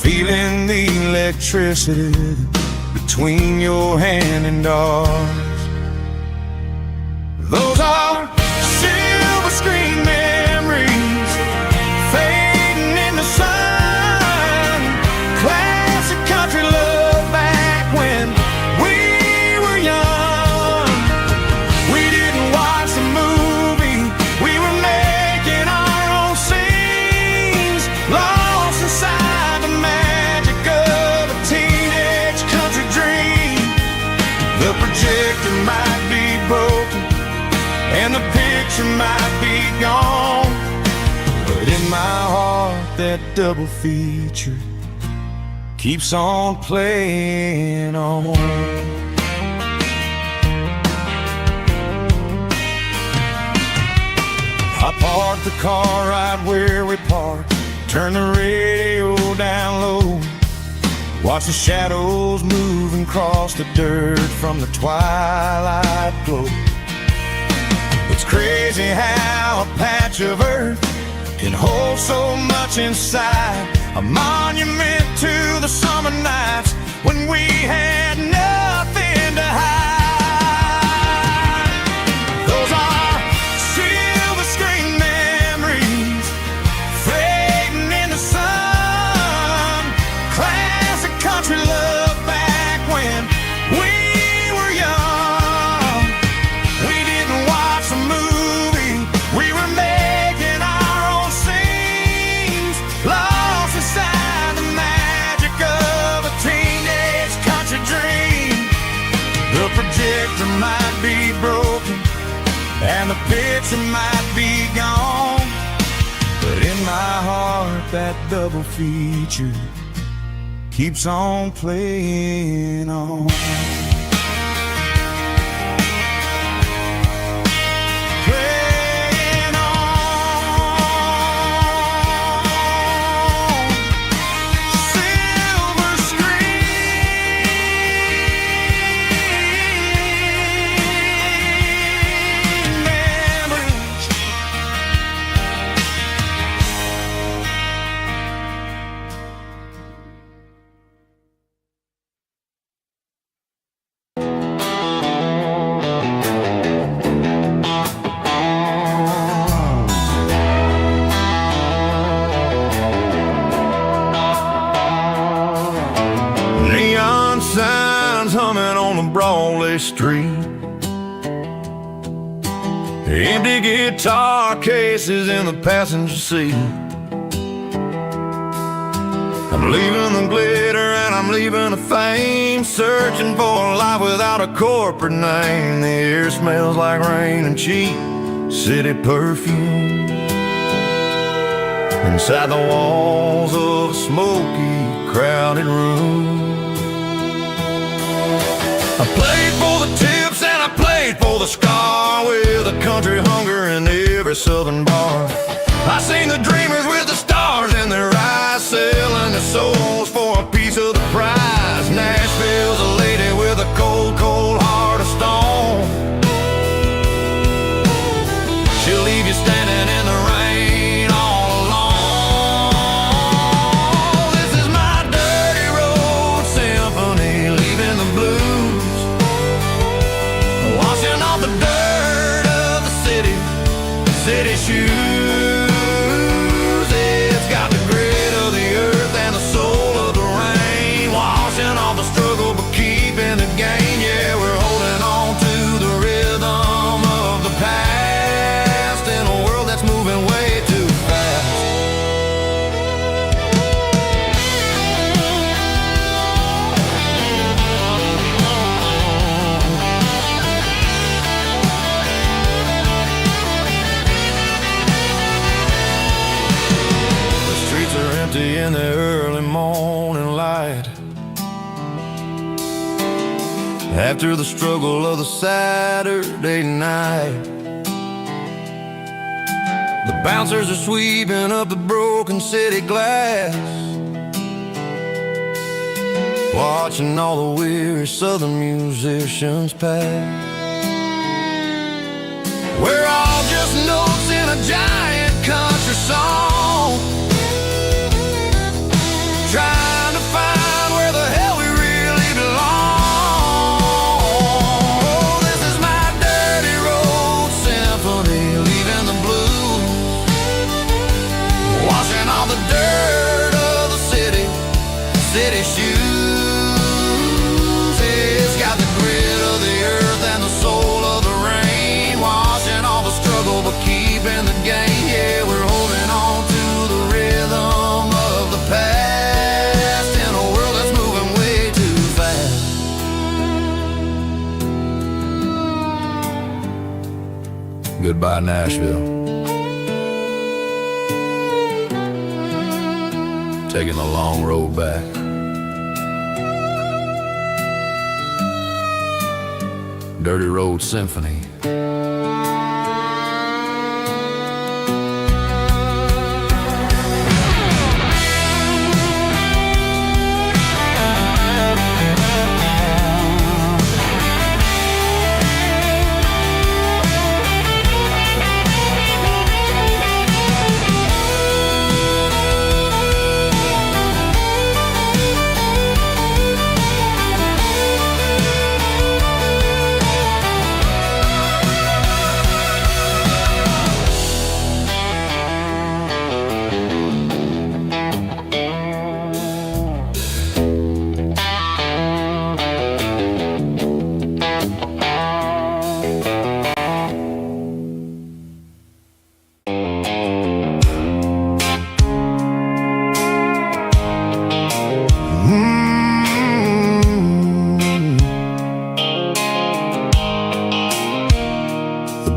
feeling the electricity between your hand and ours. Those are silver screen memories fading in the sun. Classic country love back when we were young. We didn't watch the movie, we were making our own scenes, lost inside the magic of a teenage country dream. The projector might be broken and the picture might be gone, but in my heart that double feature keeps on playing on. I parked the car right where we parked, turned the radio down low, watch the shadows move and cross the dirt from the twilight glow. It's crazy how a patch of earth can hold so much inside, a monument to the summer nights when we had nothing to hide. Those are silver screen memories fading in the sun. Classic country love back when we were young. We didn't watch the movie, we were making our own scenes, lost inside the magic of a teenage country dream. The projector might be broken and the picture might be gone, but in my heart that double feature keeps on playing on. Playing on. Silver screen memories. Neon signs humming on the Broadway street, empty guitar cases in the passenger seat. I'm leaving the glitter and I'm leaving the fame, searching for a life without a corporate name. The air smells like rain and cheap city perfume inside the walls of a smoky, crowded room. I played for the tips and I played for the scar, with a country hunger in every southern bar. I seen the dreamers with the stars in their eyes, selling their souls for a piece of the prize. Nashville's a lady with a cold, cold heart of stone. She'll leave you standing in the rain all alone. This is my dirty road symphony, leaving the blues, washing off the dirt of the city shoes. It's got the grit of the earth and the soul of the rain, washing off the struggle but keeping the gain. Yeah, we're holding on to the rhythm of the past. after the struggle of the Saturday night. The bouncers are sweeping up the broken city glass, watching all the weary southern musicians pass. We're all just notes in a giant country song, trying to find where the hell we really belong. Oh, this is my dirty road symphony, leaving the blues, washing all the dirt of the city shoes. It's got the grit of the earth and the soul of the rain, washing all the struggle but keeping the game. Yeah, we're holding on to the rhythm of the past in a world that's moving way too fast. Goodbye, Nashville. Taking the long road back. Dirty Road Symphony.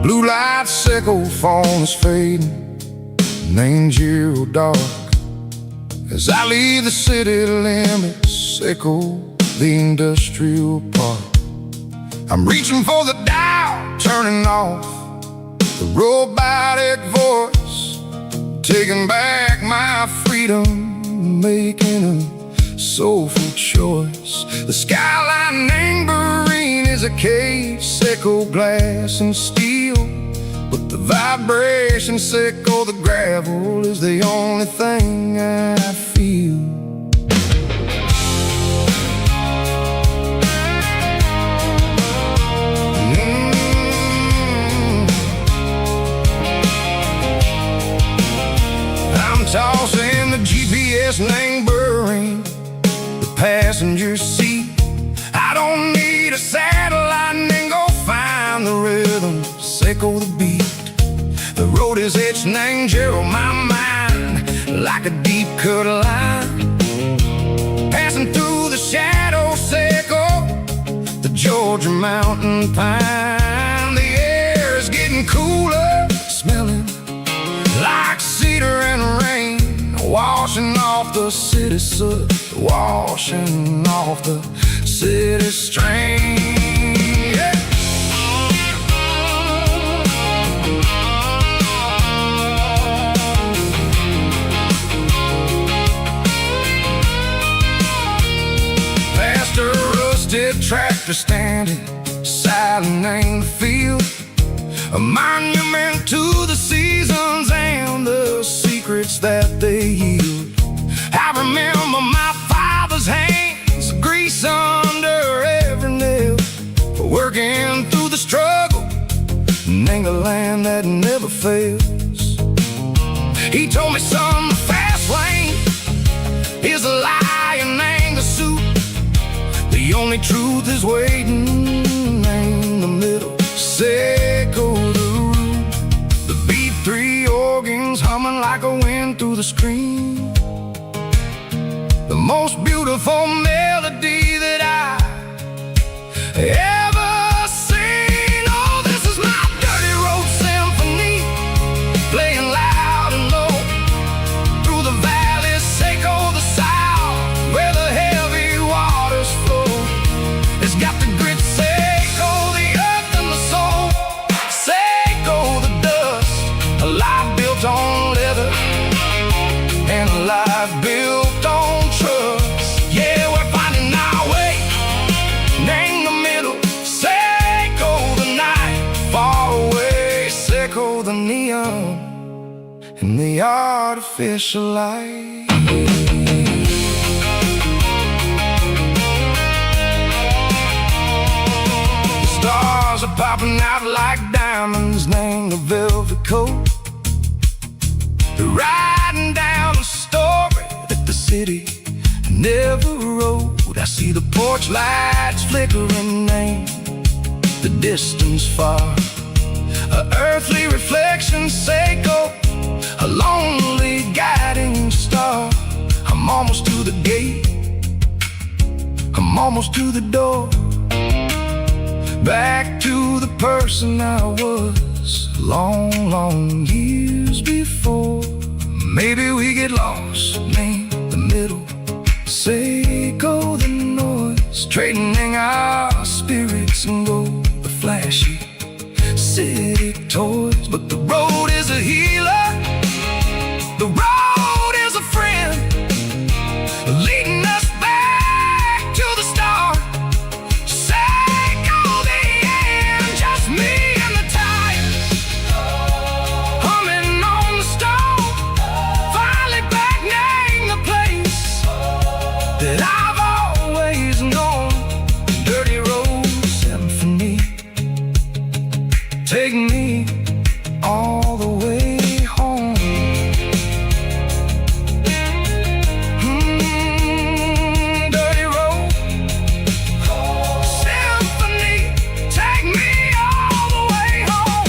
Blue light sickle phone is fading, and ain't zero dark. As I leave the city limits, echo the industrial park. I'm reaching for the dial, turning off the robotic voice, taking back my freedom, making a soulful choice. The skyline anchorine is a case, echo glass and steel, but the vibration sickle, the gravel is the only thing I feel. I'm tossing the GPS neighboring the passenger seat. I don't need a satellite and go find the rhythm, sickle the beat. The road is etched and angel on my mind like a deep cut line, passing through the shadow sickle, the Georgia mountain pine. The air is getting cooler, smelling like cedar and rain, washing off the city soot, washing off the city strain. Yeah. Past a rusted tractor standing silent in the field, a monument to the seasons and the secrets that they yield. I remember my father's hands, grease under every nail, working through the struggle, in a land that never fails. He told me, son, the fast lane is a lie and ain't the suit. The only truth is waiting in the middle, sickle the root. The B3 organs humming like a wind through the screen, the most beautiful melody that I ever seen. Oh, this is my dirty road symphony, playing loud and low through the valleys, sickle the south, where the heavy waters flow. It's got the grit in the artificial light. The stars are popping out like diamonds named a velvet coat. They're riding down the story that the city never wrote. I see the porch lights flickering in the distance far. An earthly reflection, Seiko, a lonely guiding star. I'm almost to the gate, I'm almost to the door. Back to the person I was long, long years before. Maybe we get lost in the middle, Seiko the noise, trading our spirits and go the flashy city toys. But the road is a healer, the road is a friend, leading us back to the start. Seiko the end, just me and the tires, humming on the stove, finally back name the place that I've always known. Dirty Road Symphony, take me all the way home. Dirty Road Symphony, take me all the way home.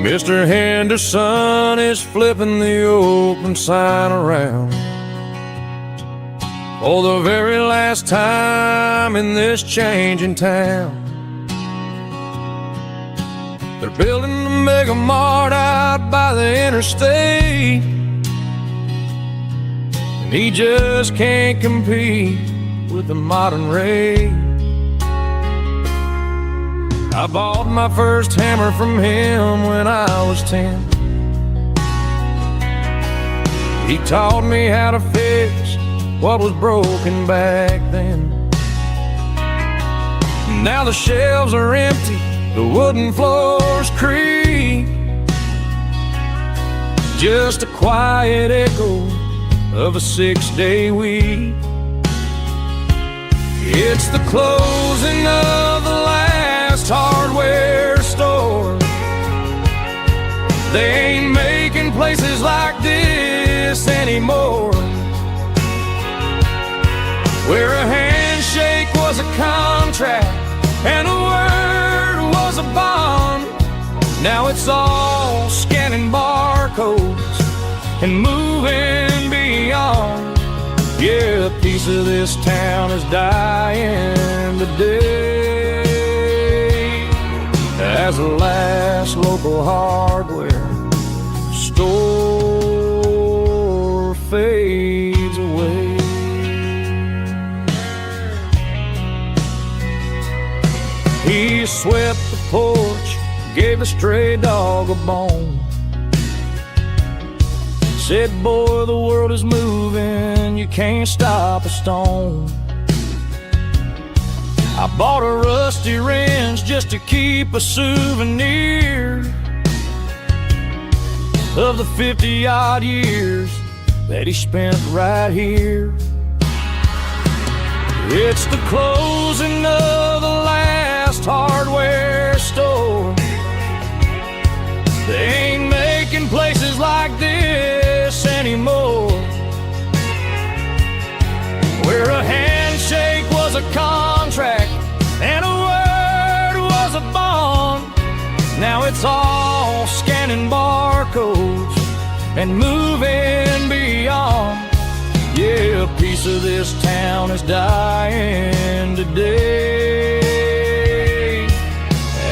Mr. Henderson is flipping the open sign around for the very last time in this changing town. They're building the mega mart out by the interstate, and he just can't compete with the modern rate. I bought my first hammer from him when I was 10. He taught me how to fix what was broken back then. Now the shelves are empty, the wooden floors creak, just a quiet echo of a 6-day week. It's the closing of the last hardware store. They ain't making places like this anymore, where a handshake was a contract and a word was a bond. Now it's all scanning barcodes and moving beyond. Yeah, a piece of this town is dying today as the last local hardware store fades away. He swept the porch, gave the stray dog a bone, said, boy, the world is moving, you can't stop a stone. I bought a rusty wrench just to keep a souvenir of the 50-odd years that he spent right here. It's the closing of the last hardware store. They ain't making places like this anymore, where a handshake was a contract and a word was a bond. Now it's all scanning barcodes and moving beyond. Yeah, a piece of this town is dying today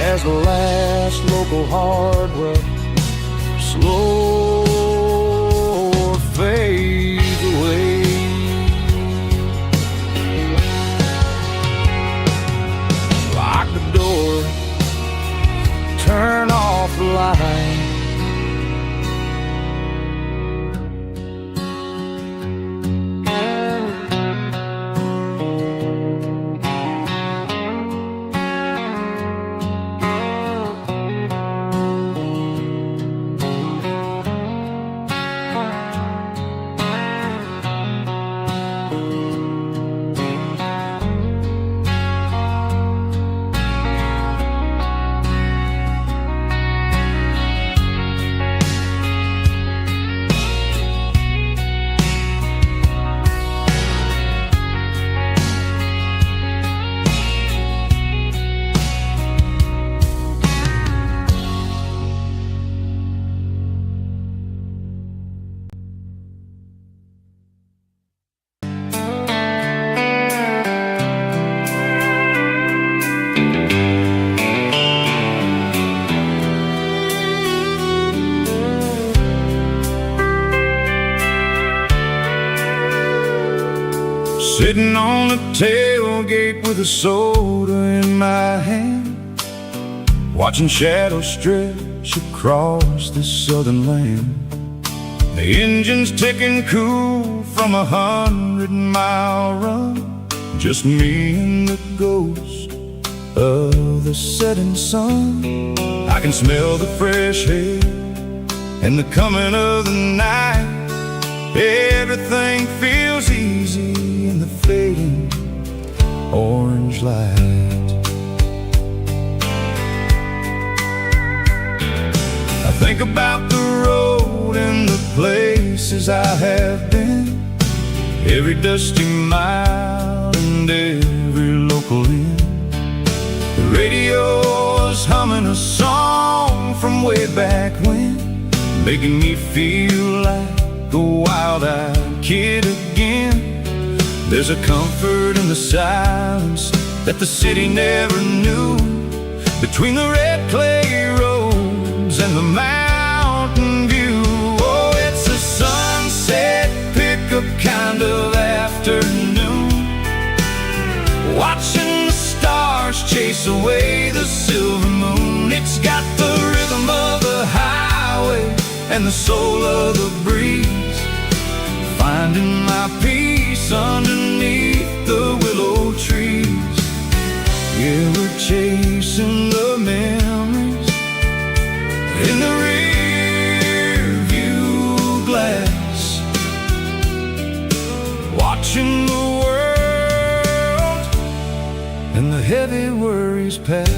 as the last local hardware store Sitting on the tailgate with a soda in my hand, watching shadows stretch across this southern land. The engine's ticking cool from 100-mile run, just me and the ghost of the setting sun. I can smell the fresh air and the coming of the night. Everything feels easy in the fading orange light. I think about the road and the places I have been, every dusty mile and every local inn. The radio is humming a song from way back when, making me feel like a wild-eyed kid again. There's a comfort in the silence that the city never knew, between the red clay roads and the mountain view. Oh, it's a sunset pickup kind of afternoon, watching the stars chase away the silver moon. It's got the rhythm of the highway and the soul of the breeze, finding my peace underneath the willow trees. Yeah, we're chasing the memories in the rear view glass, watching the world and the heavy worries pass.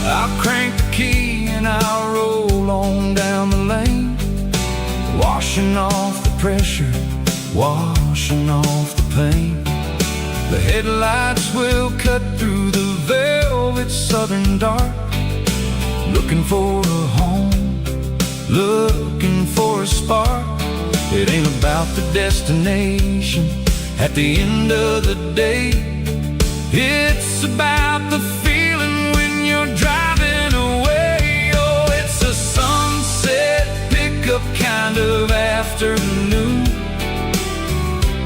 I'll crank the key and I'll roll on down the lane, washing off the pressure, washing off the pain. The headlights will cut through the velvet southern dark, looking for a home, looking for a spark. It ain't about the destination at the end of the day, it's about the feeling when you're driving away. Oh, it's a sunset pickup kind of afternoon,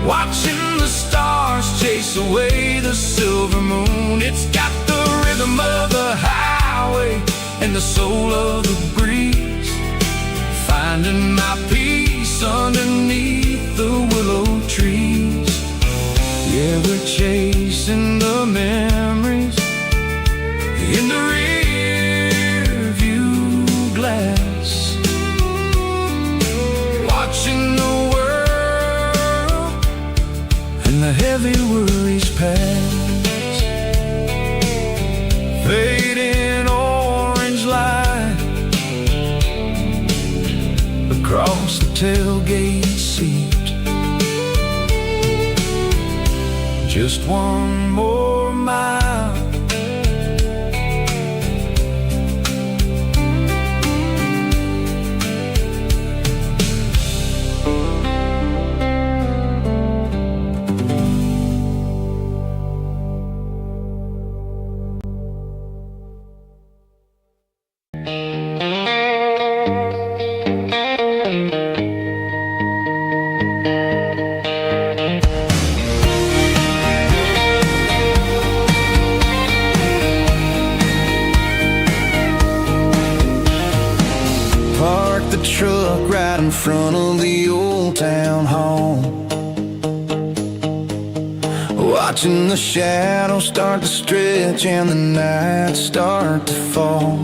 watching the stars chase away the silver moon. It's got the rhythm of the highway and the soul of the breeze, finding my peace underneath the willow trees. Yeah, we're chasing the memories in the rear view glass, watching the world and the heavy worries pass. Fading orange light across the tailgate seat, just one more mile. The truck right in front of the old town hall, watching the shadows start to stretch and the nights start to fall.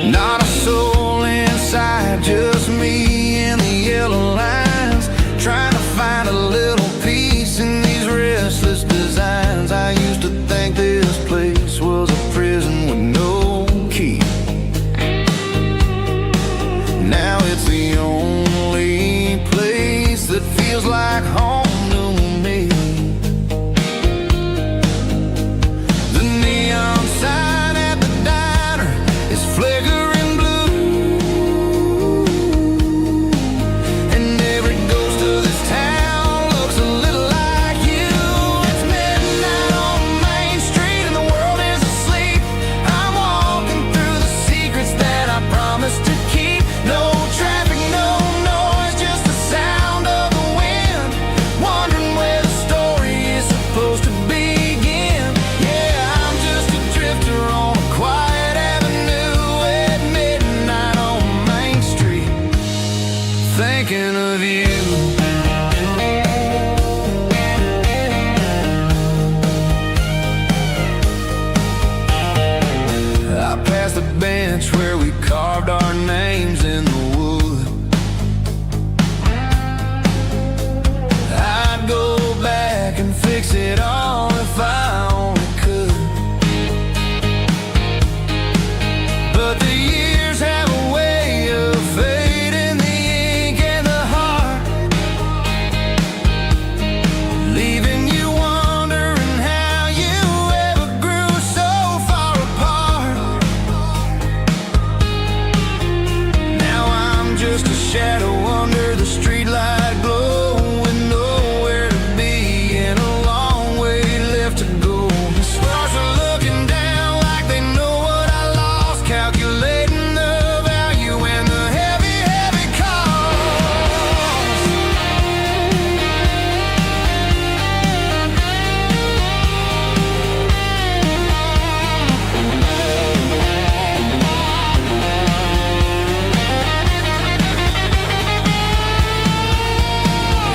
Not a soul inside, just me and the yellow lines, trying to find a little peace in these restless designs. I used to think this place was a prison with no key. Now it's the only place that feels like home to me. The neon sign at the diner is flickering blue, and every ghost of this town looks a little like you. It's midnight on Main Street. fix it all if I only could. But the years have a way of fading the ink and the heart, leaving you wondering how you ever grew so far apart. Now I'm just a shadow under the streetlight glow, with nowhere to be and a long way left to go. The stars are looking down like they know what I lost, calculating the value and the heavy, heavy cost.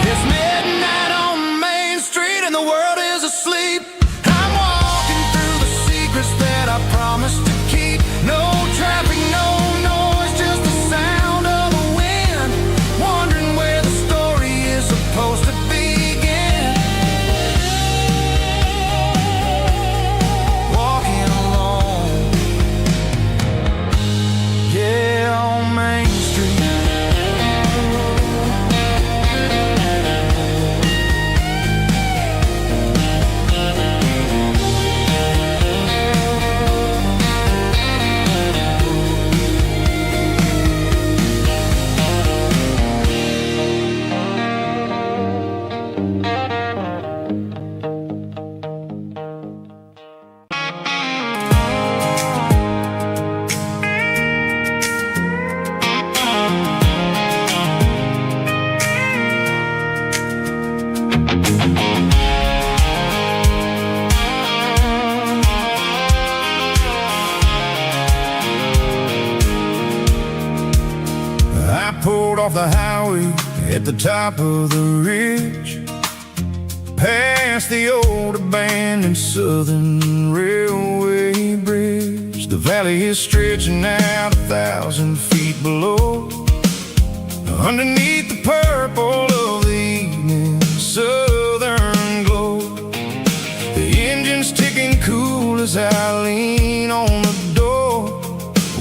It's midnight on Main Street and the world is asleep. I'm walking through the secrets that I promised to keep. No traffic, no noise, just the sound of the wind. Wondering where the story is supposed to begin. Walking alone, yeah, on Main Street. I pulled off the highway at the top of the ridge, past the old abandoned Southern Railway bridge. The valley is stretching out 1,000 feet below, underneath the purple of the evening southern glow. The engine's ticking cool as I lean on the door,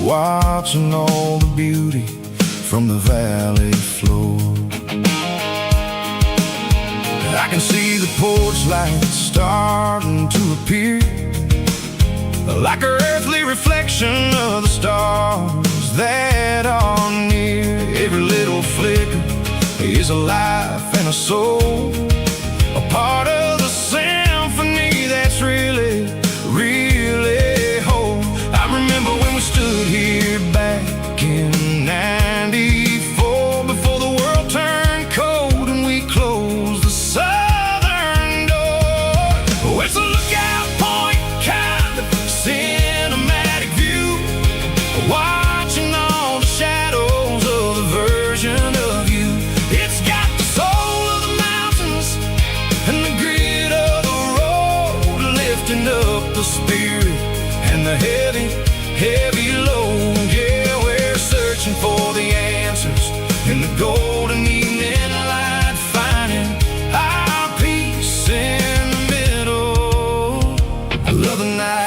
watching all the beauty from the valley floor. I can see the porch lights starting to appear, like an earthly reflection of the stars that are near. Every little flicker is a life and a soul, a part of the symphony that's really, really whole. I remember when we stood here back in '94, before the world turned cold and we closed the southern door. Oh, it's a lookout point, kind of cinematic view, watching all the shadows of the version of you. It's got the soul of the mountains and the grit of the road, lifting up the spirit and the heavy, heavy load. Yeah, we're searching for the answers in the golden evening light, finding our peace in the middle of the night.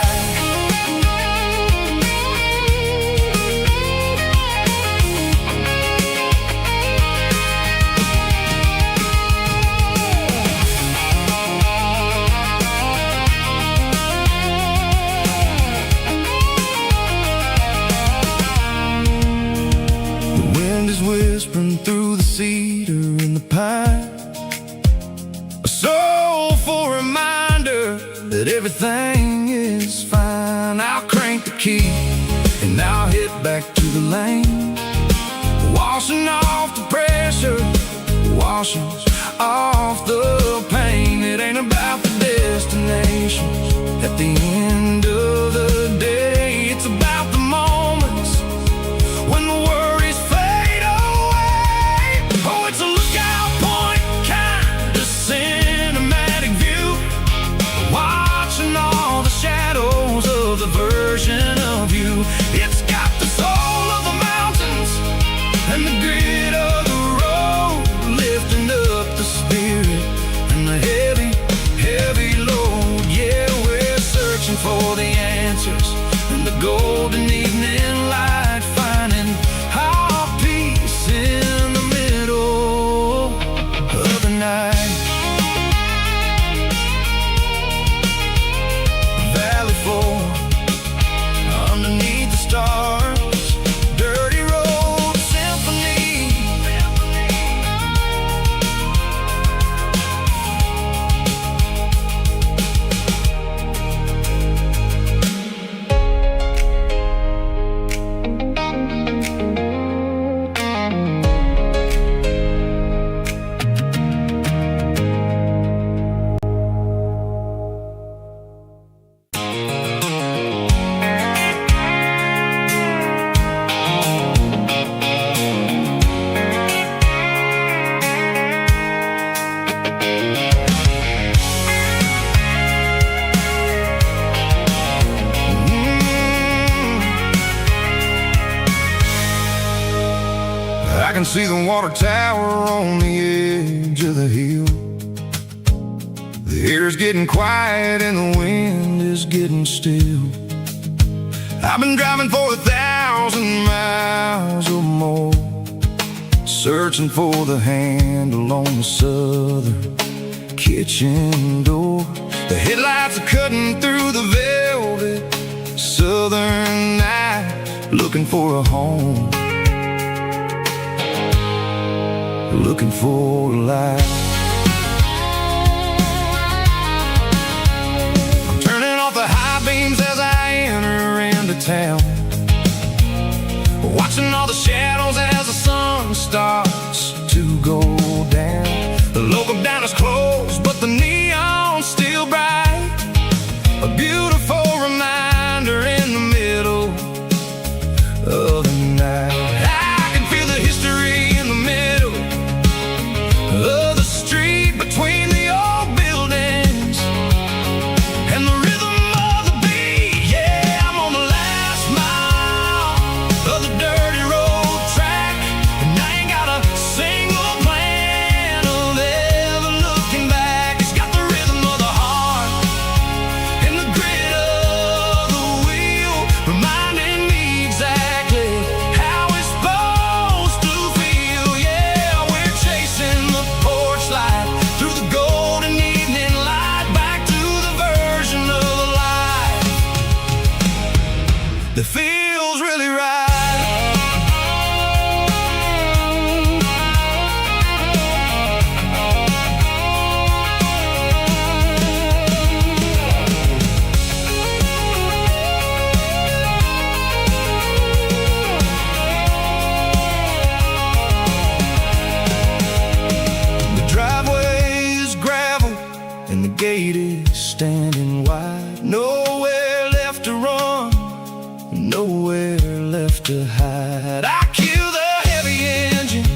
The wind is whispering through the cedar and the pine, a soulful reminder that everything is fine. I'll crank the key and I'll hit back to the lane, washing off the pressure, washing off the pain. It ain't about the destination at the end of the day, it's about the moments when the worries fade away. Oh, it's a lookout point, kind of cinematic view, watching all the shadows of the version of you. It's got the soul of the mountains and the grit of the road, lifting up the spirit and the heavy, heavy can see the water tower on the edge of the hill. The air's getting quiet and the wind is getting still. I've been driving for 1,000 miles or more, searching for the handle on the southern kitchen door. The headlights are cutting through the velvet southern night, looking for a home, looking for a life. I'm turning off the high beams as I enter into town, watching all the shadows as the sun starts to go down. The local diner's closed, but the neon's still bright, a beautiful reminder in the middle of the night. I can feel the history in the middle of the street, between the old buildings and the rhythm of the beat. Yeah, I'm on the last mile of the dirty road track, and I ain't got a single plan of ever looking back. It's got the rhythm of the heart and the grit of the wheel, reminding me exactly how it's supposed to feel. Yeah, we're chasing the porch light through the golden evening light, back to the version of life that feels really right. The driveway is gravel and the gate is standing wide. Nowhere left to run, nowhere left to hide. I kill the heavy engine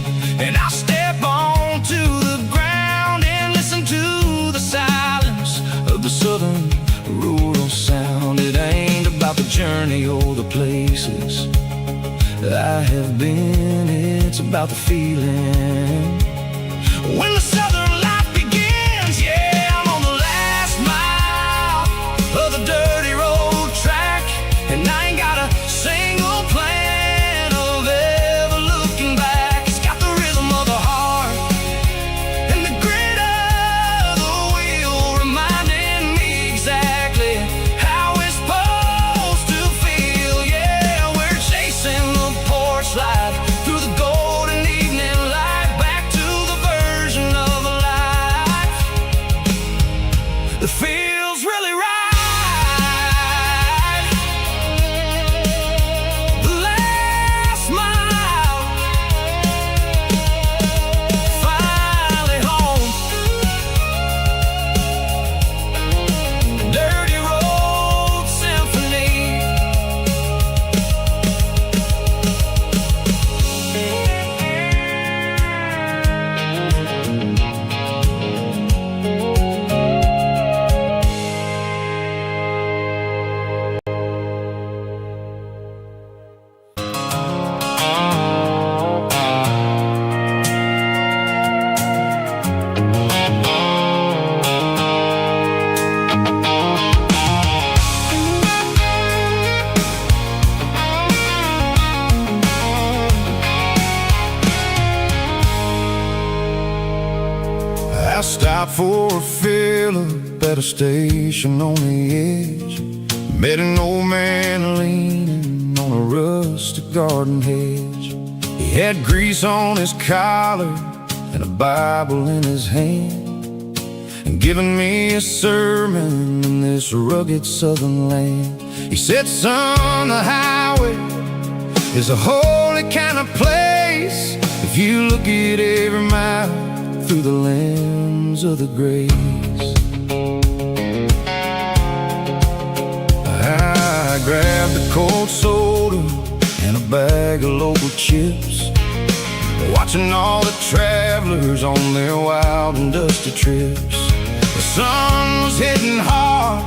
and I step onto the ground and listen to the silence of the southern rural sound. It ain't about the journey or the places I have been, it's about the feeling when the southern life begins. Yeah, I'm on the last mile of the dirty road track, and I ain't got a single plan of ever looking back. It's got the rhythm of the heart and the grit of the wheel, reminding me exactly how it's supposed to feel. Yeah, we're chasing the porch light through the golden evening light, back to the version of life that feels really right. The last mile, finally home. Dirty Road Symphony. I stopped for a fill-up at a station on the edge. Met an old man leaning on a rustic garden hedge. He had grease on his collar and a Bible in his hand, and giving me a sermon in this rugged southern land. He said, son, the highway is a holy kind of place if you look at every mile through the lens of the grace. I grabbed a cold soda and a bag of local chips, watching all the travelers on their wild and dusty trips. The sun was hitting hard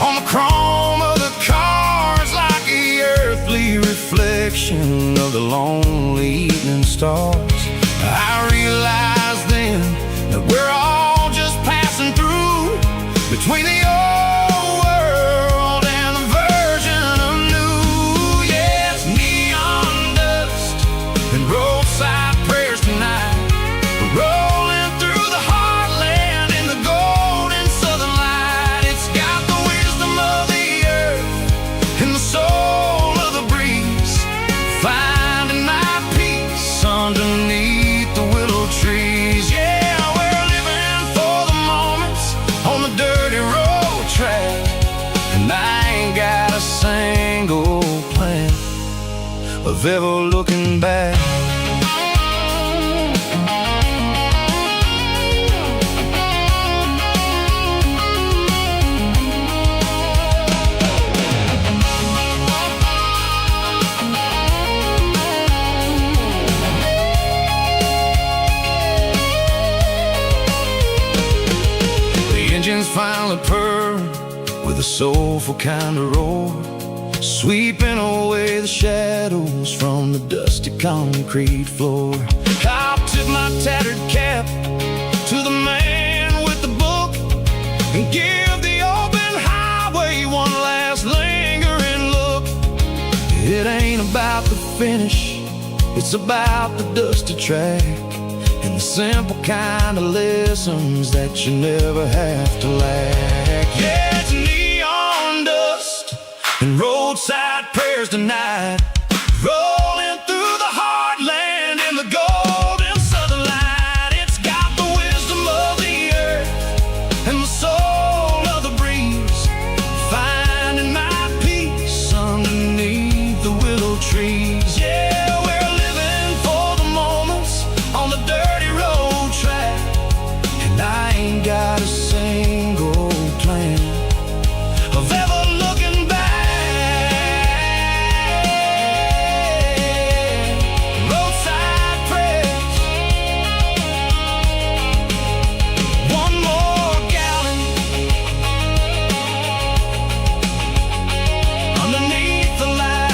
on the chrome of the cars like a earthly reflection. reflection of the lonely evening stars. I realized then that we're all just passing through between the old world and the version of new. Yes, neon dust and roadside prayers tonight. We're rolling through the heartland in the golden southern light. It's got the wisdom of the earth and the soul of the breeze, finding my peace underneath the willow trees. Yeah, we're living for the moments on the dirty road track, and I ain't got a single plan of ever looking back. Engines finally purr with a soulful kind of roar, sweeping away the shadows from the dusty concrete floor. I'll tip my tattered cap to the man with the book and give the open highway one last lingering look. It ain't about the finish, it's about the dusty track and the simple kind of lessons that you never have to lack. Yeah, it's neon dust and roadside prayers tonight, rolling through the heartland in the golden southern light. It's got the wisdom of the earth and the soul of the breeze, finding my peace underneath the willow trees. Yeah, we're living for the moments on the dirty road track, and I ain't got a single plan of ever looking back. Roadside prayers, one more gallon underneath the light.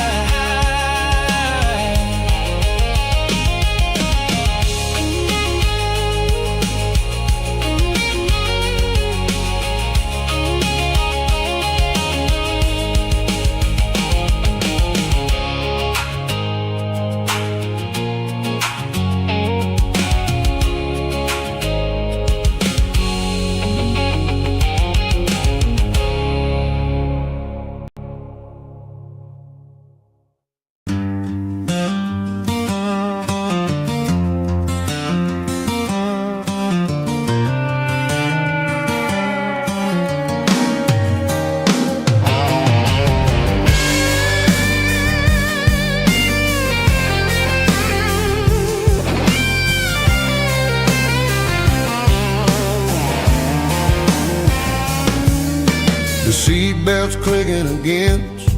The seatbelt's clicking against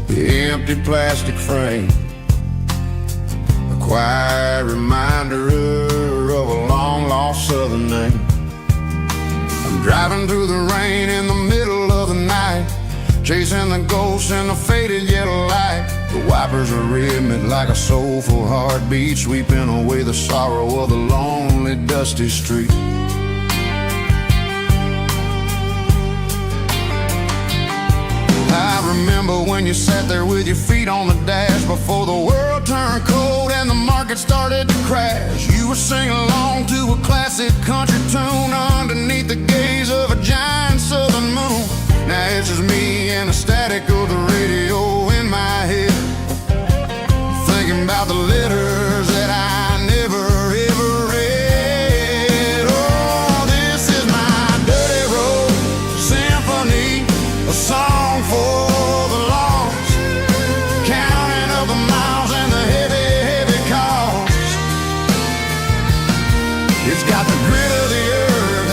the empty plastic frame, a quiet reminder of a long-lost southern name. I'm driving through the rain in the middle of the night, chasing the ghosts in the faded yellow light. The wipers are rhythmic like a soulful heartbeat, sweeping away the sorrow of the lonely, dusty street. I remember when you sat there with your feet on the dash before the world turned cold and the market started to crash. You were singing along to a classic country tune underneath the gaze of a giant southern moon. Now it's just me and the static of the radio in my head, thinking about the letters that I never ever read. Oh, this is my dirty road symphony, a song for the lost, counting up the miles and the heavy, heavy cost. It's got the grit of the earth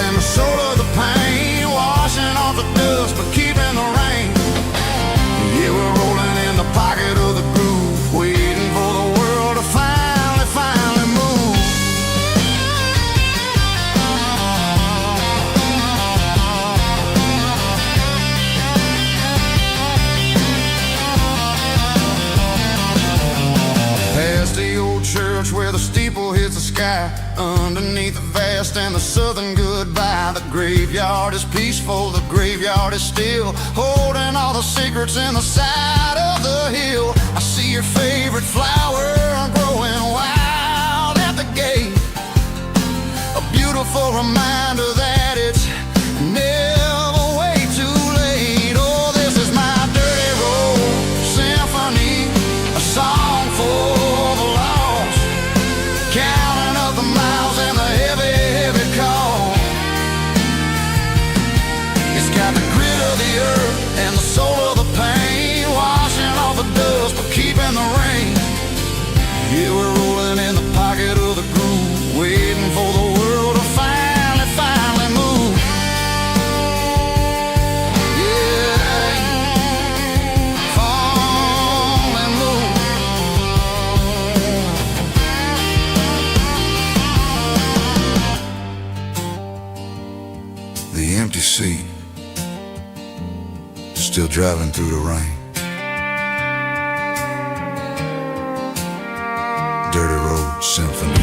underneath the vast and the southern goodbye. The graveyard is peaceful, the graveyard is still, holding all the secrets in the side of the hill. I see your favorite flower growing wild at the gate, a beautiful reminder that it's never way too late. Oh, this is my dirty road symphony, a song for the lost, counting up the miles and the heavy, heavy call. It's got the grit of the earth and the soul of the pain, washing off the dust but keeping the rain. Yeah, we're rolling in the pocket of the groove, waiting for the world to finally move. Yeah, finally move. The empty seat, still driving through the rain. Dirty Road Symphony.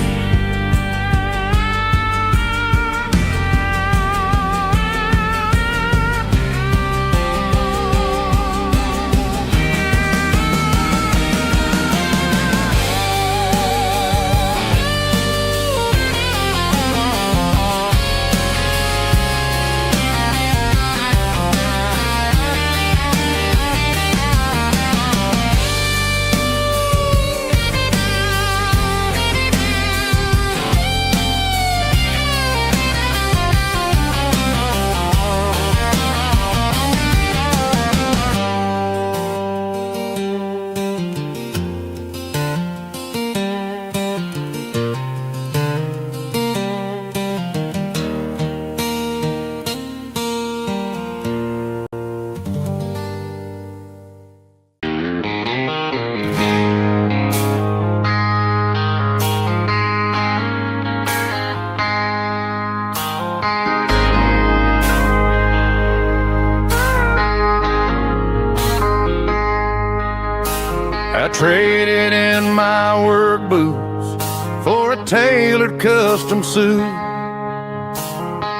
I traded in my work boots for a tailored custom suit.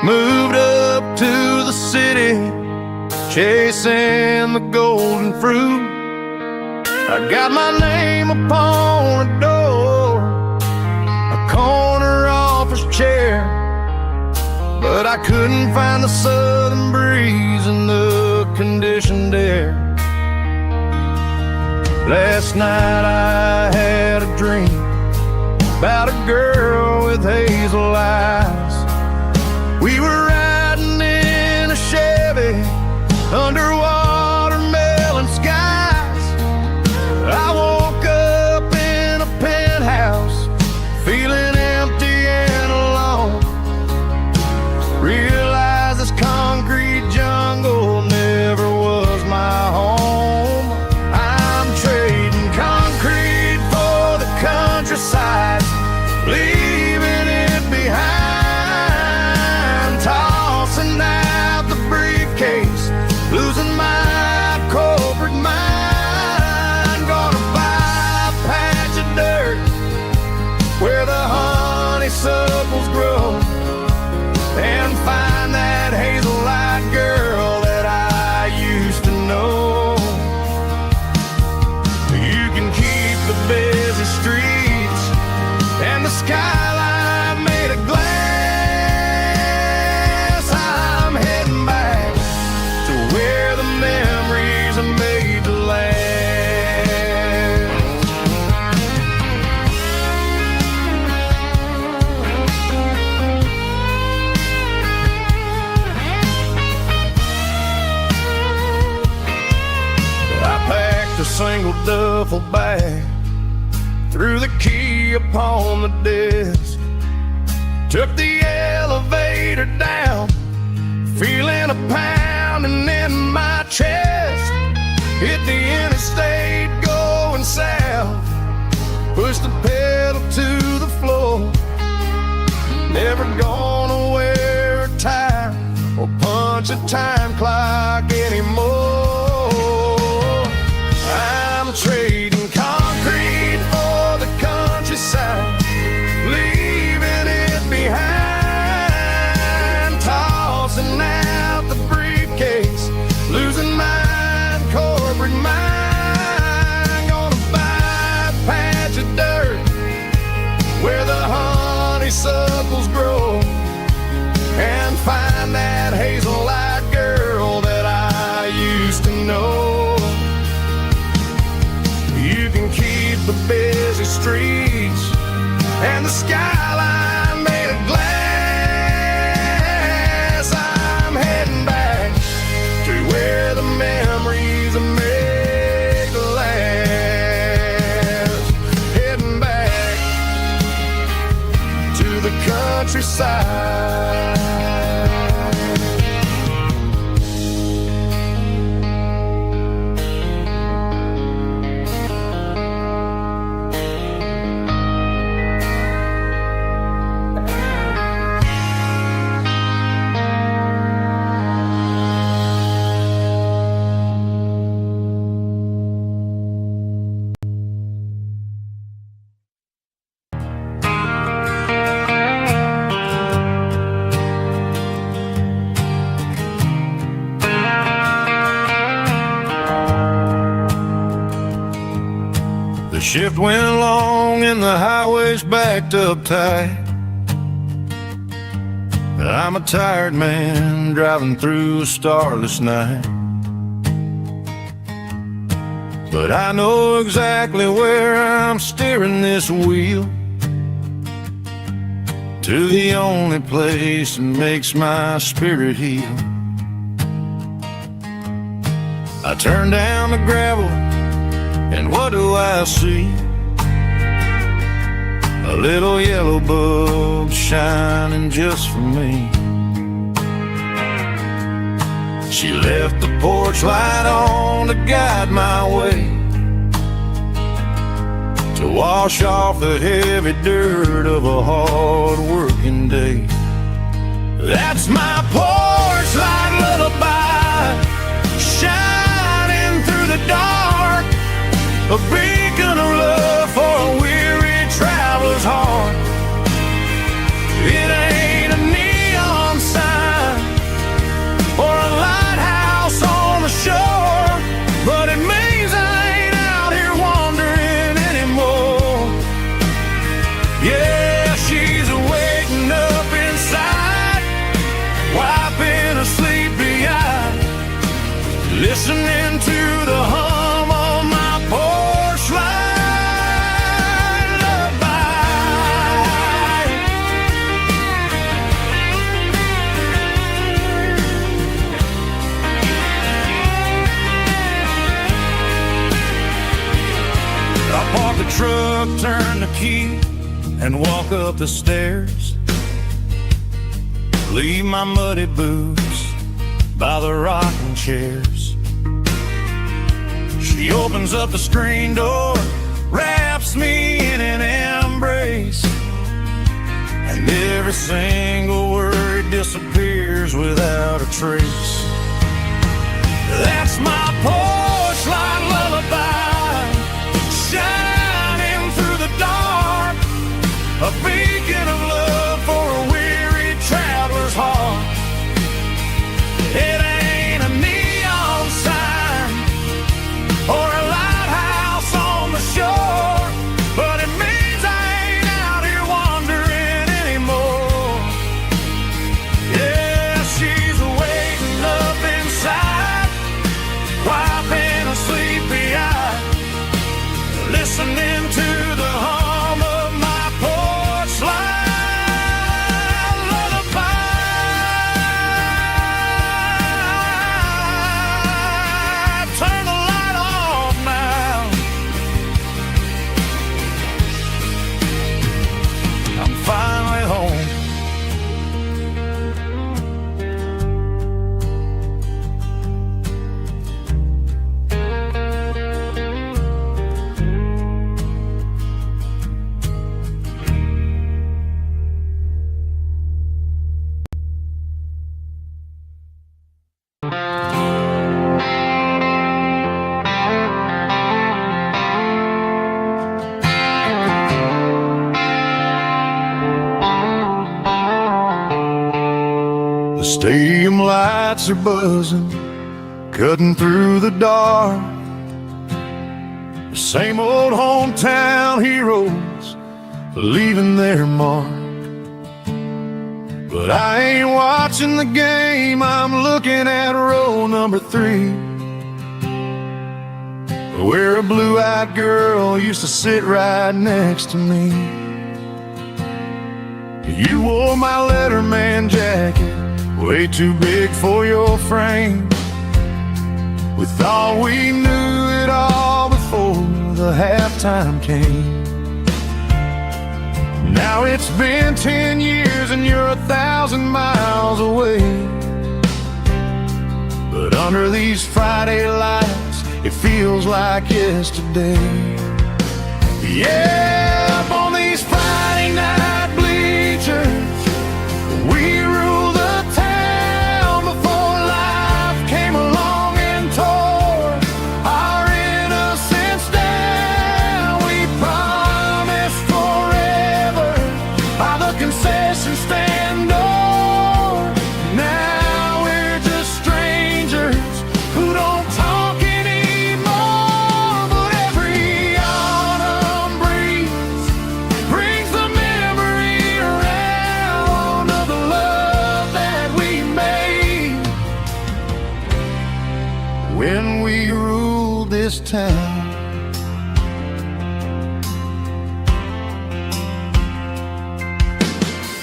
Moved up to the city, chasing the golden fruit. I got my name upon a door, a corner office chair, but I couldn't find the southern breeze in the conditioned air. Last night I had a dream about a girl with hazel eyes. We were riding in a Chevy under watermelon skies. I woke up in a penthouse feeling empty and alone. Realized this concrete jungle never was my home. Countryside, leaving it behind, tossing out the briefcase, losing my corporate mind. Gonna buy a patch of dirt where the honeysuckles grow and find that hazel-eyed girl that I used to know. You can keep the busy streets and the skyline made of glass. I'm heading back to where the memories are made to last. I packed a single duffel bag, threw the key upon the desk, took the elevator down, feeling a pounding in my chest. Hit the interstate going south, pushed the pedal to the floor. Never gonna wear a tie or punch a time clock anymore. I'm trading concrete for the countryside, leaving Shift went long and the highway's backed up tight. I'm a tired man driving through a starless night. But I know exactly where I'm steering this wheel, to the only place that makes my spirit heal. I turn down the gravel, and what do I see? A little yellow bulb shining just for me. She left the porch light on to guide my way, to wash off the heavy dirt of a hard-working day. That's my porch light lullaby, shining through the dark, a beacon of love for a weary traveler's heart. It ain't a neon sign or a lighthouse on the shore, but it means I ain't out here wandering anymore. Yeah, she's waking up inside, wiping a sleepy eye, listening to the hum of my porch light lullaby. I park the truck, turn the key, and walk up the stairs. Leave my muddy boots by the rocking chairs. She opens up the screen door, wraps me in an embrace, and every single word disappears without a trace. That's my porch light lullaby, shining through the dark, a beacon of love for a weary traveler's heart. It ain't a neon sign or a lighthouse on the shore, but it means I ain't out here wandering anymore. Yeah, she's waiting up inside, wiping a sleepy eye, listening to the hum of my porch light lullaby. Turn the light off now. I'm finally home. The stadium lights are buzzing, cutting through the dark. The same old hometown heroes leaving their mark. But I ain't watching the game, I'm looking at row number 3, where a blue-eyed girl used to sit right next to me. You wore my Letterman jacket, way too big for your frame. We thought we knew it all before the halftime came. Now it's been 10 years and you're 1,000 miles away, but under these Friday lights it feels like yesterday. Yeah, up on these Friday night bleachers, we rule the town before life came along and tore our innocence down. We promised forever by the concession stand door. Now we're just strangers who don't talk anymore, but every autumn this town.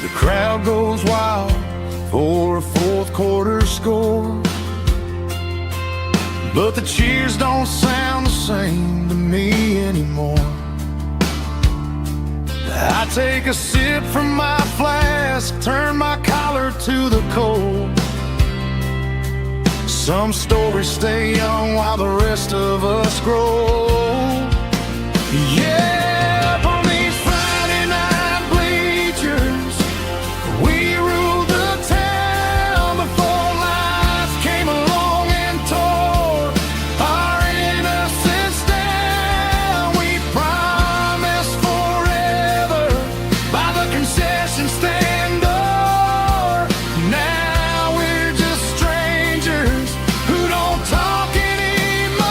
The crowd goes wild for a fourth quarter score, but the cheers don't sound the same to me anymore. I take a sip from my flask, turn my collar to the cold. Some stories stay young while the rest of us grow. Yeah, up on these Friday night bleachers, we ruled the town before life came along and tore our innocence down. We promised forever by the concession stand door. Now we're just strangers who don't talk anymore.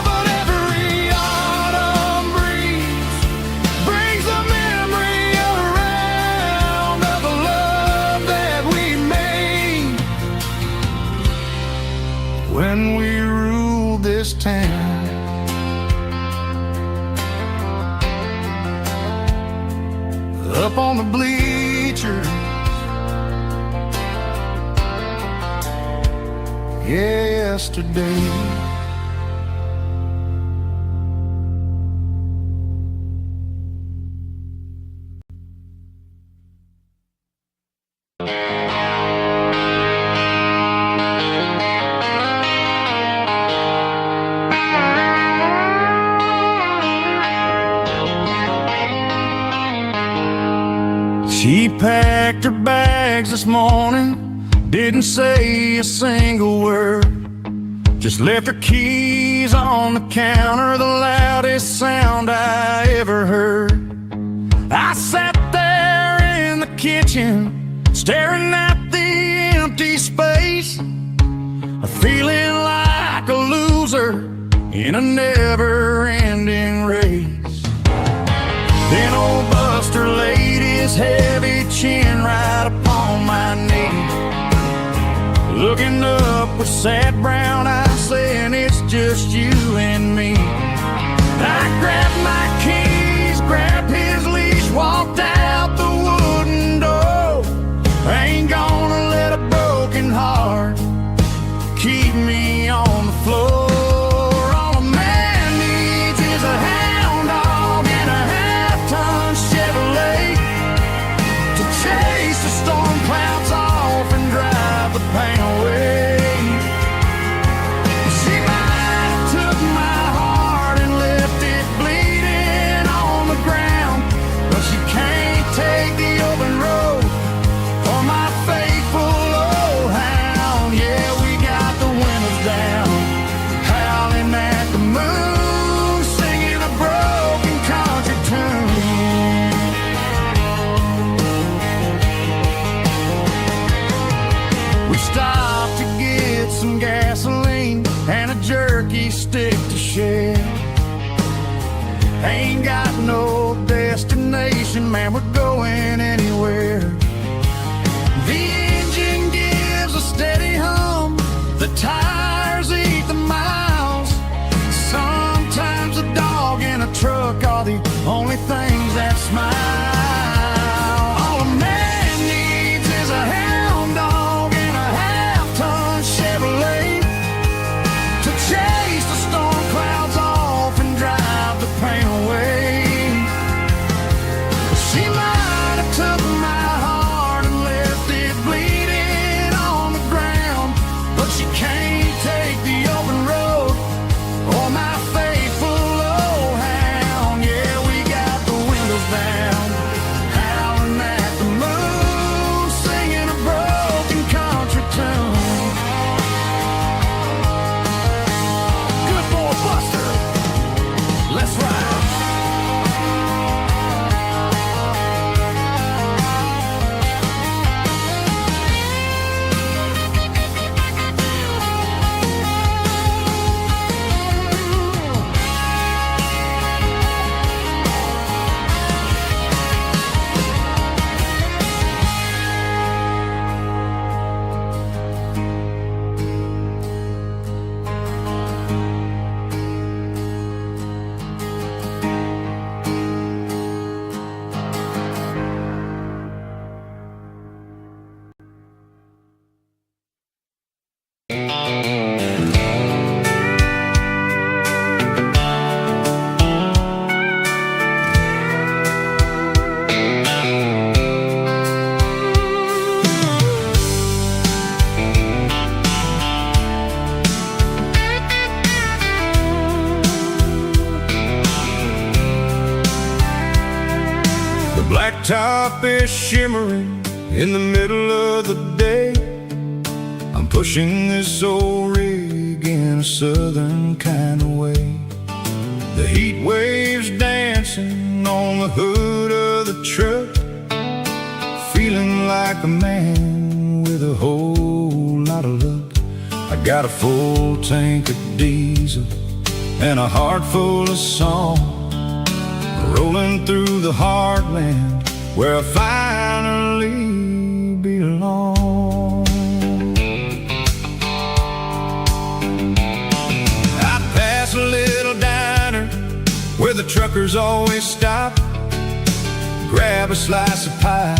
But every autumn breeze brings the memory around of the love that we made when we ruled this town. Up on the bleachers, yesterday. She packed her bags this morning, didn't say a single word, just left her keys on the counter, the loudest sound I ever heard. I sat there in the kitchen, staring at the empty space, feeling like a loser in a never-ending race. Then old Buster laid his heavy chin right upon my knee, looking up with sad brown eyes, saying it's just you and me. I grabbed my keys, grabbed his leash, walked out the wooden door. I ain't gonna let a broken heart keep me on the floor. All a man needs is a hound dog and a half-ton Chevrolet to chase the storm clouds off and drive the pain away. She might have took my heart and left it bleeding on the ground, but she can't take the open road for my faithful old hound. Yeah, we got the windows down, howling at the moon, singing a broken country tune. We stopped to get some gasoline and a jerky stick to share. Ain't got no destination, man, we're going anywhere. The engine gives a steady hum, the tires eat the miles. Sometimes a dog and a truck are the only things that smile. All a man needs is a hound dog and a half-ton Chevrolet to chase the storm clouds off and drive the pain away. She might have took my heart and left it bleeding on the ground, but she can't take the open road or my faithful old hound. Yeah, we got the top is shimmering in the middle of the day. I'm pushing this old rig in a southern kind of way. The heat waves dancing on the hood of the truck, feeling like a man with a whole lot of luck. I got a full tank of diesel and a heart full of song, rolling through the heartland where I finally belong. I pass a little diner where the truckers always stop, grab a slice of pie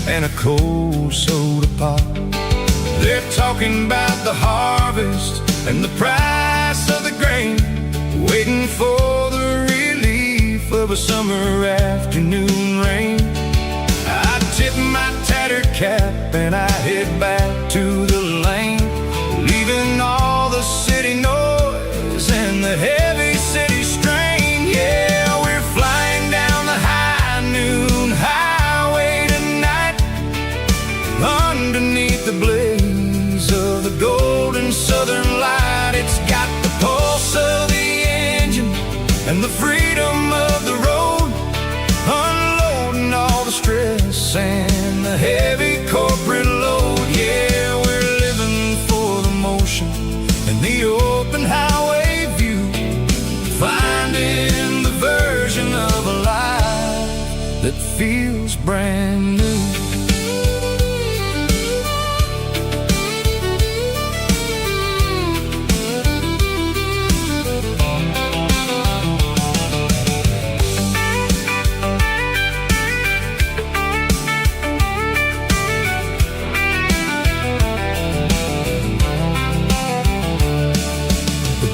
and a cold soda pop. They're talking about the harvest and the price of the grain, waiting for the relief of a summer afternoon rain. I tip my tattered cap and I head back to the lane, leaving all the city noise and the heavy city strain. Yeah, we're flying down the high noon highway tonight, underneath the blaze of the golden southern light. It's got the pulse of the engine and the freedom of the road, unloading all the stress and the heavy corporate load. Yeah, we're living for the motion and the open highway view, finding the version of a life that feels brand new.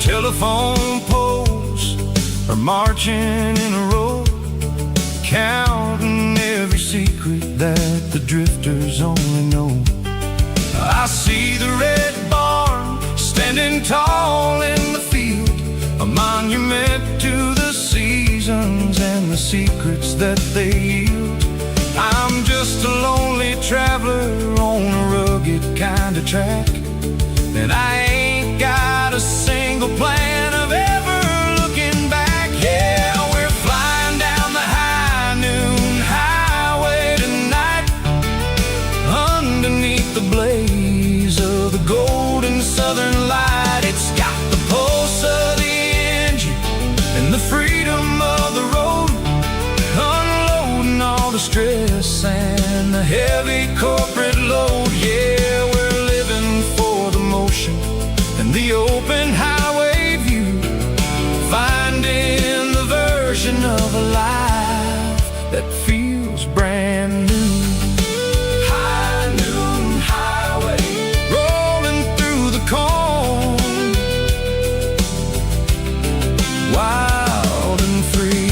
Telephone poles are marching in a row, counting every secret that the drifters only know. I see the red barn standing tall in the field, a monument to the seasons and the secrets that they yield. I'm just a lonely traveler on a rugged kind of track, and I ain't got a single plan of ever looking back. Yeah, we're flying down the high noon highway tonight, underneath the blaze of the golden southern light. It's got the pulse of the engine and the freedom of the road, unloading all the stress and the heavy corporate load. Yeah, we're living for the motion and the open highway view, finding the version of a life that feels brand new. High noon highway, rolling through the corn, wild and free.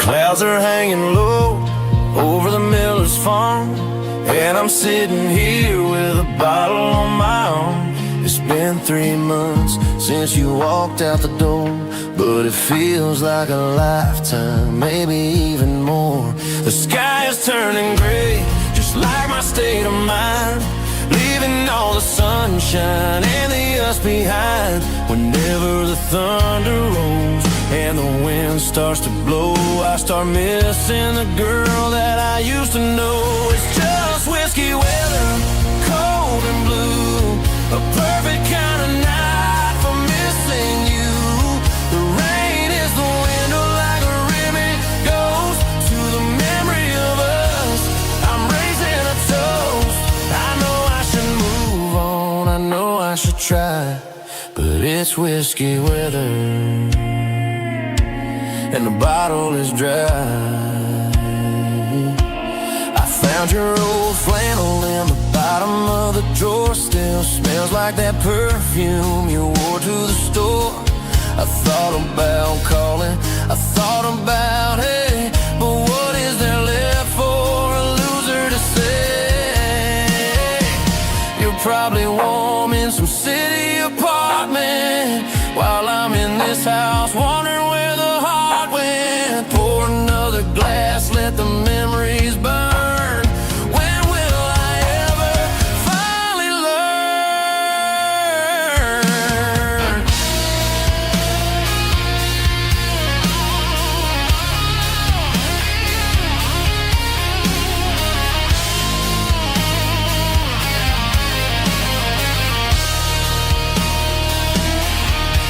Clouds are hanging low over the miller's farm, and I'm sitting here with a bottle on my arm. It's been 3 months since you walked out the door, but it feels like a lifetime, maybe even more. The sky is turning gray, just like my state of mind, leaving all the sunshine and the us behind. Whenever the thunder rolls and the wind starts to blow, I start missing the girl that I used to know. It's just whiskey weather, cold and blue, a perfect kind of night for missing you. The rain is try, but it's whiskey weather, and the bottle is dry. I found your old flannel in the bottom of the drawer. Still smells like that perfume you wore to the store. I thought about calling, I thought about, hey, but what is there left for a loser to say? You're probably warm in some city apartment, while I'm in this house wondering where the heart went. Pour another glass, let the memories burn. When will I ever finally learn?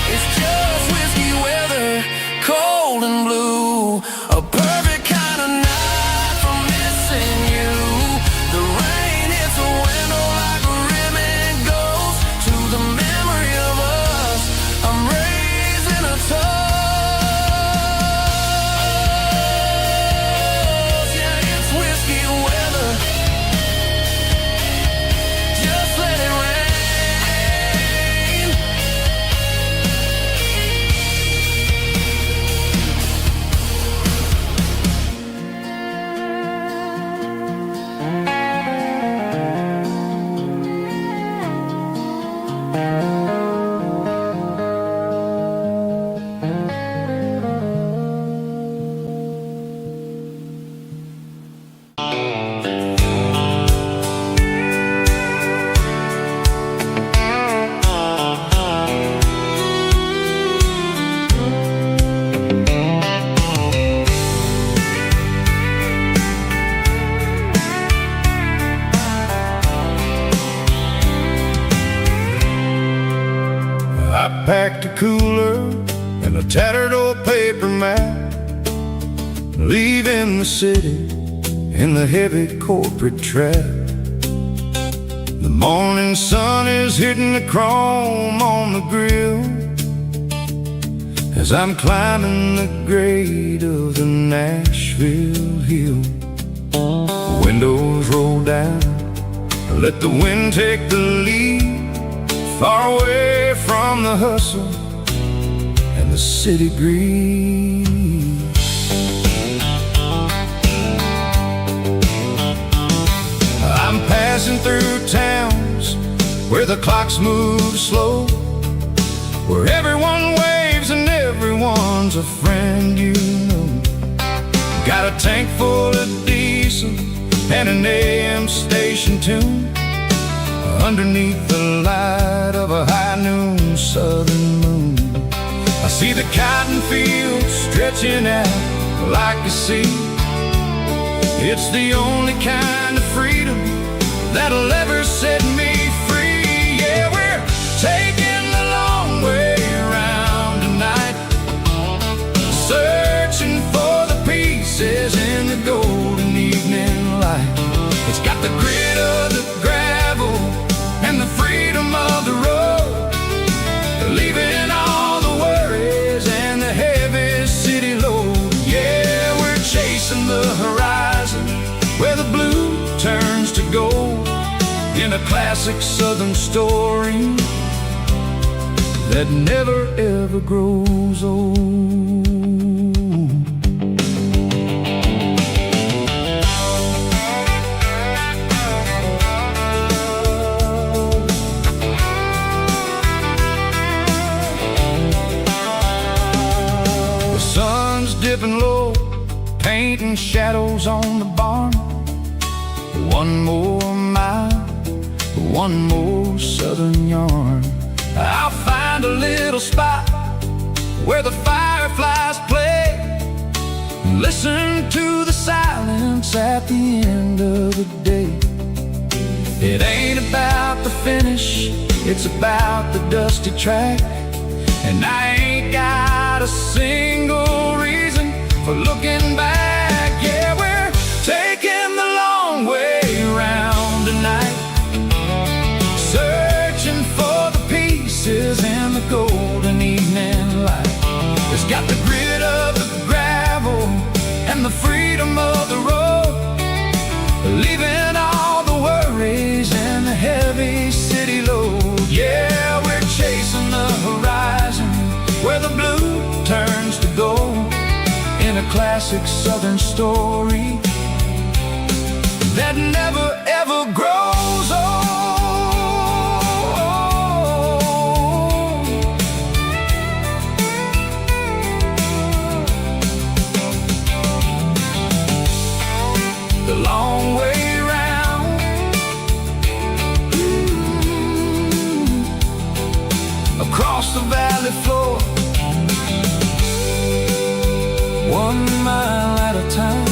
It's just whiskey weather, cold and blue, a perfect kind of night for missing you. The rain hits a window like a ribbon goes to the memory of us. I'm raising a toast. Yeah, it's whiskey weather. Just let it rain. I packed a cooler and a tattered old paper map, leaving the city in the heavy corporate trap. The morning sun is hitting the chrome on the grill as I'm climbing the grade of the Nashville hill. Windows roll down, let the wind take the lead, far away from the hustle and the city breeze. I'm passing through towns where the clocks move slow, where everyone waves and everyone's a friend you know. Got a tank full of diesel and an AM station tune underneath the light of a high noon southern moon. I see the cotton fields stretching out like a sea. It's the only kind of freedom that'll ever set me free. Yeah, we're taking the long way around tonight, searching for the pieces in the golden evening light. It's got the grit of the gravel and the freedom of the road, leaving all the worries and the heavy city load. Yeah, we're chasing the horizon where the blue turns to gold, in a classic southern story that never ever grows old. Dipping low, painting shadows on the barn. One more mile, one more southern yarn. I'll find a little spot where the fireflies play, and listen to the silence at the end of the day. It ain't about the finish, it's about the dusty track. And I ain't got a single reason for looking back. Yeah, we're taking the long way around tonight, searching for the peace leaving all the worries and the heavy city load. Yeah, we're chasing the horizon where the blue turns to gold, in a classic southern story that never ever grows old. The long way round, across the valley floor, 1 mile at a time.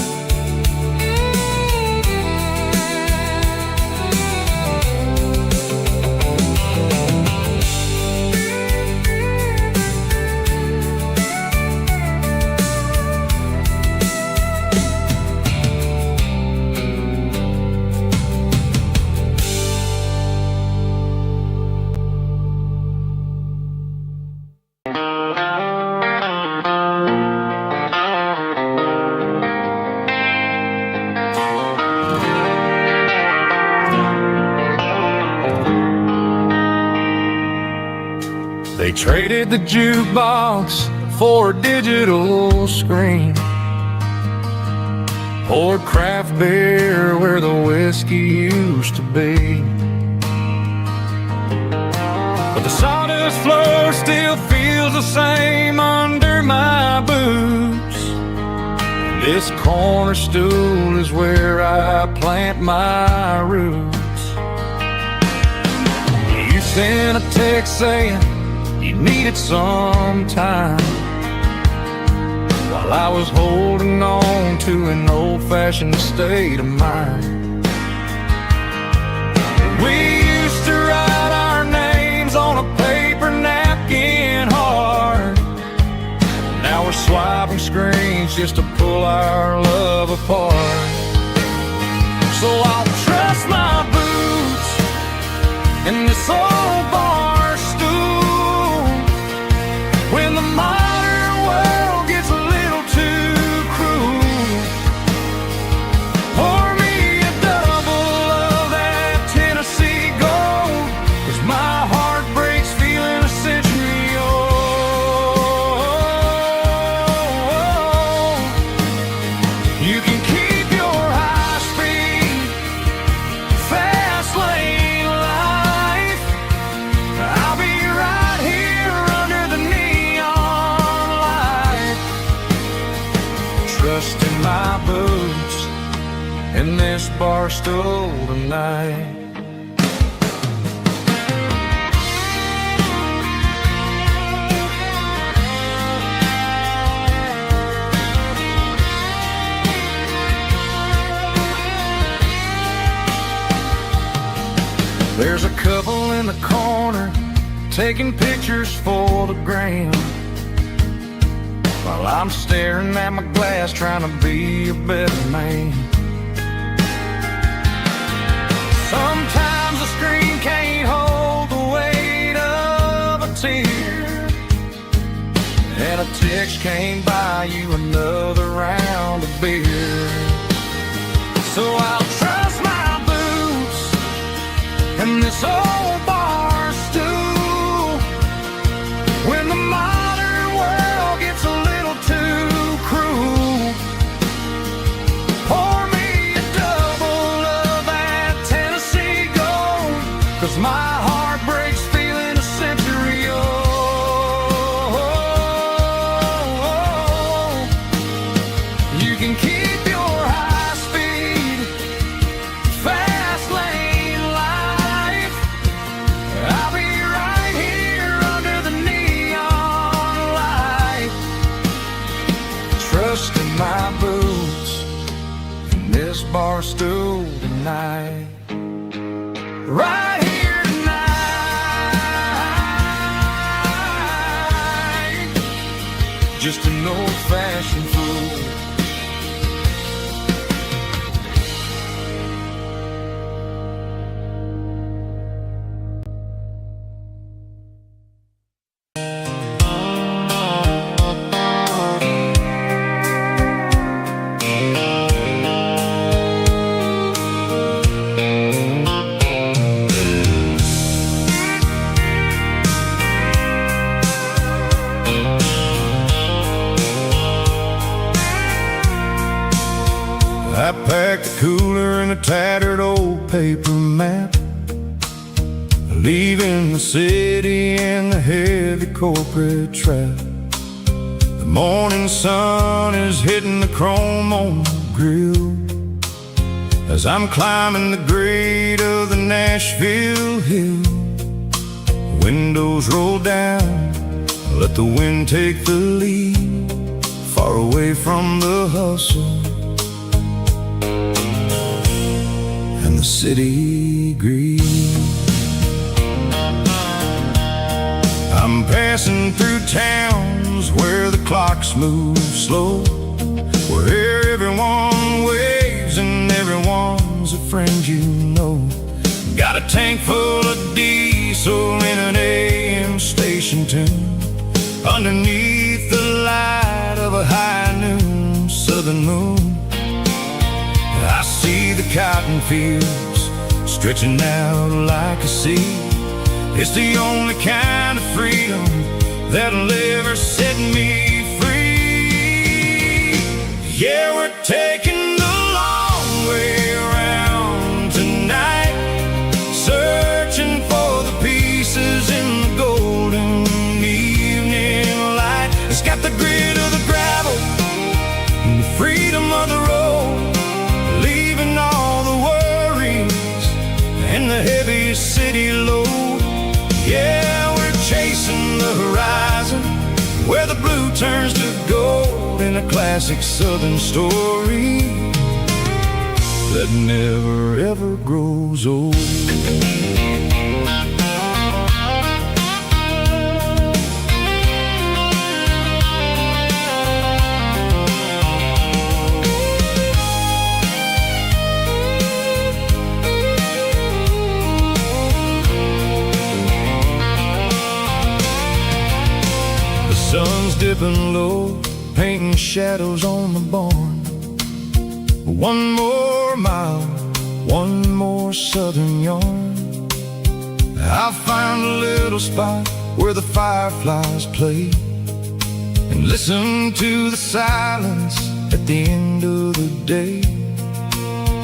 They traded the jukebox for a digital screen, poured craft beer where the whiskey used to be. But the sawdust floor still feels the same under my boots. This corner stool is where I plant my roots. You sent a text saying you needed some time, while I was holding on to an old-fashioned state of mind. We used to write our names on a paper napkin hard. Now we're swiping screens just to pull our love apart. So I'll trust my boots in this old bar stool when the modern world gets a little too cruel. Pour me a double of that Tennessee gold, 'cause my heart breaks feeling a century old. You can keep your high-speed, fast lane life. I'll be right here under the neon light, trusting my boots in this bar stool tonight. There's a couple in the corner taking pictures for the gram, while I'm staring at my glass trying to be a better man. Sometimes the screen can't hold the weight of a tear, and a text can't buy you another round of beer. So I'll trust my boots in this old bar stool when the modern world gets a little too cruel. Pour me a double of that Tennessee gold, 'cause my heart breaks feeling a century old. You can keep your high-speed, fast lane life. I'll be right here under the neon light, trusting my boots in this bar stool tonight. Right here tonight, just an old-fashioned fool. a tattered old paper map, leaving the city in the heavy corporate trap. The morning sun is hitting the chrome on the grill as I'm climbing the grade of the Nashville hill. Windows roll down, let the wind take the lead, far away from the hustle and the city greed. I'm passing through towns where the clocks move slow, where everyone waves and everyone's a friend you know. Got a tank full of diesel in an AM station tune, underneath the light of a high noon southern moon. I see the cotton fields stretching out like a sea. It's the only kind of freedom that'll ever set me free. Yeah, we're taking the long way around tonight, searching for the pieces in the golden evening light. It's got the grit of the gravel and the freedom of the road, leaving all the worries and the heavy city load. Yeah, we're chasing the horizon, where the blue turns to gold, in a classic southern story that never ever grows old. Sun's dipping low, painting shadows on the barn. One more mile, one more southern yarn. I'll find a little spot where the fireflies play, and listen to the silence at the end of the day.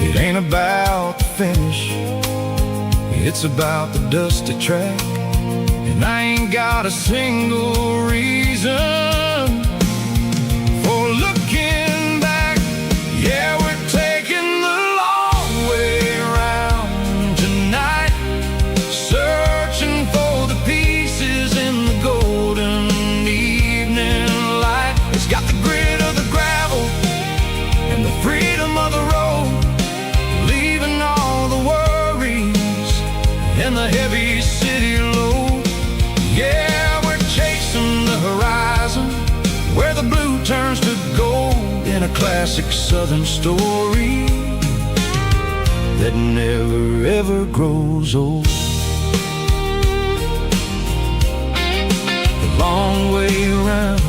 It ain't about the finish, it's about the dusty track. And I ain't got a single reason for looking back. Yeah, we're taking the long way around tonight, searching for the pieces in the golden evening light. It's got the grit of the gravel and the freedom of the road, leaving all the worries and the heavy city load. Yeah, we're chasing the horizon, where the blue turns to gold, in a classic southern story that never ever grows old. The long way around,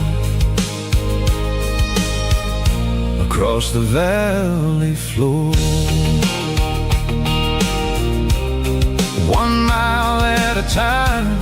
across the valley floor, 1 mile at a time.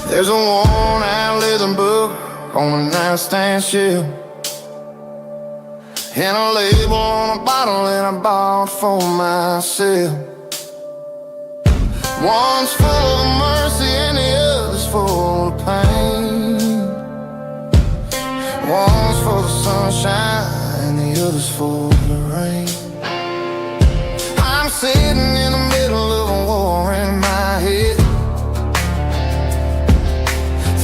There's a worn-out leather book on a nightstand shelf, and a label on a bottle that I bought for myself. One's full of mercy and the other's full of pain. One's for the sunshine and the other's for the rain. I'm sitting in the middle of a war in my head,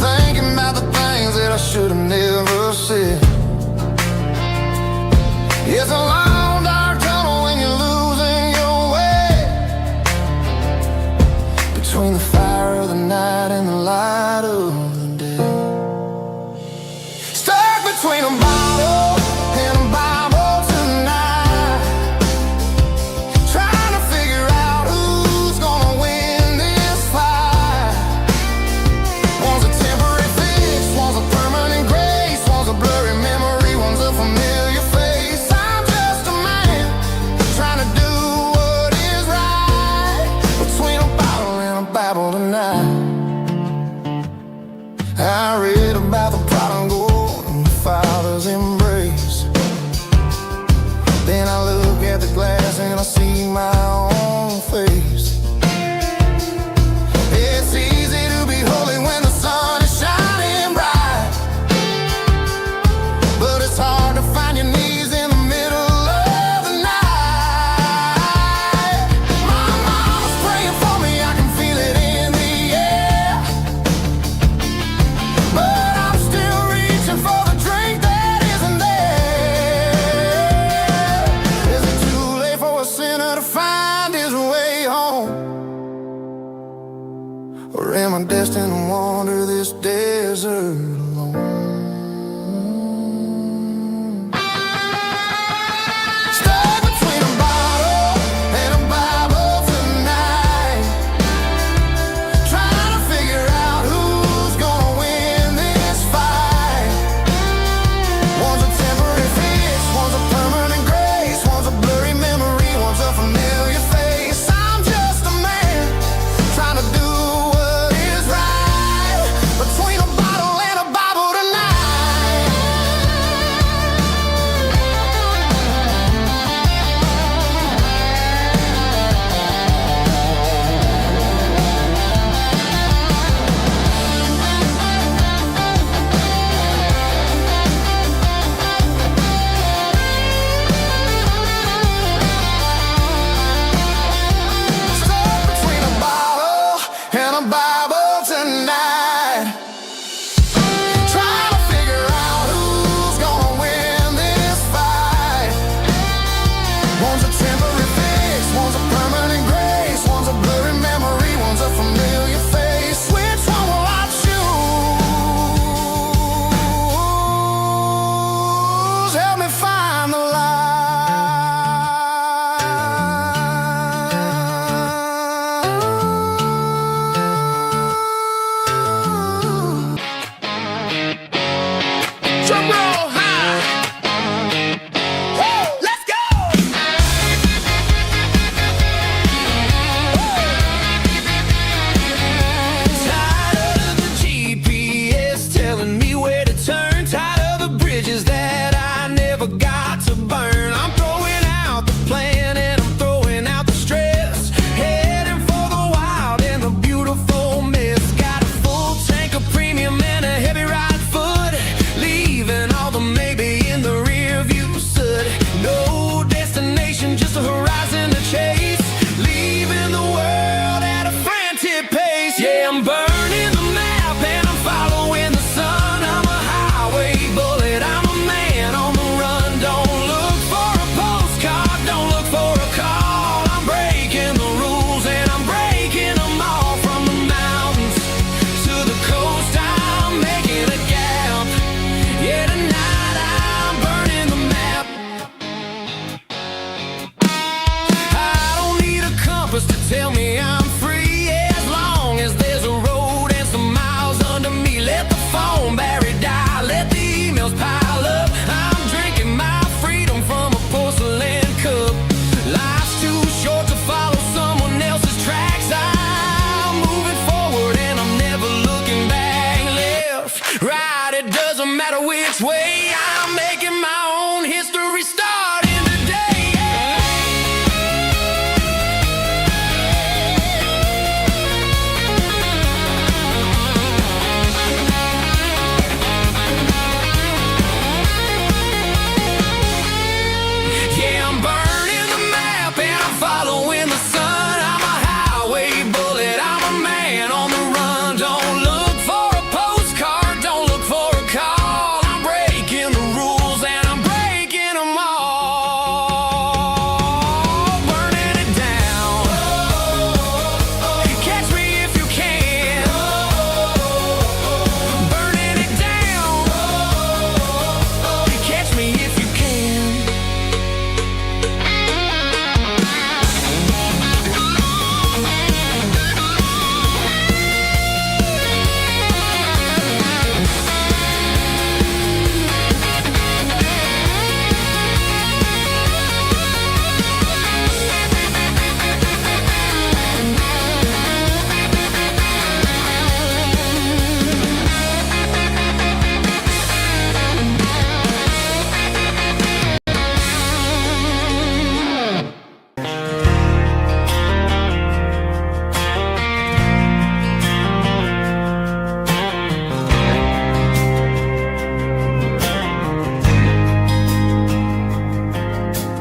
thinking about the things that I should have never said. It's a long dark tunnel when you're losing your way, between the fire of the night and the light of the day. Stuck between a bottle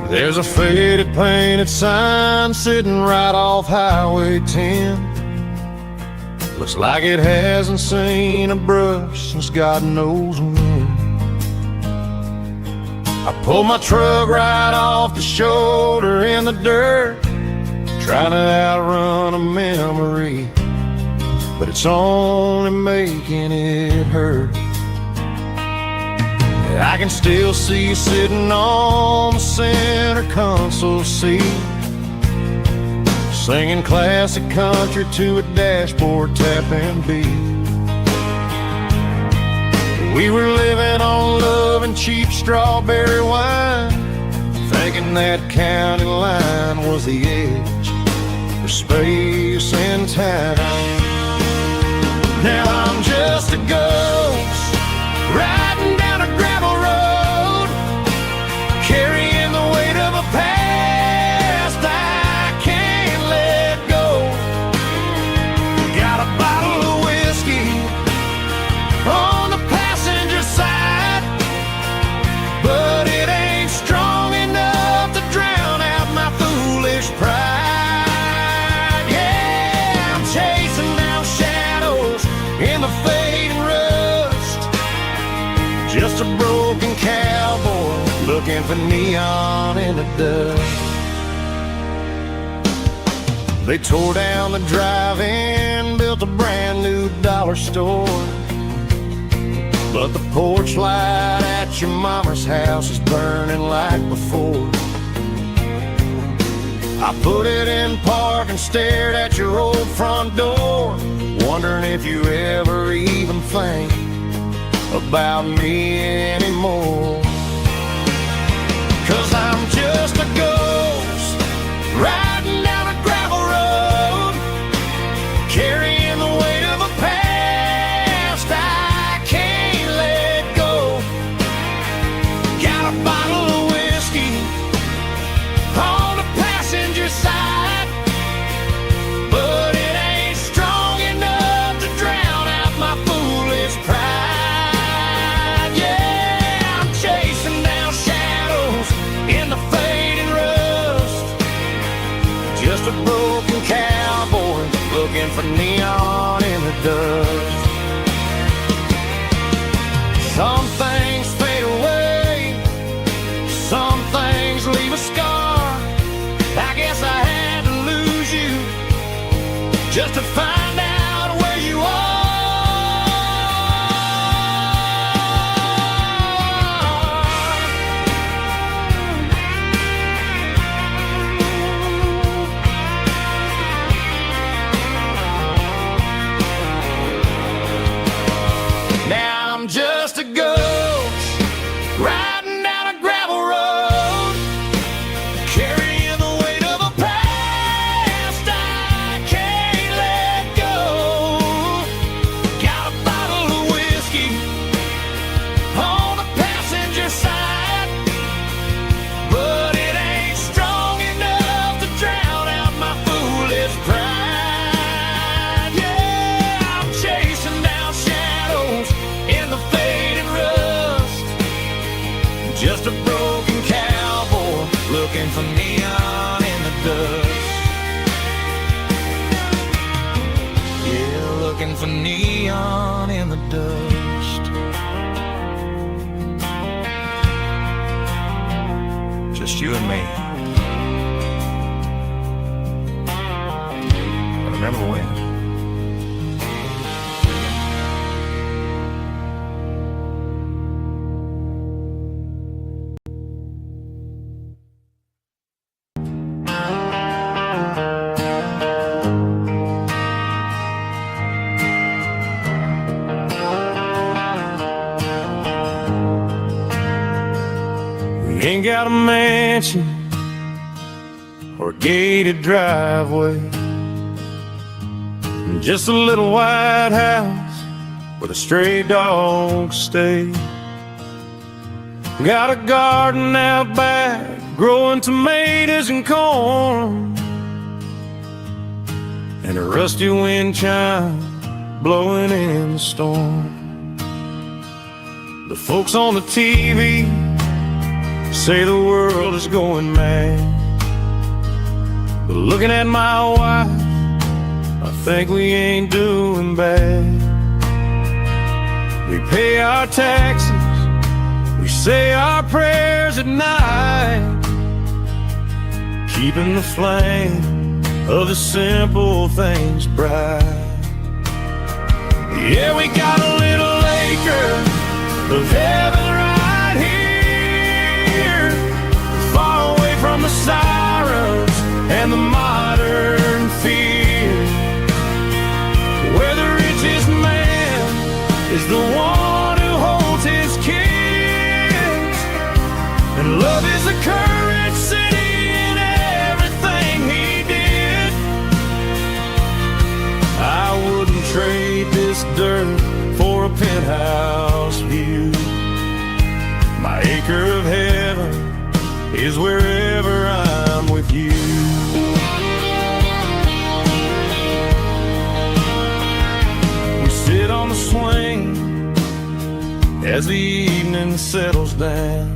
There's a faded painted sign sitting right off Highway 10. Looks like it hasn't seen a brush since God knows when. I pulled my truck right off the shoulder in the dirt, trying to outrun a memory, but it's only making it hurt. I can still see you sitting on the center console seat, singing classic country to a dashboard tapping beat. We were living on love and cheap strawberry wine, thinking that county line was the edge for space and time. Now I'm just a ghost riding down a gravel road, carrying the weight of a past I can't let go. Got a bottle of whiskey on the passenger side, but it ain't strong enough to drown out my foolish pride. Yeah, I'm chasing down shadows in the fading rust, just a broken cowboy looking for neon in the dust. They tore down the drive-in, built a brand new dollar store, but the porch light at your mama's house is burning like before. I put it in park and stared at your old front door, wondering if you ever even think about me anymore. 'Cause I'm just a ghost riding down a gravel road, carrying the weight of a past I can't let go. Got a bottle of whiskey on the passenger side, but it ain't strong enough to drown out my foolish pride. Yeah, I'm chasing down shadows in the fading rust, just a broken cowboy looking for neon in the dust. Some things fade away, some things leave a scar. I guess I had to lose you just to find out where you are. Now I'm just a ghost riding down a gravel road, carrying the weight of a past I can't let go. Got a bottle of whiskey on the passenger side, but it ain't strong enough to drown out my foolish pride. Yeah, I'm chasing down shadows in the fading rust, just a broken cowboy looking for neon in the dust. Yeah, looking for neon in the dust. Just you and me. I remember when. We ain't got a mansion or a gated driveway, just a little white house where the stray dogs stay. Got a garden out back, growing tomatoes and corn, and a rusty wind chime blowing in the storm. The folks on the TV say the world is going mad, but looking at my wife, I think we ain't doing bad. We pay our taxes, we say our prayers at night, keeping the flame of the simple things bright. Yeah, we got a little acre of heaven right here, far away from the sirens and the modern fear, where the richest man is the one who holds his kids, and love is the currency in everything he did. I wouldn't trade this dirt for a penthouse view. My acre of heaven is wherever I'm with you. We sit on the swing as the evening settles down,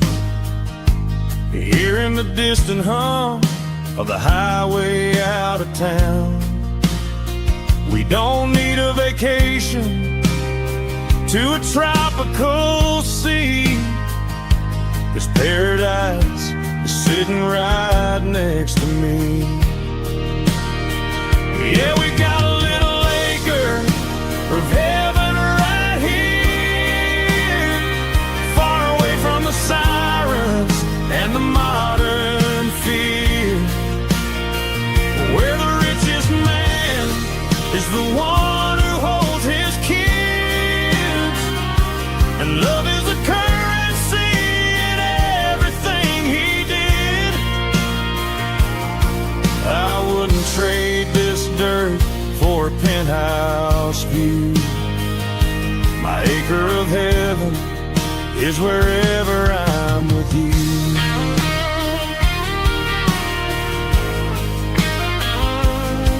hearing the distant hum of the highway out of town. We don't need a vacation to a tropical sea, 'cause paradise is sitting right next to me. Yeah, we got a little acre of heaven right here, far away from the sirens and the modern fear, where the richest man is the one who holds his kids, and love is the currency in everything he did. I wouldn't trade this dirt for a penthouse view. My acre of heaven is wherever I'm with you.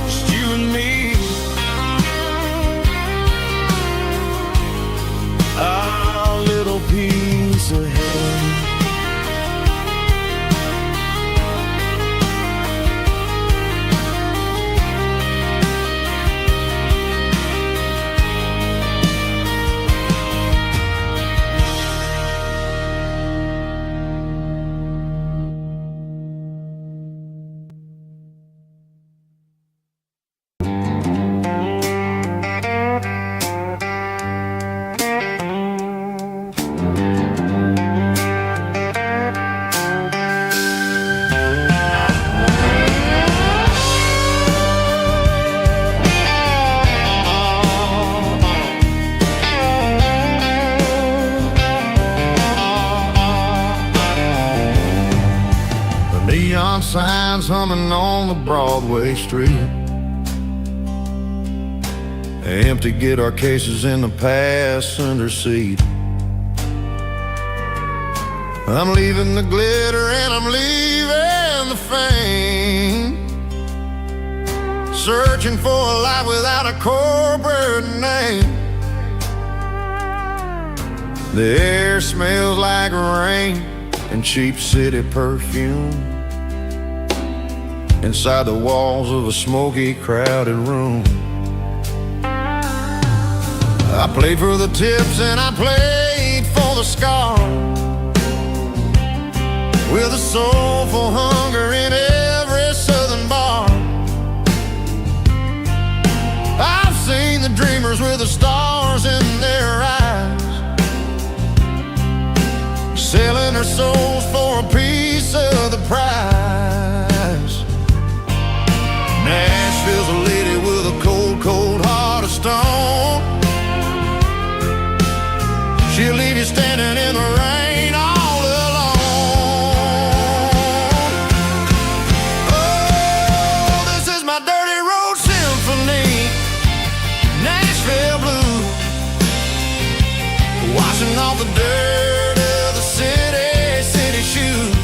Just you and me, our little piece of heaven. Neon signs humming on the Broadway street, empty guitar cases in the passenger seat. I'm leaving the glitter and I'm leaving the fame, searching for a life without a corporate name. The air smells like rain and cheap city perfume inside the walls of a smoky, crowded room. I played for the tips and I played for the scars, with a soulful hunger in every southern bar. I've seen the dreamers with the stars in their eyes, selling their souls for a piece of the prize. Nashville's a lady with a cold, cold heart of stone. She'll leave you standing in the rain all alone. Oh, this is my dirty road symphony, Nashville blues, washing off the dirt of the city shoes.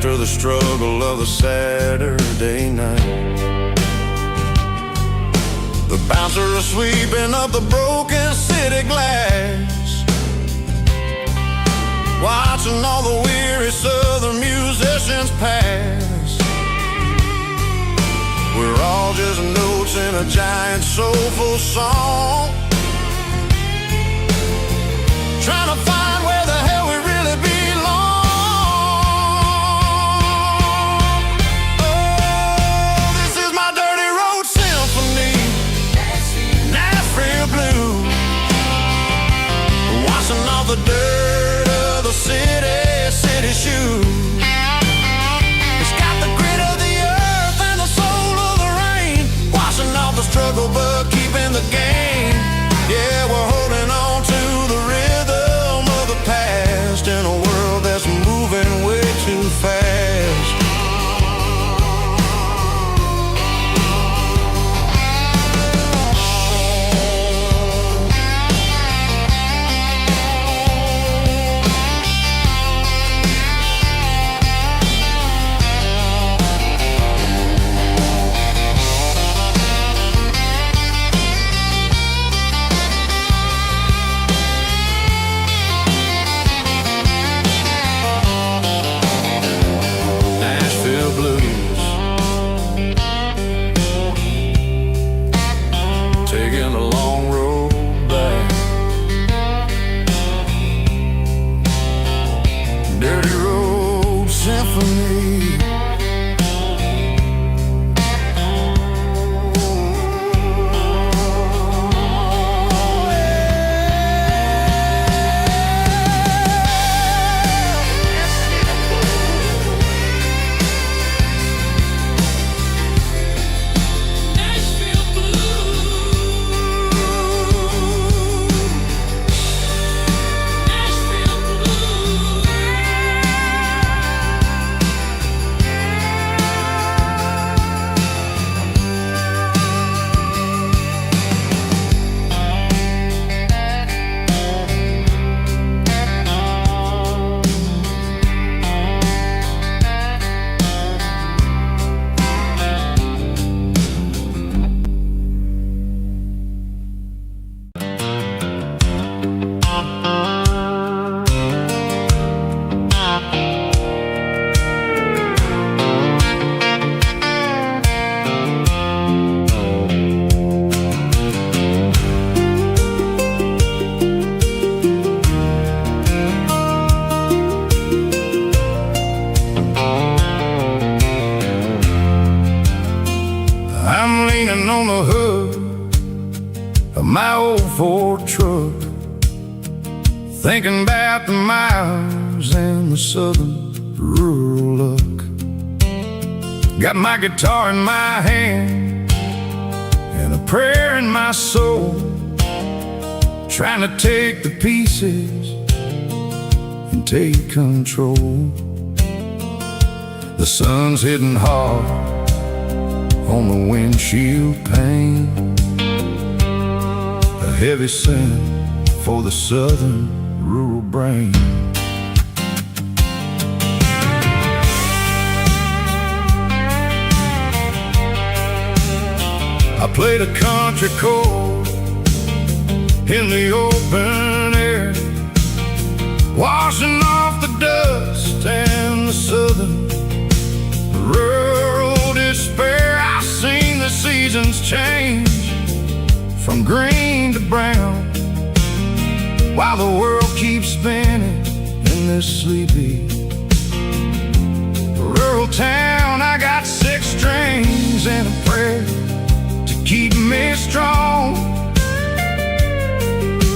after the struggle of the Saturday night. The bouncer is sweeping up the broken city glass, watching all the weary southern musicians pass. We're all just notes in a giant soulful song, trying to find where the hell we really belong. Oh, this is my dirty road symphony, Nashville Blue, washing off the dirt of the city shoes. It's got the grit of the earth and the soul of the rain, washing off the struggle but keeping the game. Yeah, we're holding on to the rhythm of the past in a world that's moving way too fast. Taking a long road back, dirty road symphony. I'm leaning on the hood of my old Ford truck, thinking about the miles and the southern rural luck. Got my guitar in my hand and a prayer in my soul, trying to take the pieces and take control. The sun's hitting hard on the windshield pane, a heavy scent for the southern rural brain. I played a country chord in the open air, washing off the dust and the southern rural despair. I've seen the seasons change from green to brown, while the world keeps spinning in this sleepy rural town. I got 6 strings and a prayer to keep me strong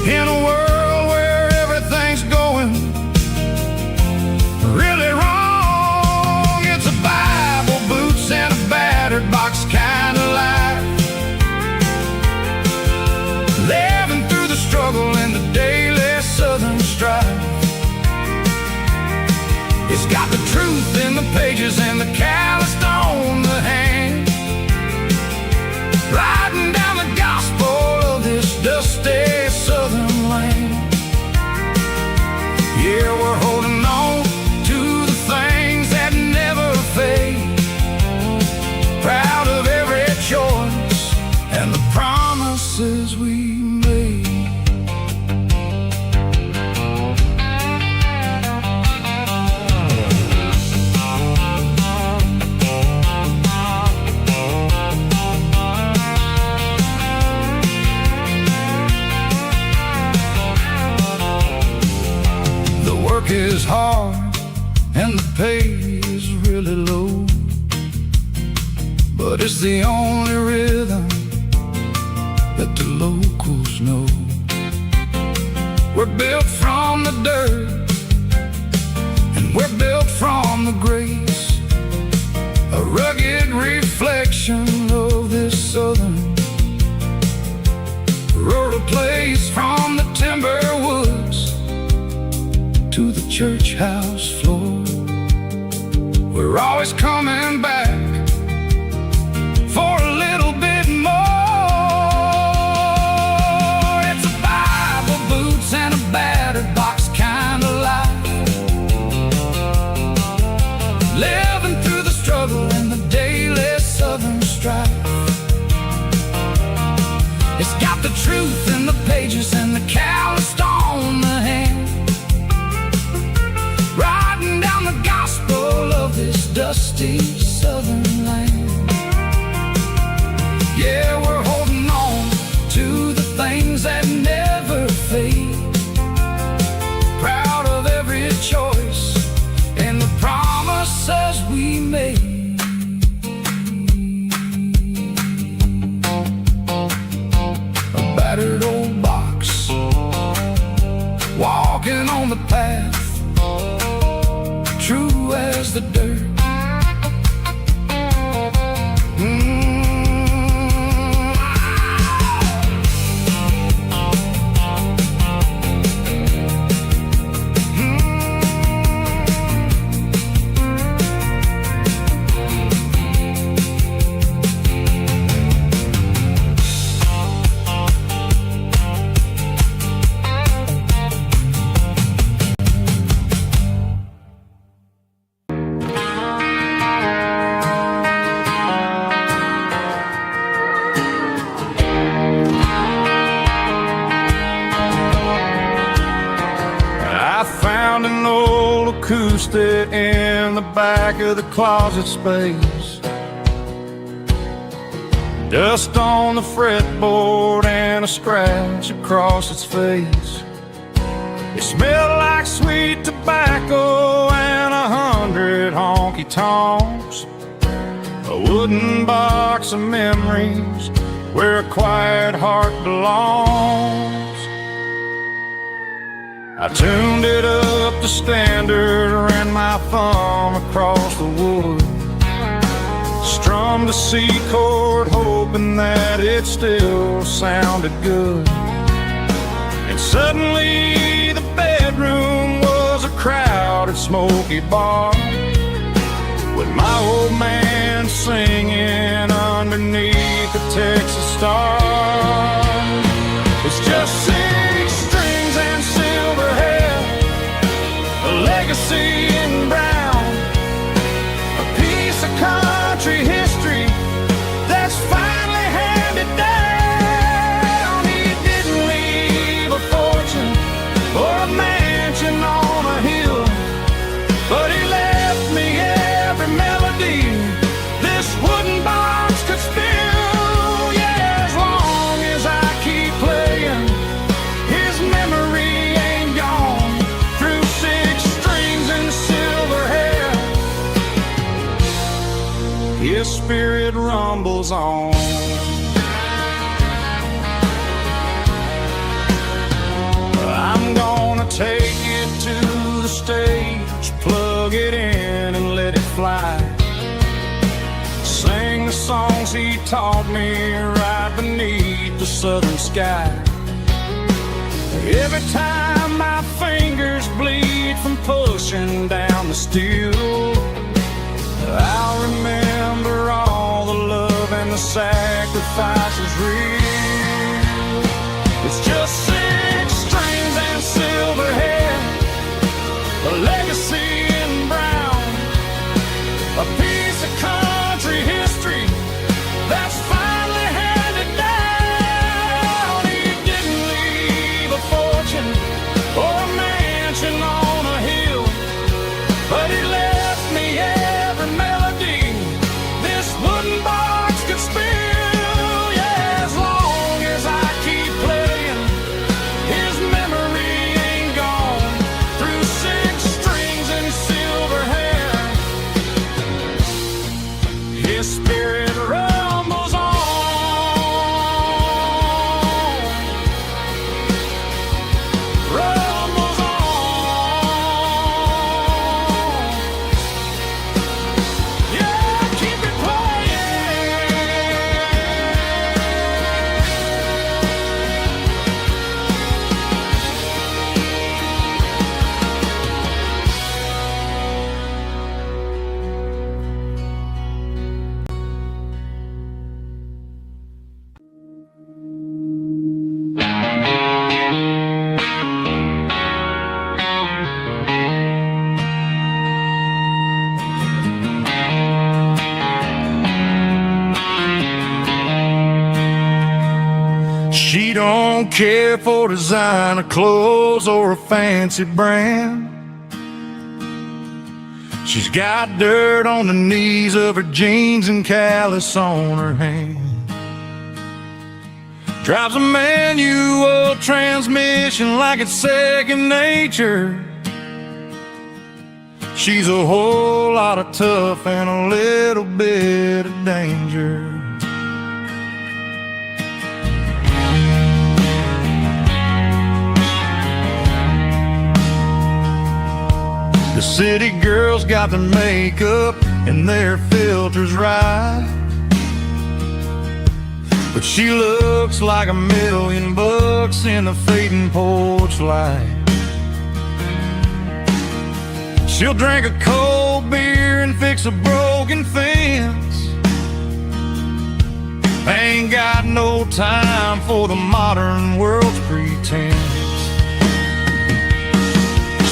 in a world where everything's going really wrong. It's a Bible, boots, and a battered box kind of life, living through the struggle and the daily southern strife. It's got the truth in the pages and the callous stone, promises we made. The work is hard and the pay is really low, but it's the only rhythm that the locals know. We're built from the dirt and we're built from the grace, a rugged reflection of this southern rural place. From the timber woods to the church house floor, we're always coming back for a little bit more. It's a Bible, boots, and a battered box kind of life, living through the struggle and the daily southern strife. It's got the truth in the pages and the calloused on the hand, riding down the gospel of this dusty southern land. Yeah, we're holding on to the things that never fade, proud of every choice and the promises we made. A battered old box, walking on the path, true as the dirt. Acoustic in the back of the closet space, dust on the fretboard and a scratch across its face. It smelled like sweet tobacco and 100 honky-tonks, a wooden box of memories where a quiet heart belongs. I tuned it up to standard, ran my thumb across the wood, strummed a C chord hoping that it still sounded good. And suddenly the bedroom was a crowded smoky bar, with my old man singing underneath the Texas star. It's just 6 strings and silver hair, a legacy in brown, a piece of country history that's finally handed down. He didn't leave a fortune or a mansion on a hill, but he left me every melody this wooden box could spill. Yeah, as long as I keep playing, his memory ain't gone. Through 6 strings and silver hair, his spirit rumbles on. I'm gonna take it to the stage, plug it in and let it fly, sing the songs he taught me right beneath the southern sky. Every time my fingers bleed from pushing down the steel, I'll remember all the love and the sacrifices real. It's just 6 strings and silver hair, a legacy in brown, a piece of country history that's finally handed down. spirit rumbles on. Rumbles on. Yeah, keep it She don't care for designer clothes or a fancy brand. She's got dirt on the knees of her jeans and callus on her hand. Drives a manual transmission like it's second nature. She's a whole lot of tough and a little bit of danger. The city girls got their makeup and their filters right, but she looks like $1,000,000 in the fading porch light. She'll drink a cold beer and fix a broken fence. Ain't got no time for the modern world's pretense.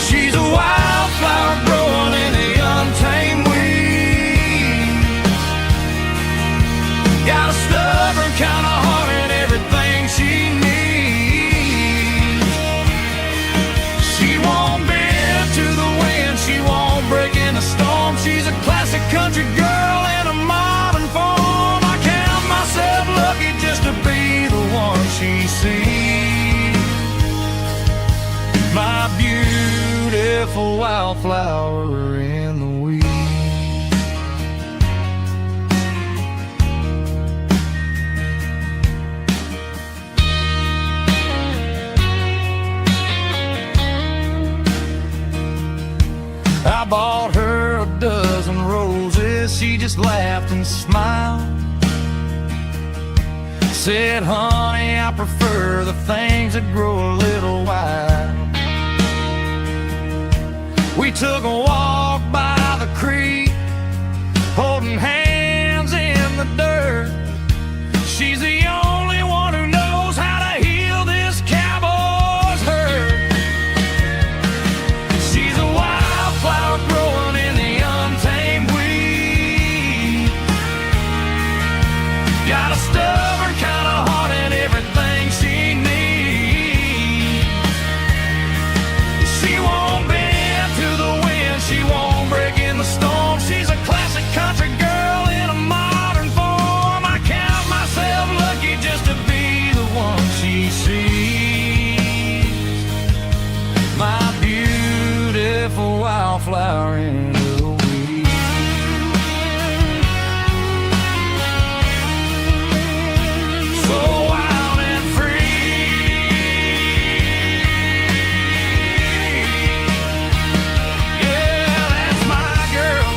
She's a wildflower growing in the untamed weeds. Got a stubborn kind of heart and everything she needs. She won't bend to the wind, she won't break in a storm. She's a classic country girl in a modern form. I count myself lucky just to be the one she sees. My beautiful wildflower in the weeds. I bought her a dozen roses, she just laughed and smiled. Said, honey, I prefer the things that grow a little wild. We took a walk by the creek, holding hands in the dirt. She's the only one who knows how to heal this cowboy's hurt. She's a wildflower growing in the untamed weed. Got a stubborn kind of heart and everything she needs. She won't bend to the wind, she won't break in the storm. She's a classic country girl in a modern form. I count myself lucky just to be the one she sees. My beautiful wildflower in the weeds. So wild and free. Yeah, that's my girl.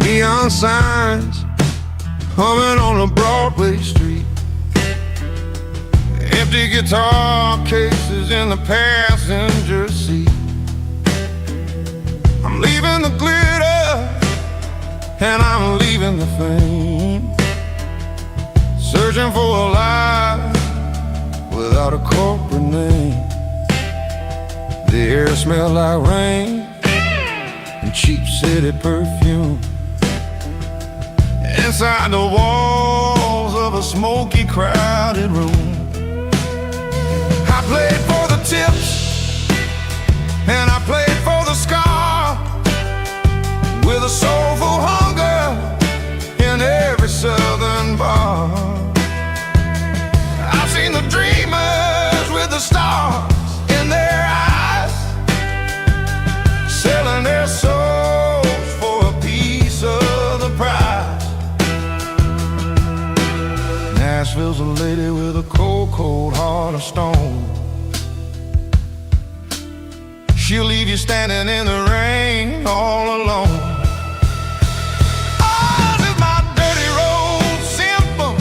Neon signs humming on a Broadway street. Empty Empty guitar cases in the passenger seat. I'm leaving the glitter and I'm leaving the fame, searching for a life without a corporate name. The air smells like rain and cheap city perfume. Inside the walls of a smoky, crowded room, I played for the tips and I played for the scar, with a soulful hunger in every southern bar. I've seen the dreamers with the stars in their eyes, selling their souls for a piece of the prize. Nashville's a lady with a cold, cold heart of stone. She'll leave you standing in the rain all alone. Oh, this is my dirty road symphony.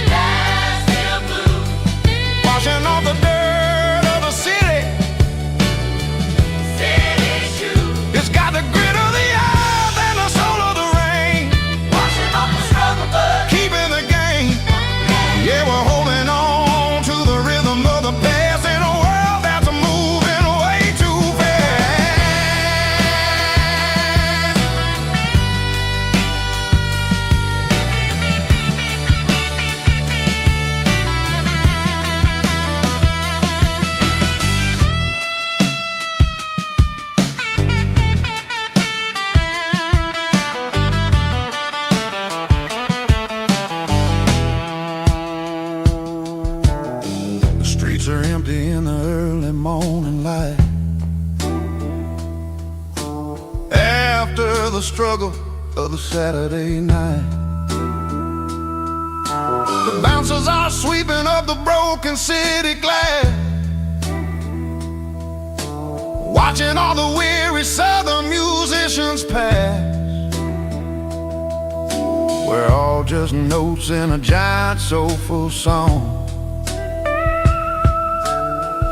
Nashville blues, washing off the dirt of the city. City shoes. It's got the grit of the earth and the soul of the rain, washing off the struggle but keeping the game. Yeah, we're holding on to the rhythm of the past in a world that's moving way too fast. The streets are empty in the early morning light, after the struggle of the Saturday night. The bouncers are sweeping up the broken city glass, watching all the weary southern musicians pass. We're all just notes in a giant soulful song,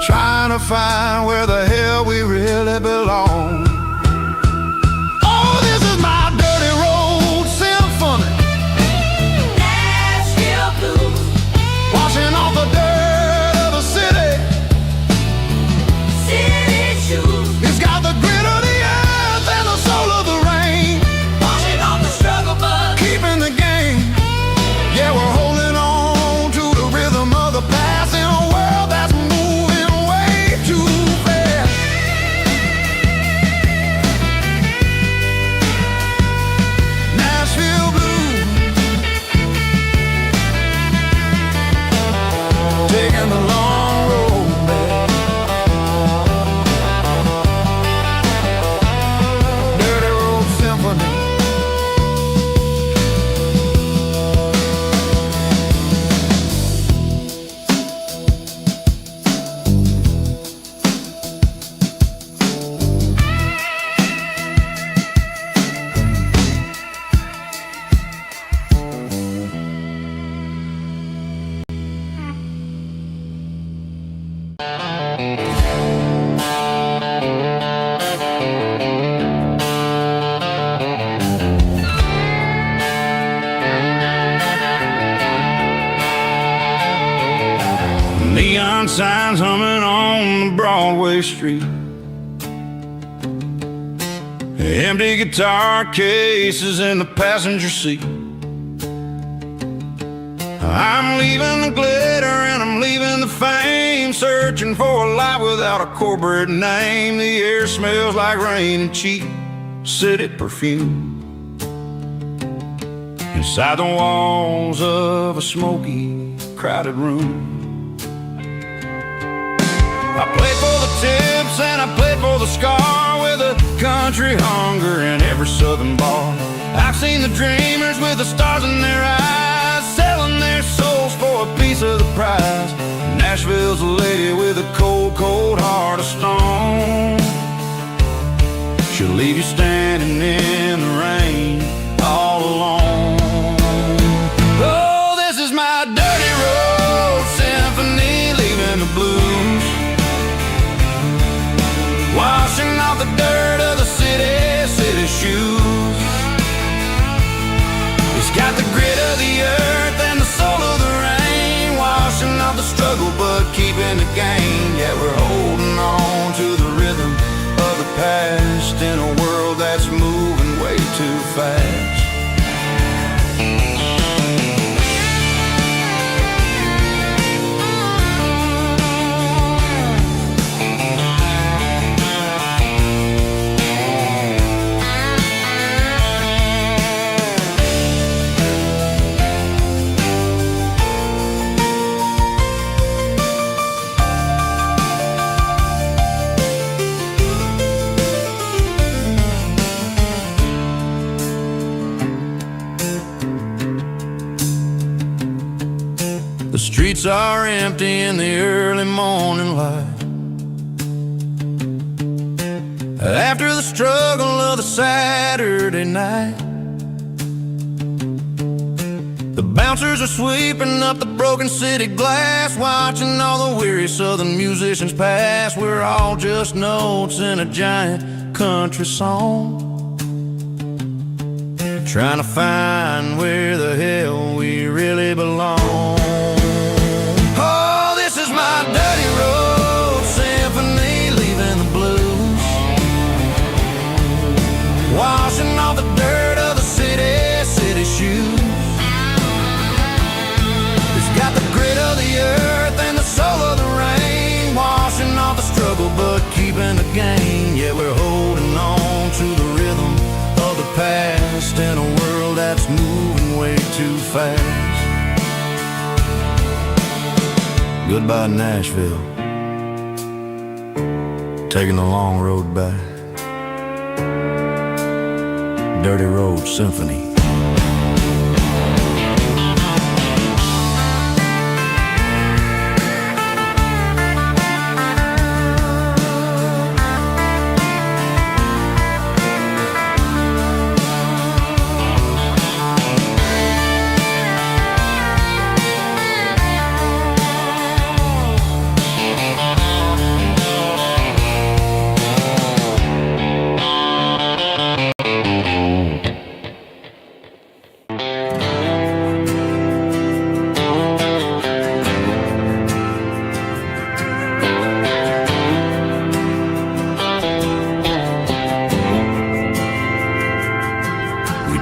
trying to find where the hell we really belong. Oh, this is my dirty road symphony. Nashville blues, washing off the dirt of the city. City shoes. It's got the grit of the earth and the soul of the rain, washing off the struggle but keeping the game. Yeah, we're holding on to the rhythm of the past in a world that's moving way too fast. Nashville blues, taking the long road back. Dirty road symphony. Neon signs humming on the Broadway street, empty guitar cases in the passenger seat. I'm leaving the glitter and I'm leaving the fame, searching for a life without a corporate name. The air smells like rain and cheap city perfume. Inside the walls of a smoky, crowded room, I played for the tips and I played for the scar, with a country hunger in every southern bar. I've seen the dreamers with the stars in their eyes, selling their souls for a piece of the prize. Nashville's a lady with a cold, cold heart of stone. She'll leave you standing in the rain all alone. Oh, this is my dirty road symphony. struggle but keeping the gain. Yeah, we're holding on to the rhythm of the past in a world that's moving way too fast. The streets are empty in the early morning light. After the struggle of the Saturday night, the bouncers are sweeping up the broken city glass, watching all the weary southern musicians pass. We're all just notes in a giant country song, trying to find where the hell we really belong. Oh, this is my dirty road symphony, leaving the blues, washing off the dirt of the city shoes. It's got the grit of the earth and the soul of the rain, washing off the struggle but keeping the gain. Yeah, we're holding on to the rhythm of the past in a world that's moving way too fast. Goodbye Nashville, taking the long road back. Dirty Road Symphony.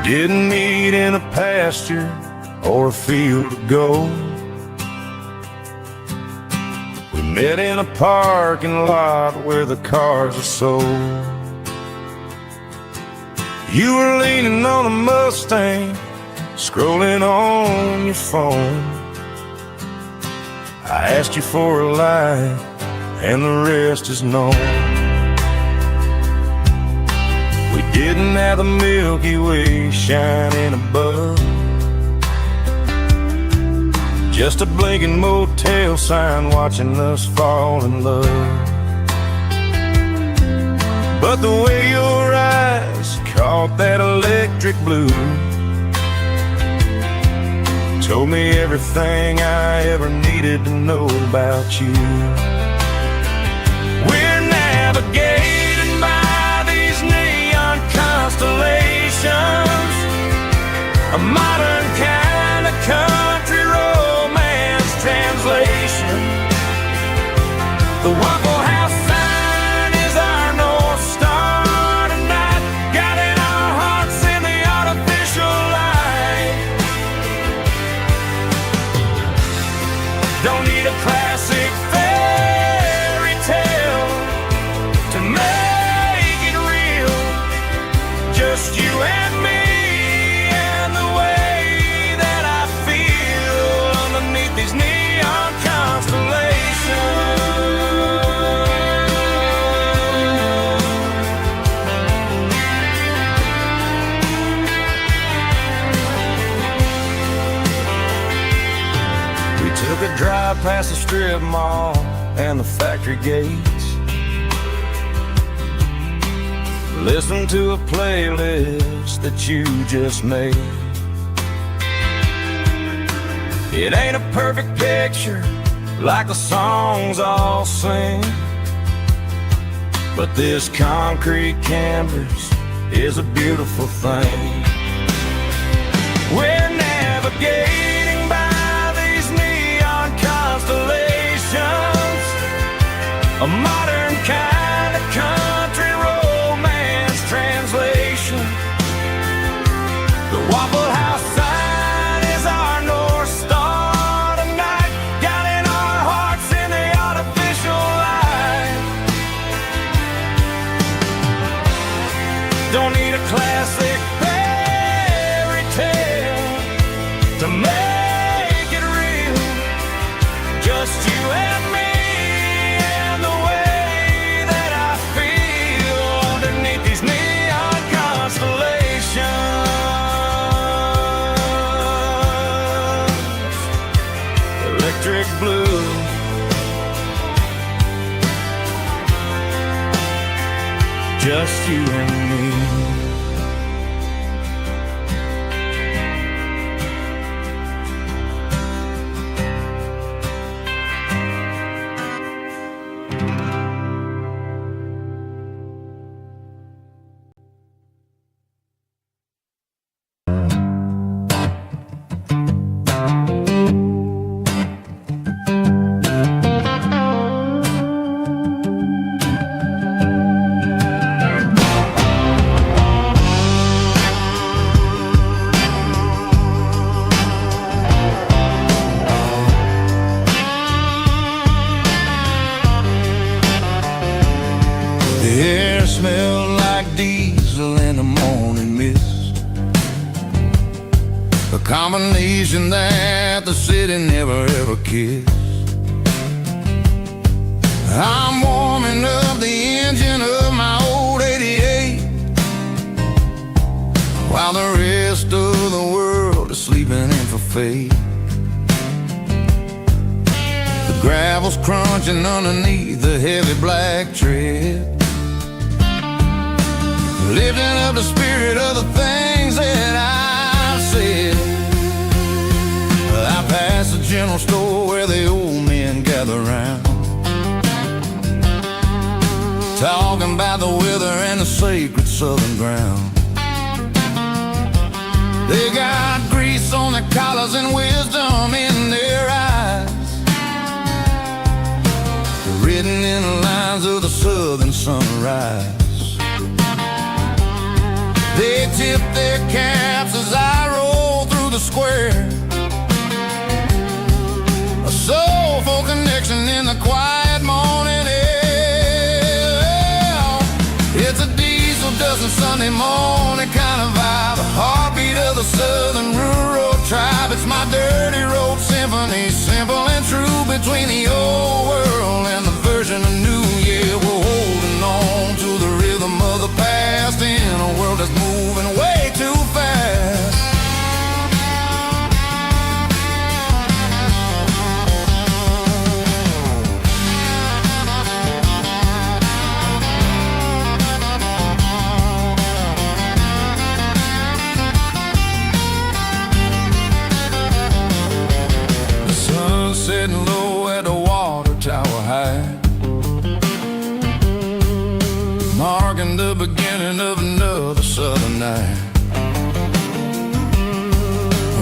Didn't meet in a pasture or a field of gold. We met in a parking lot where the cars are sold. You were leaning on a Mustang, scrolling on your phone. I asked you for a light, and the rest is known. Didn't have the Milky Way shining above, just a blinking motel sign watching us fall in love. But the way your eyes caught that electric blue told me everything I ever needed to know about you. We're navigating by these neon constellations, a modern kind of country romance translation. The Waffle House sign is our North Star tonight, guiding our hearts in the artificial light. Don't need a classic fairy tale to make it real, just you and me and the way that I feel underneath these neon constellations. We took a drive past the strip mall and the factory gates, listen to a playlist that you just made. It ain't a perfect picture like the songs all sing, but this concrete canvas is a beautiful thing. We're navigating by these neon constellations, a modern kind of country romance translation. The Waffle House sign is our North Star tonight, guiding our hearts in the artificial light. Don't need a classic fairy tale to make it real. Just you and me and the way that I feel underneath these neon constellations. Electric blue, just you and me. The air smelled like diesel in the morning mist, a combination that the city never ever kissed. I'm warming up the engine of my old 88, while the rest of the world is sleeping in for fate. The gravel's crunching underneath the heavy black tread, lifting up the spirit of the things that I've said. I passed the general store where the old men gather round, talking about the weather and the sacred southern ground. They got grease on their collars and wisdom in their eyes, written in the lines of the southern sunrise. They tip their caps as I roll through the square, a soulful connection in the quiet morning air. It's a diesel dusting Sunday morning kind of vibe, a heartbeat of the southern rural tribe. It's my dirty road symphony, simple and true, between the old world and the version of new. Yeah, we're holding on to the rhythm of the past in a world that's moving way too fast. The sun's setting low at the water tower high, marking the beginning of another southern night.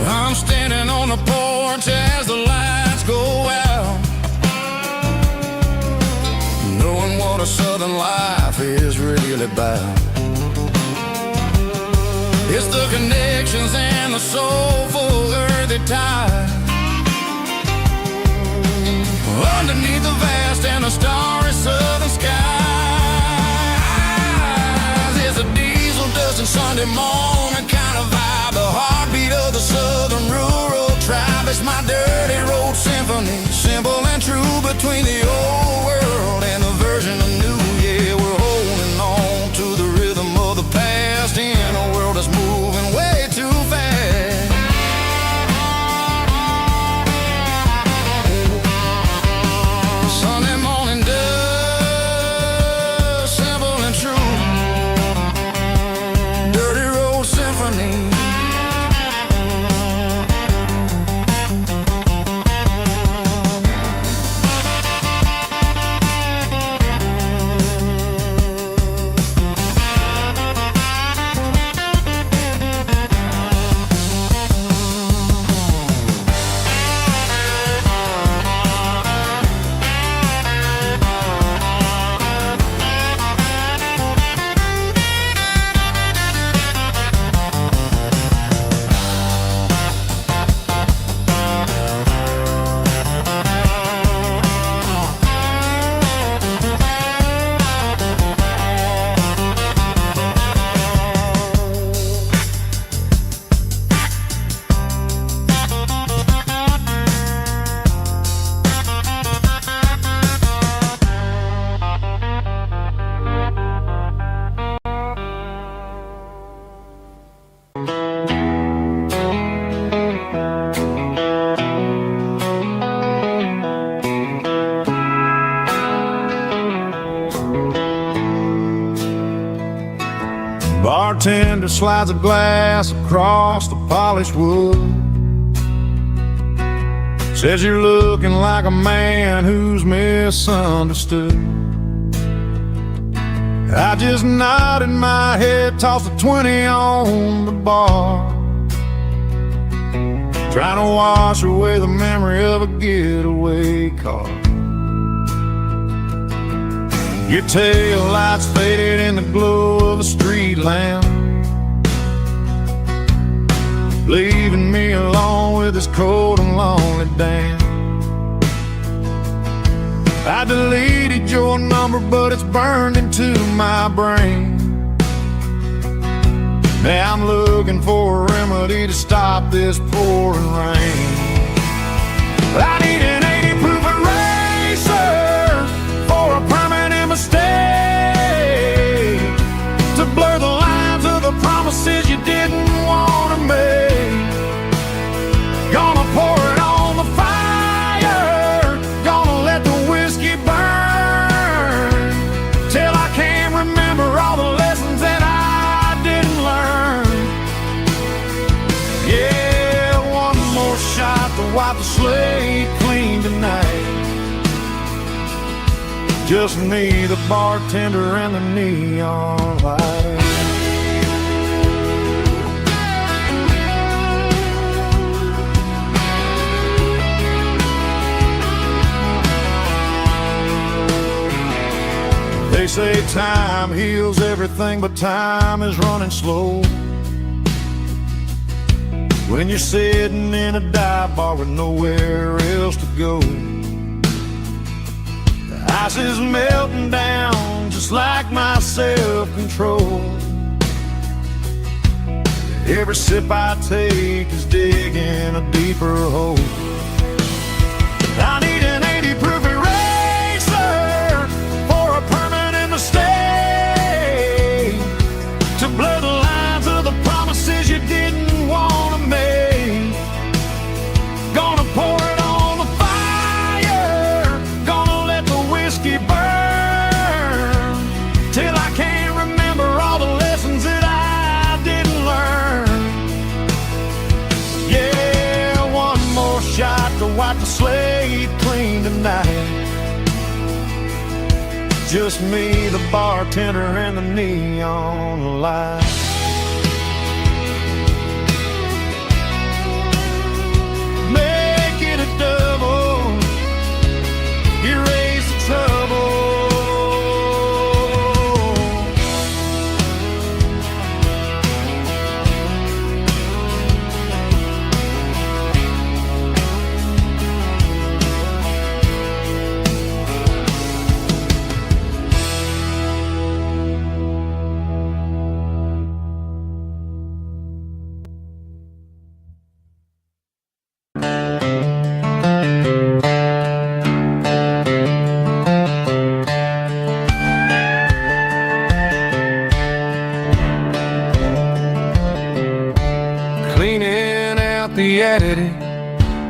I'm standing on the porch as the lights go out, knowing what a southern life is really about. It's the connections and the soulful earthy tide, underneath the vast and the starry southern skies. It's a diesel dusting Sunday morning kind of vibe, the heartbeat of the southern rural tribe. It's my dirty road symphony, simple and true, between the old world and the version of new. Yeah, we're holding on to the rhythm of the past in a world that's moving way too fast. Sunday morning dust, simple and true, dirty road bartender slides a glass across the polished wood. Says you're looking like a man who's misunderstood. I just nodded my head, tossed a 20 on the bar, trying to wash away the memory of a getaway car. Your tail lights faded in the glow of a street lamp, leaving me alone with this cold and lonely damn. I deleted your number, but it's burned into my brain. Now I'm looking for a remedy to stop this pouring rain. I need an 80 proof eraser for a permanent mistake, to blur the lines of the promises you didn't want to make. Gonna pour it on the fire, gonna let the whiskey burn, till I can't remember all the lessons that I didn't learn. Yeah, one more shot to wipe the slate clean tonight. Just me, the bartender, and the neon light. They say time heals everything, but time is running slow when you're sitting in a dive bar with nowhere else to go. The ice is melting down just like my self-control. Every sip I take is digging a deeper hole. I need an 80 proof eraser for a permanent mistake, to blur the lines of the promises you didn't want to make. Gonna pour it on the fire, gonna let the whiskey burn, till I can't remember all the lessons that I didn't learn. Yeah, one more shot to wipe the slate clean tonight. Just me, the bartender, and the neon light. Make it a double, erase the trouble. Cleaning out the attic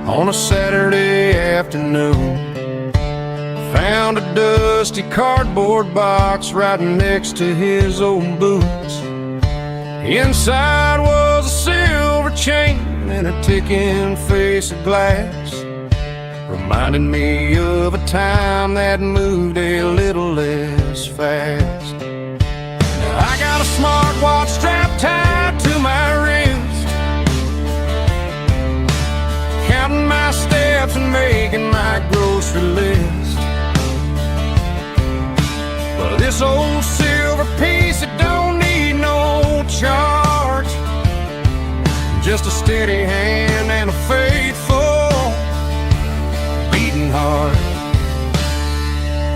on a Saturday afternoon, found a dusty cardboard box right next to his old boots. Inside was a silver chain and a ticking face of glass, reminding me of a time that moved a little less fast. Now I got a smartwatch strapped tied to my wrist, counting my steps and making my grocery list. But this old silver piece, it don't need no charge, just a steady hand and a faithful beating heart.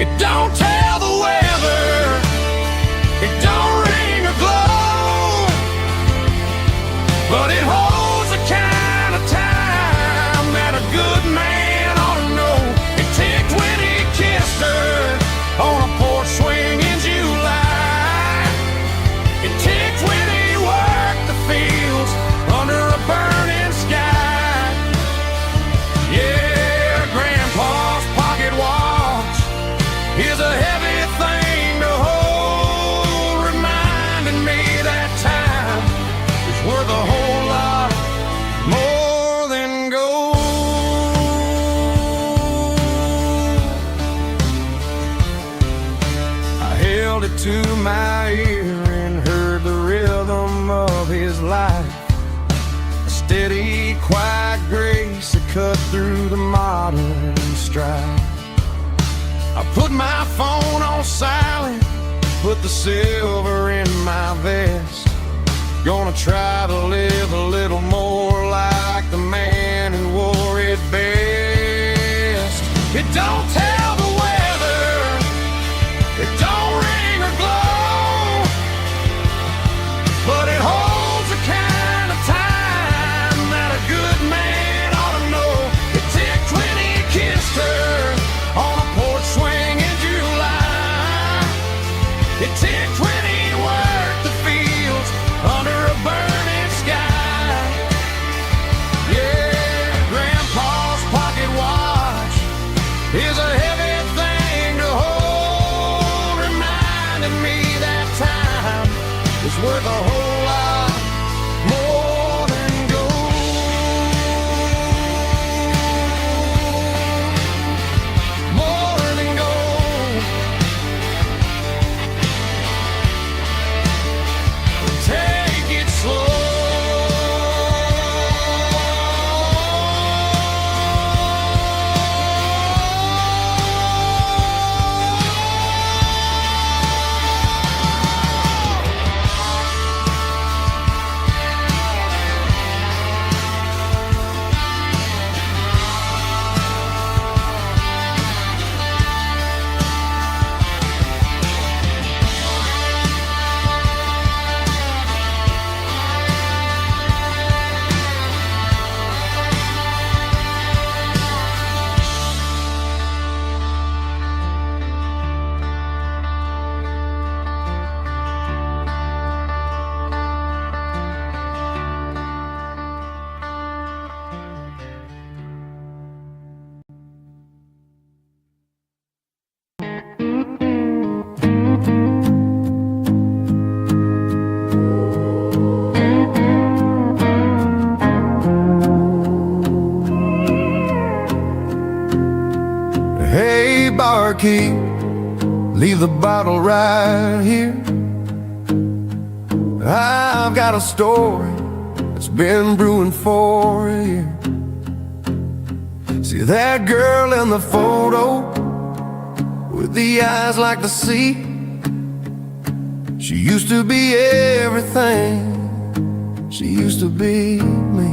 It don't tell the weather, it don't ring or glow, but it holds the kind of time that a good man ought to know. It ticked when he kissed her on a porch swing in July. It ticked when he worked the fields under a burning sky. Yeah, Grandpa's pocket watch is a heavy thing to hold, reminding me that time held it to my ear and heard the rhythm of his life. A steady, quiet grace that cut through the modern strife. I put my phone on silent, put the silver in my vest. Gonna try to live a little more like the man who wore it best. It don't tell the weather, it don't ring or glow, but it holds the kind of time that a good man ought to know. It ticked when he kissed her on a porch swing in July. It ticked when he worked the fields under a burning sky. Yeah, Grandpa's pocket watch is a heavy thing to hold, reminding me that time is worth a whole lot more than gold. More than gold. Take it slow. Hey, barkeep, leave the bottle right here. I've got a story that's been brewing for a year. See that girl in the photo with the eyes like the sea? She used to be everything, she used to be me.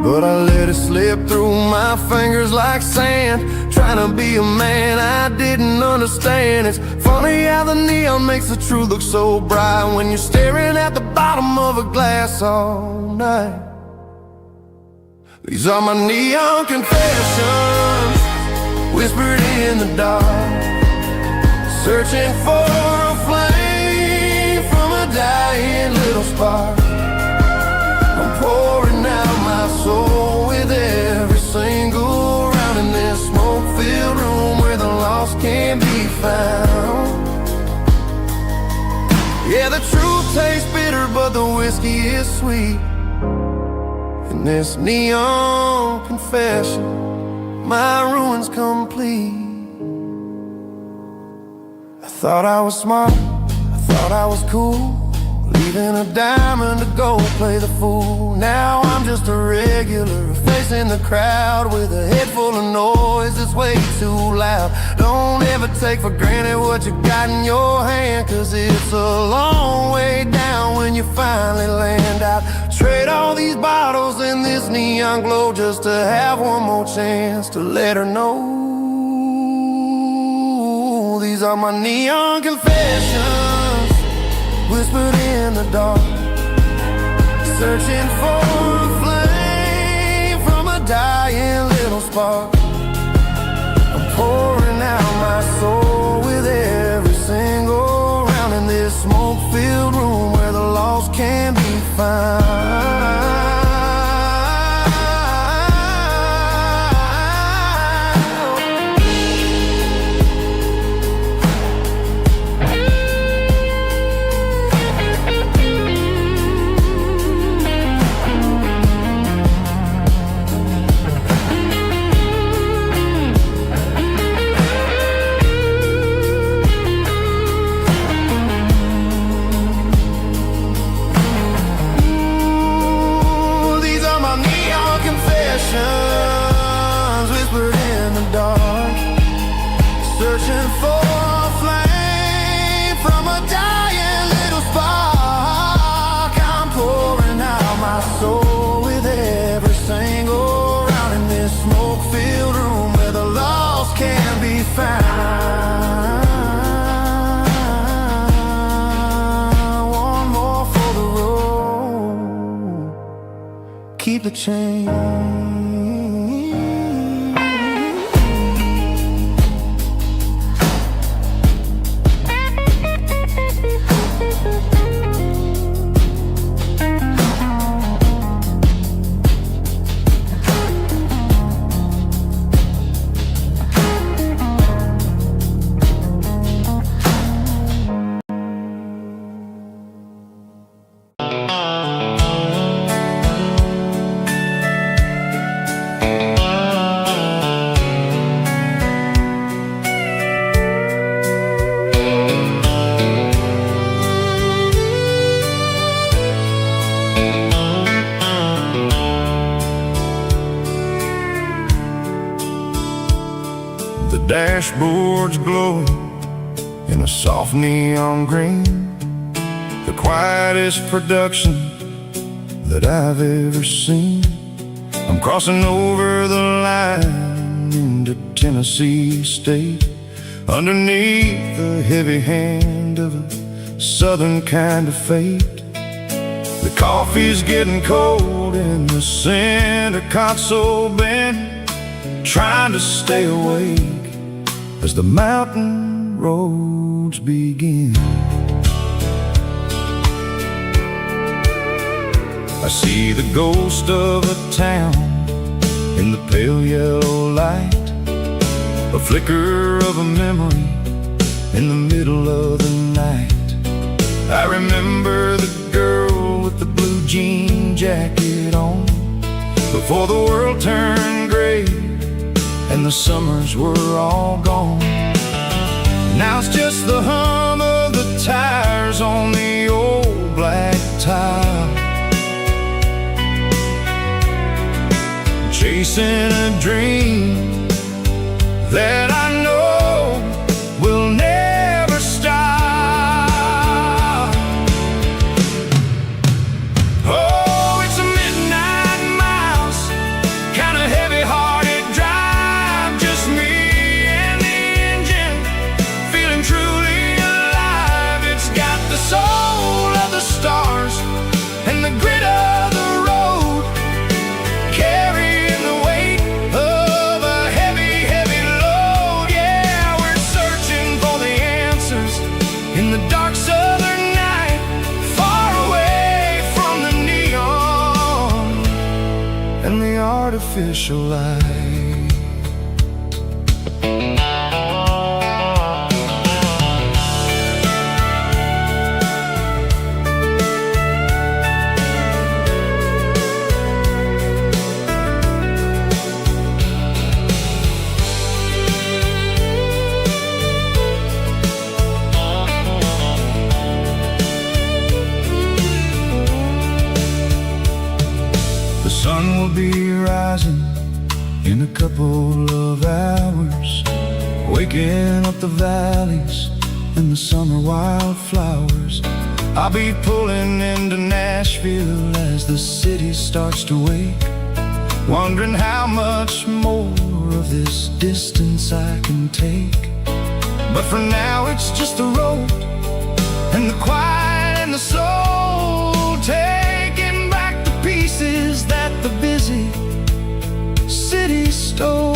But I let it slip through my fingers like sand, trying to be a man I didn't understand. It's funny how the neon makes the truth look so bright when you're staring at the bottom of a glass all night. These are my neon confessions, whispered in the dark, searching for a flame from a dying little spark. I'm pouring out my soul with every single round in this smoke-filled room where the lost can be found. Yeah, the truth tastes bitter, but the whiskey is sweet. In this neon confession, my ruin's complete. I thought I was smart, I thought I was cool, leaving a diamond to go play the fool. Now I'm just a regular, facing the crowd with a head full of noise that's way too loud. Don't ever take for granted what you got in your hand, cause it's a long way down when you finally land out. Trade all these bottles and this neon glow just to have one more chance to let her know. These are my neon confessions, whispered in the dark, searching for a flame from a dying little spark. I'm pouring out my soul with every single round in this smoke-filled room where the lost can be found. searching for a flame from a dying little spark. I'm pouring out my soul with every single round in this smoke-filled room where the lost can be found. One more for the road, keep the change. The dashboard's glowing in a soft neon green, the quietest production that I've ever seen. I'm crossing over the line into Tennessee State, underneath the heavy hand of a southern kind of fate. The coffee's getting cold in the center console bin, trying to stay awake as the mountain roads begin. I see the ghost of a town in the pale yellow light, a flicker of a memory in the middle of the night. I remember the girl with the blue jean jacket on, before the world turned gray and the summers were all gone. Now it's just the hum of the tires on the old black tile, chasing a dream that I know will never stop. Oh, it's a midnight miles, kind of heavy-hearted drive, just me and the engine, feeling truly alive. It's got the soul of the stars and the grit of the road, carrying the weight of a heavy, heavy load. Yeah, we're searching for the answers in the dark southern night, far away from the neon and the artificial light. The sun will be rising in a couple of hours, waking up the valleys and the summer wildflowers. I'll be pulling into Nashville as the city starts to wake, wondering how much more of this distance I can take. But for now it's just the road and the quiet and the soul, taking back the pieces that the busy city stole.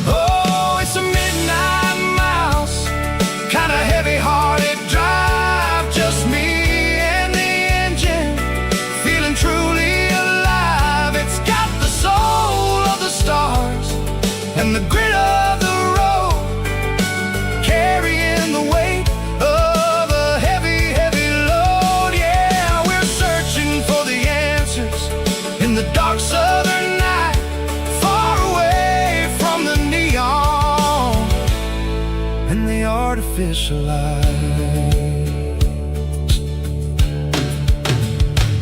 Oh, it's a midnight miles, kind of heavy-hearted drive, just me and the engine, feeling truly alive. It's got the soul of the stars and the grit of the road, carrying the weight of a heavy, heavy load. Yeah, we're searching for the answers in the dark southern night, far away from the neon and the artificial lights.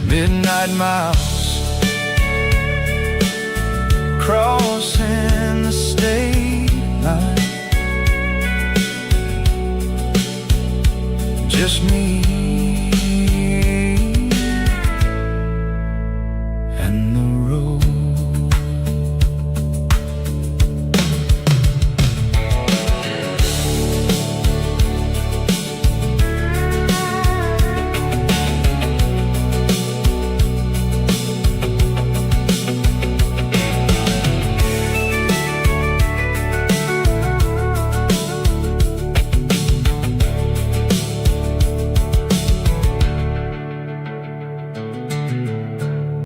Midnight miles,